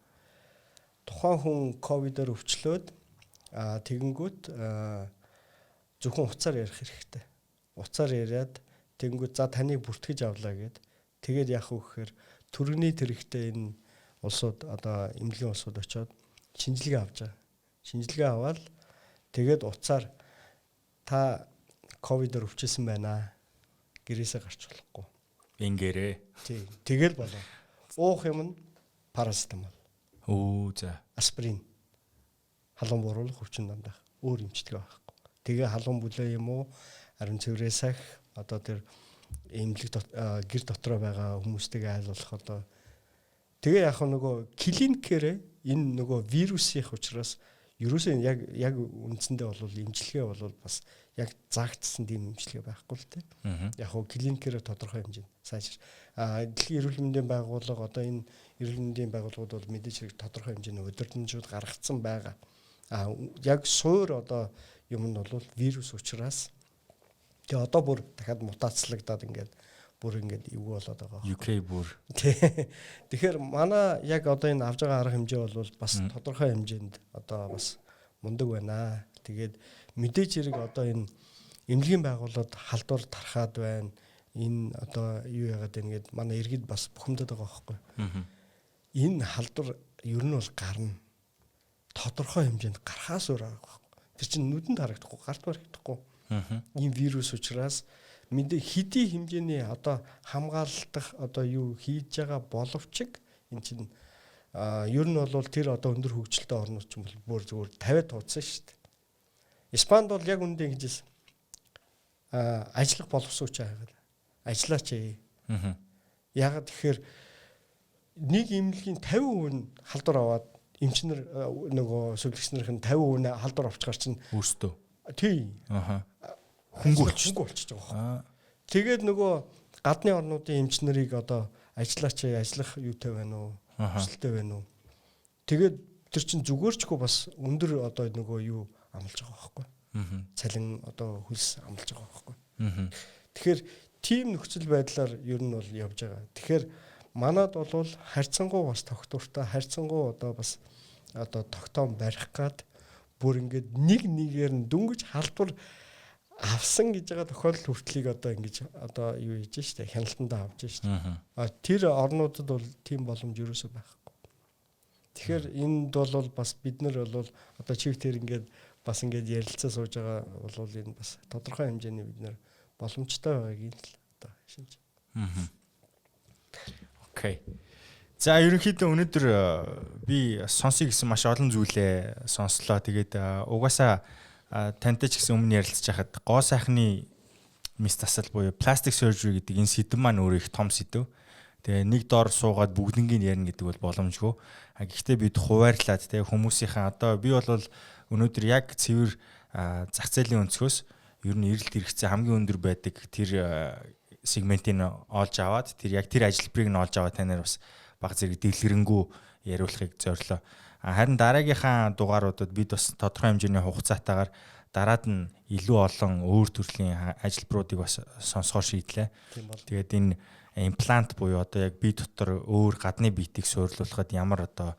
Speaker 2: тухайн хүн ковидоор өвчлөөд тэгэнгүүт зөвхөн уцаар ярих хэрэгтэй. Уцаар яриад тэгэнгүүт за таныг бүртгэж авлаа гэд тэгээд яах вэ гэхээр төрөний тэрэгтэй энэ улсууд одоо эмнэлгийн улсууд очиод шинжилгээ авч байгаа. Шинжилгээ аваад тэгээд уцаар та ковидоор өвчсөн байна. Гэрээсээ гарч болохгүй.
Speaker 1: Ингээрээ.
Speaker 2: Тийм. Тэгэл болоо. Уух юм нь парацетамол.
Speaker 1: За.
Speaker 2: Аспирин. Халуун бууруулах өвчин дандах. Өөр эмчилгээ байхгүй. Тэгээ халуун бүлээ юм уу? Ариун цэврээ сах одоо тэр эмнэлэг гэр дотроо байгаа хүмүүстэйгээ айлуулах одоо тэгээ яг нөгөө клиникээр энэ нөгөө вирусынх учраас ерөөсөө яг үндсэндээ бол эмчилгээ бол бас яг заагдсан тийм эмчилгээ байхгүй л те. Яг хөө клиникээр тодорхой хэмжээнд сайжир. Дэлхийн эрүүл мэндийн байгууллага одоо энэ эрүүл мэндийн байгууллагууд бол мэдээж хэрэг тодорхой хэмжээний удирдамжууд гаргацсан байгаа. Яг суур одоо юм нь бол вирус учраас тэгээ одоо бүр дахиад мутацлагдаад ингээд бүр ингээд эвгүй болоод байгаа.
Speaker 1: UK бүр.
Speaker 2: Тэгэхээр манай яг одоо энэ авж байгаа арга хэмжээ бол бас тодорхой хэмжээнд одоо бас мундаг байна. Тэгээд мэдээж хэрэг одоо энэ эмнэлгийн байгууллагууд халдвар тархаад байна. Энэ одоо юу яагаад байна гэд манай иргэд бас бухимдаад байгаа байхгүй. Энэ халдвар ер нь бол гарна. Тодорхой хэмжээнд гарахаас өөр арга байхгүй. Тэр чинь нүдэнд харагдахгүй, гарт барагдахгүй. Ийм вирус учраас мэдээ хэдий хэмжээний одоо хамгаалах одоо юу хийж байгаа боловч эн чинь ер нь бол тэр одоо өндөр хөгжилтэй орнууд ч юм бол бүр зүгээр 50 туудсан шүү дээ. Испанд бол яг үндэ ингэж ажиллах боловсруулж байгаа. Ажиллаач. Яг тэгэхээр нэг эмнэлгийн 50% нь халдвар аваад эмчнэр нөгөө сүлэгчнэрийн 50% нь халдвар авчихар чинь
Speaker 1: өөртөө.
Speaker 2: Тий. Хөнгө болчихж байгаа. Тэгээд нөгөө гадны орнуудын эмчнэрийг одоо ажиллаач ажиллах юутай байна уу? Хүсэлтэй байна уу? Тэгээд тэр чинь зүгээрчгүй бас өндөр одоо нөгөө юу амлаж байгаа байхгүй. Цалин одоо хөлс амлаж байгаа байхгүй. Тэгэхээр тийм нөхцөл байдлаар ер нь бол явж байгаа. Тэгэхээр манад бол харьцангуй бас тогтвортой харьцангуй одоо бас одоо тогтоом барих гад бүр ингээд нэг нэгээр нь дөнгөж халдвар авсан гэж байгаа тохиолдол хүртлийг одоо ингэж одоо юу хийж штэ хяналтандаа авч штэ. Тэр орнуудад бол тийм боломж ерөөсөө байхгүй. Тэгэхээр энд бол бас бид нар бол одоо чивтэр ингээд бас ингээд ярилцаа сууж байгаа бол энэ бас тодорхой хэмжээний бид нар боломжтой байгааг л одоо шинж.
Speaker 1: Окей. За ерөнхийдөө өнөөдөр би сонсъё гэсэн маш олон зүйлээ сонслоо. Тэгээд угаасаа тантай ч гэсэн өмнө ярилцж байхад гоо сайхны мис тасал буюу пластик surgery гэдэг энэ сэдв маань өөрөө их том сэдв. Тэгээ нэг доор суугаад бүгднийг ярина гэдэг бол боломжгүй. Гэхдээ бид хуваарлаад тэгээ хүмүүсийнхээ одоо би бол өнөөдөр яг цэвэр зах зээлийн өнцгөөс ер нь эрэлт хэрэгцээ хамгийн өндөр байдаг тэр сегментийг олж аваад тэр яг тэр ажилбарыг нь олж аваад танаар бас баг зэрэг дэлгэрэнгүй яриулахыг зорилоо. Харин дараагийнхаа дугааруудад бид бас тодорхой хэмжээний хугацаатаагаар дараад нь илүү олон өөр төрлийн ажилбаруудыг бас сонсохоор шийдлээ. Тэгээд энэ имплант буюу одоо яг бие дотор өөр гадны биетийг суйрлуулахад ямар одоо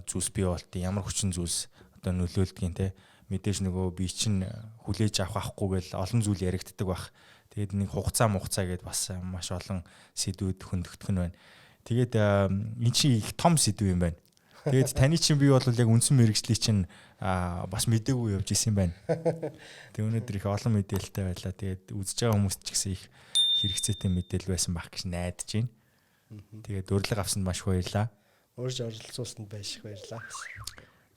Speaker 1: зүйлс бий болтыг, ямар хүчин зүйлс одоо нөлөөлдгийг те мэдээж нөгөө бие чинь хүлээж авахгүй гэл олон зүйл яригддаг байх. Тэгээд нэг хугацаа гэдээ бас маш олон сэдвүүд хөндөгдөх нь байна. Тэгээд эн чинь их том сэдв юм байна. Тэгээд таны чинь би бол яг үндсэн мэрэгжлийн чинь бас мэдээгүй явж исэн юм байна. Тэгээд өнөөдөр их олон мэдээлэлтэй байлаа. Тэгээд үзэж байгаа хүмүүст ч гэсэн их хэрэгцээтэй мэдээлэл байсан байх гэж найдаж байна. Тэгээд урилга авсанд маш их баярлалаа.
Speaker 2: Урьж оролцуулсанд маш их баярлалаа.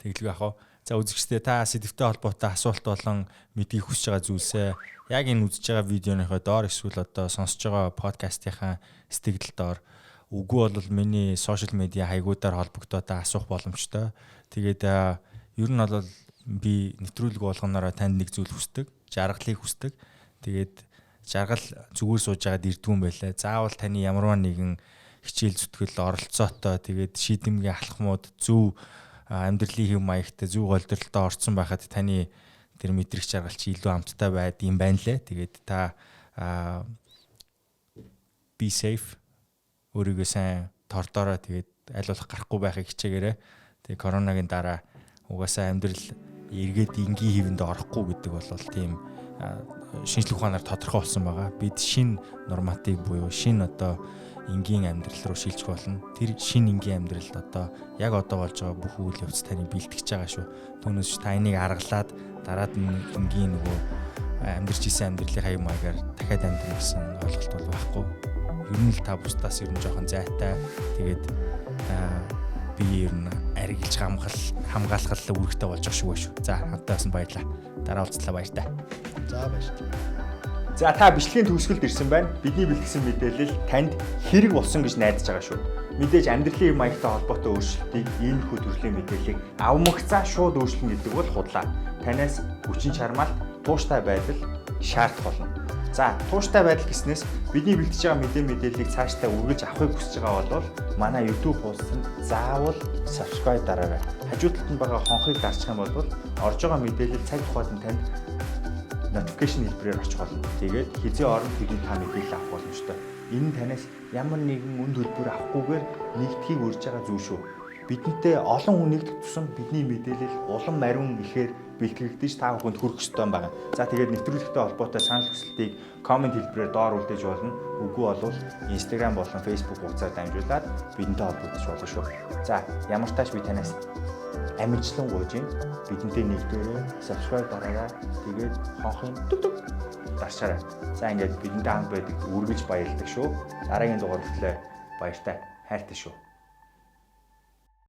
Speaker 1: Тэгэлгүй ах. За үзэгчдээ та сэдвтэй холбоотой асуулт болон мэдгийг хүсэж байгаа зүйлсээ яг энэ үзэж байгаа видеоныхоо доор эсвэл одоо сонсож байгаа подкастынхаа сэтгэл доор үгүй бол миний сошиал медиа хаягуудаар холбогдоод асуух боломжтой. Тэгээд ер нь бол би нэвтрүүлэг болгоноор танд нэг зүйл хүсдэг, жаргалыг хүсдэг. Тэгээд жаргал зүгээр сууж байгаад ирдгүүн байлаа. Заавал таны ямарваа нэгэн хичээл зүтгэл оролцоотой тэгээд шийдэмгийн алхмууд зөв амьдралын хэв маягтай зөв голдролтой орцсон байхад таны тэр мэдрэх жаргал чи илүү амттай байд юм байна лээ. Тэгээд та be safe өөрийгөө сайн тордороо тэгээд аль болох гарахгүй байхыг хичээгээрэй. Тэгээд коронагийн дараа угаасаа амьдрал эргээд энгийн хэвэнд орохгүй гэдэг бол тийм шинжлэх ухаанаар тодорхой болсон байгаа. Бид шин норматив буюу шин одоо энгийн амьдрал руу шилжих болно. Тэр шин энгийн амьдралд одоо яг одоо болж байгаа бүх үйл явц таны бэлтгэж байгаа шүү. Түүнээс та энийг аргалаад дараад нь энгийн нөгөө амьдарч исэн амьдралын хаяг маягаар дахиад амьдрах гэсэн ойлголт бол байхгүй. Ер нь л та бусдаас ер нь жоохон зайтай. Тэгээд би ер нь арилж хамгаалах үүрэгтэй болж байгаа шүү. За хамтаас нь баярлаа. Дараа уулзлаа баяртай.
Speaker 2: За баярлалаа.
Speaker 1: За та бичлэгийн төгсгөлд ирсэн байна. Бидний бэлтгэсэн мэдээлэл танд хэрэг болсон гэж найдаж байгаа шүү. Мэдээж амьдралын маягтай холбоотой өөрчлөлтийг иймэрхүү төрлийн мэдээллийг авмагцаа шууд өөрчлөн гэдэг бол худлаа. Танаас хүчин чармаалт, тууштай байдал шаардах болно. За тууштай байдал гэснээс бидний бэлтгэж байгаа мэдээллийг цаашдаа үргэлж авахыг хүсэж байгаа бол манай YouTube хуудсанд заавал subscribe дараарай. Хажуу талд нь байгаа хонхыг дарчих юм бол орж байгаа мэдээлэл цаг тухайд нь танд notification хэлбэрээр очих болно. Тэгээд хизээ орон тэрийг та мэдээлэл авах боломжтой. Энэ нь танаас ямар нэгэн үнд хөлбөр авахгүйгээр нэгдхийг урьж байгаа зүйл шүү. Бидэнтэй олон хүн нэгдэх тусам бидний мэдээлэл улам мариун ихээр бэлтгэгдэж та бүхэнд хүрэх ёстой юм байна. За тэгээд нэвтрүүлэгтэй холбоотой санал хүсэлтийг комент хэлбэрээр доор үлдээж болно. Үгүй бол Instagram болон Facebook хуудасаар дамжуулаад бидэнтэй холбогдож болно шүү. За ямар тааш би танаас амжилтлан гуйж байна. Бидэнтэй нэгдээрээ subscribe дараарай. Тэгээд хонхын дарчаарай. За ингээд бидэнтэй хамт байдаг үргэлж баярлалаа шүү. Дараагийн дугаар хүртэл баяртай хайртай шүү.